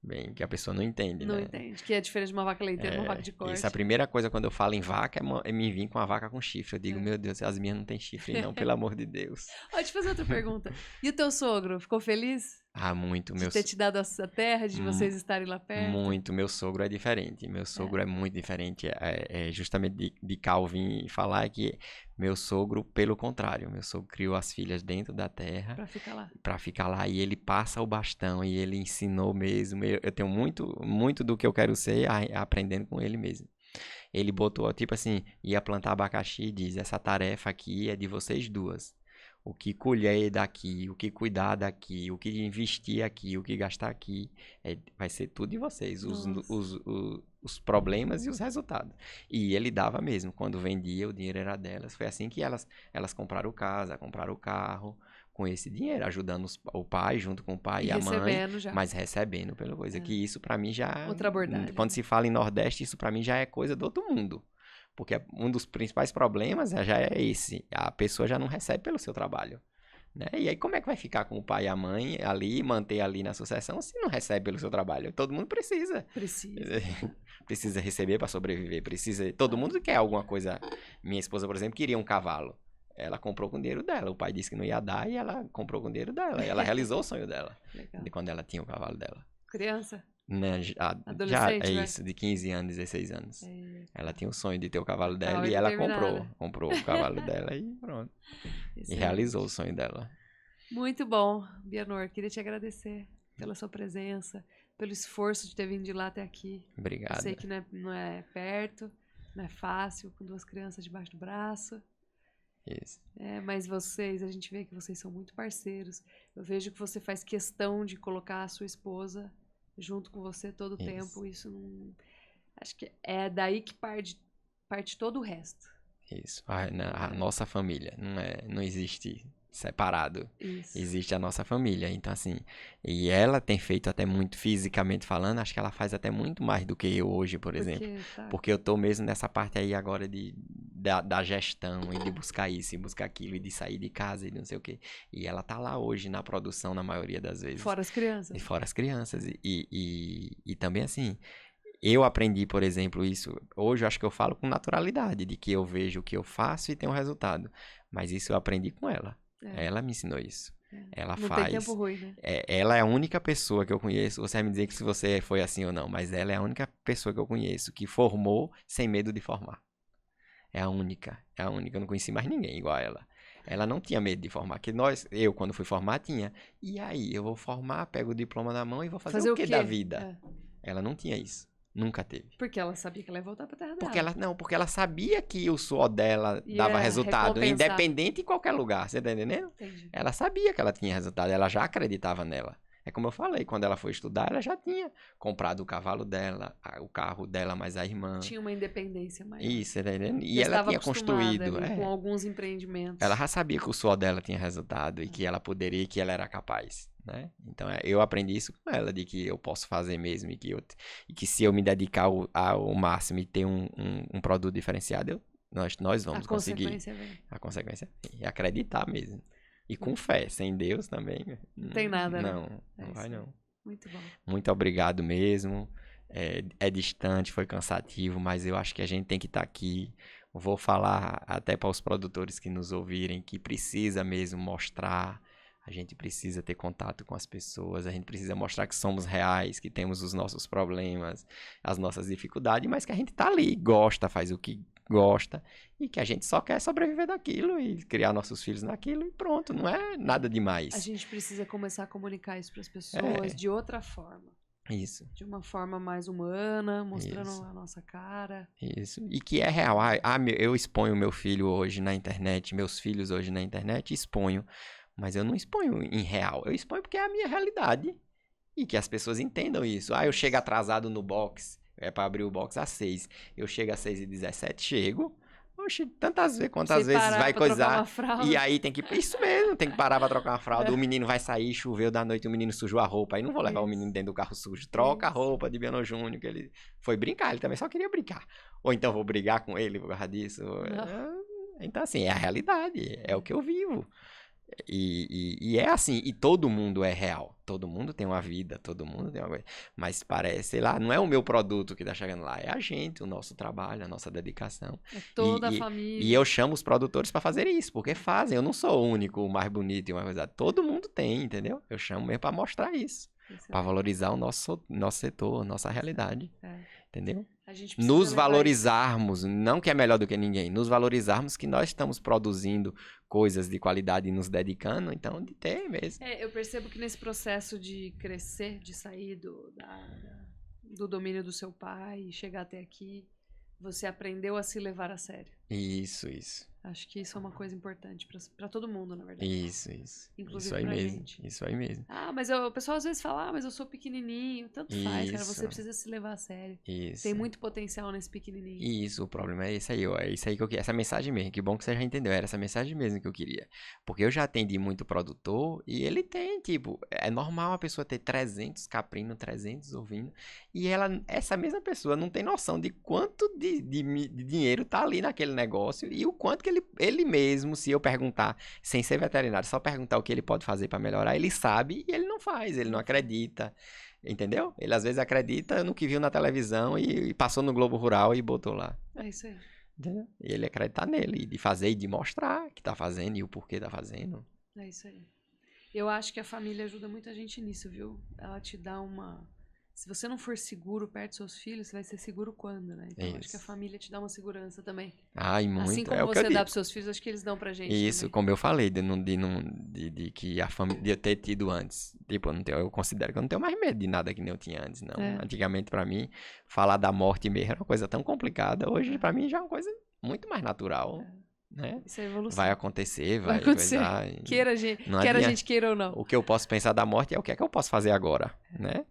Bem, que a pessoa não entende, Não né? entende, que é diferente de uma vaca leiteira e uma vaca de corte. Isso, a primeira coisa quando eu falo em vaca é me vir com a vaca com chifre. Eu digo, meu Deus, as minhas não tem chifre não, pelo amor de Deus. Deixa eu fazer outra pergunta. E o teu sogro, ficou feliz? Muito. De ter te dado a terra, de vocês estarem lá perto? Muito. Meu sogro é diferente. Meu sogro é muito diferente. Justamente de Calvin falar que meu sogro, pelo contrário, meu sogro criou as filhas dentro da terra. Pra ficar lá. E ele passa o bastão e ele ensinou mesmo. Eu tenho muito do que eu quero ser aprendendo com ele mesmo. Ele botou, tipo assim, ia plantar abacaxi e diz, essa tarefa aqui é de vocês duas. O que colher daqui, o que cuidar daqui, o que investir aqui, o que gastar aqui, vai ser tudo de vocês. os problemas e os resultados. E ele dava mesmo. Quando vendia, o dinheiro era delas. Foi assim que elas compraram casa, compraram o carro, com esse dinheiro, ajudando o pai, junto com o pai e a mãe, recebendo já. mas recebendo pela coisa. Que isso pra mim já... Outra abordagem. Quando se fala em Nordeste, isso pra mim já é coisa do outro mundo. Porque um dos principais problemas já é esse. A pessoa já não recebe pelo seu trabalho. Né? E aí como é que vai ficar com o pai e a mãe ali, manter ali na sucessão, se não recebe pelo seu trabalho? Todo mundo precisa. Precisa receber para sobreviver, precisa. Todo mundo quer alguma coisa. Minha esposa, por exemplo, queria um cavalo. Ela comprou com o dinheiro dela. O pai disse que não ia dar e ela comprou com o dinheiro dela. E ela realizou o sonho dela. Legal. De quando ela tinha o cavalo dela. Criança? Né? Já Adolescente, né? isso, de 15 anos, 16 anos. Ela tinha o sonho de ter o cavalo Total dela e e ela determinada. comprou o cavalo dela e pronto. E realizou o sonho dela. Muito bom, Bianor. Queria te agradecer pela sua presença, pelo esforço de ter vindo de lá até aqui. Obrigado. Eu sei que não é perto, não é fácil, com 2 crianças debaixo do braço. Isso. Mas a gente vê que vocês são muito parceiros. Eu vejo que você faz questão de colocar a sua esposa junto com você todo o tempo. Isso não... Acho que é daí que parte todo o resto. Isso. A nossa família. Não existe separado. Isso. Existe a nossa família. Então, assim, e ela tem feito até muito, fisicamente falando, acho que ela faz até muito mais do que eu hoje, por exemplo. Porque eu tô mesmo nessa parte aí agora da gestão e de buscar isso e buscar aquilo e de sair de casa e não sei o quê. E ela tá lá hoje na produção, na maioria das vezes. Fora as crianças. E fora as crianças. E também, assim, eu aprendi, por exemplo, isso. Hoje eu acho que eu falo com naturalidade, de que eu vejo o que eu faço e tenho resultado. Mas isso eu aprendi com ela. Ela me ensinou isso. Ela não faz. Tem tempo ruim, né? Ela é a única pessoa que eu conheço. Você vai me dizer que se você foi assim ou não, mas ela é a única pessoa que eu conheço que formou sem medo de formar. É a única. É a única. Eu não conheci mais ninguém igual a ela. Ela não tinha medo de formar. Que eu, quando fui formar, tinha. E aí, eu vou formar, pego o diploma na mão e vou fazer o quê da vida? Ela não tinha isso. Nunca teve. Porque ela sabia que ela ia voltar pra terra dela. Porque ela sabia que o suor dela dava resultado, independente em qualquer lugar, você tá entendendo? Entendi. Ela sabia que ela tinha resultado, ela já acreditava nela. É como eu falei, quando ela foi estudar, ela já tinha comprado o cavalo dela, o carro dela, mais a irmã. Tinha uma independência maior. Isso, tá entendendo? E ela tinha construído. Com alguns empreendimentos. Ela já sabia que o suor dela tinha resultado e que ela poderia e que ela era capaz. Né? Então eu aprendi isso com ela, de que eu posso fazer mesmo e que se eu me dedicar ao máximo e ter um produto diferenciado, nós vamos conseguir. A consequência vem. E acreditar mesmo. E com fé, sem Deus também. Não tem nada, não, né? Não vai não. Muito bom. Muito obrigado mesmo. É distante, foi cansativo, mas eu acho que a gente tem que estar aqui. Vou falar até para os produtores que nos ouvirem que precisa mesmo mostrar. A gente precisa ter contato com as pessoas, a gente precisa mostrar que somos reais, que temos os nossos problemas, as nossas dificuldades, mas que a gente tá ali, gosta, faz o que gosta e que a gente só quer sobreviver daquilo e criar nossos filhos naquilo e pronto, não é nada demais. A gente precisa começar a comunicar isso para as pessoas de outra forma. Isso. De uma forma mais humana, mostrando a nossa cara. Isso. E que é real. Eu exponho meu filho hoje na internet, meus filhos hoje na internet, exponho. Mas eu não exponho em real. Eu exponho porque é a minha realidade. E que as pessoas entendam isso. Eu chego atrasado no box. É para abrir o box às 6. Eu chego às 6h17, chego. Oxe, tantas vezes, quantas vezes vai coisar. E aí tem que... Isso mesmo, tem que parar pra trocar uma fralda. O menino vai sair, choveu da noite, o menino sujou a roupa. Aí não vou levar o menino dentro do carro sujo. Troca a roupa de Bianor Júnior, que ele foi brincar. Ele também só queria brincar. Ou então vou brigar com ele por causa disso. Então assim, é a realidade. É o que eu vivo. E é assim, e todo mundo é real. Todo mundo tem uma vida, todo mundo tem uma coisa. Mas parece, sei lá, não é o meu produto que tá chegando lá, é a gente, o nosso trabalho, a nossa dedicação. É toda a família. E eu chamo os produtores para fazer isso, porque fazem. Eu não sou o único, o mais bonito e uma coisa. Todo mundo tem, entendeu? Eu chamo mesmo para mostrar isso. Para valorizar o nosso setor, nossa realidade. Entendeu? Nos valorizarmos, não que é melhor do que ninguém, nos valorizarmos que nós estamos produzindo coisas de qualidade e nos dedicando, então de ter mesmo. Eu percebo que nesse processo de crescer, de sair do domínio do seu pai e chegar até aqui, você aprendeu a se levar a sério. Isso. Acho que isso é uma coisa importante pra todo mundo, na verdade. Isso. Inclusive Isso aí pra mesmo. gente. Isso aí mesmo. Mas o pessoal às vezes fala, mas eu sou pequenininho. Tanto faz, cara. Você Isso. precisa se levar a sério. Isso. Tem muito potencial nesse pequenininho. Isso, o problema é esse aí, ó. É isso aí que eu queria. Essa mensagem mesmo. Que bom que você já entendeu. Era essa mensagem mesmo que eu queria. Porque eu já atendi muito produtor e ele tem, tipo, é normal a pessoa ter 300 caprinos, 300 ouvindo. E essa mesma pessoa não tem noção de quanto de dinheiro tá ali naquele negócio e o quanto que ele mesmo, se eu perguntar, sem ser veterinário, só perguntar o que ele pode fazer pra melhorar, ele sabe e ele não faz, ele não acredita. Entendeu? Ele às vezes acredita no que viu na televisão e passou no Globo Rural e botou lá. É isso aí. Entendeu? E ele acredita nele, de fazer e de mostrar que tá fazendo e o porquê tá fazendo. É isso aí. Eu acho que a família ajuda muita gente nisso, viu? Ela te dá uma... Se você não for seguro perto dos seus filhos, você vai ser seguro quando, né? Então, acho que a Isso. família te dá uma segurança também. Ai, muito. Assim como É o que eu você dá digo. pros seus filhos, acho que eles dão pra gente Isso, também. como eu falei, de que a família de eu ter tido antes. Tipo, eu considero que eu não tenho mais medo de nada que nem eu tinha antes, não. É. Antigamente, pra mim, falar da morte mesmo era uma coisa tão complicada. Hoje, pra mim, já é uma coisa muito mais natural, né? Isso é evolução. Vai acontecer, Vai vai acontecer. coisar. Quer a gente queira ou não. O que eu posso pensar da morte é o que é que eu posso fazer agora, né?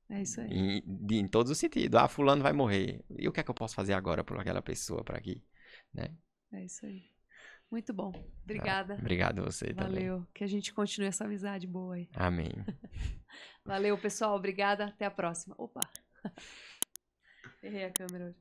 É isso aí. Em todos os sentidos. Ah, fulano vai morrer. E o que é que eu posso fazer agora por aquela pessoa, para aqui, né? É isso aí. Muito bom. Obrigada. Obrigado você também. Valeu. Que a gente continue essa amizade boa aí. Amém. Valeu, pessoal. Obrigada. Até a próxima. Opa. Errei a câmera hoje.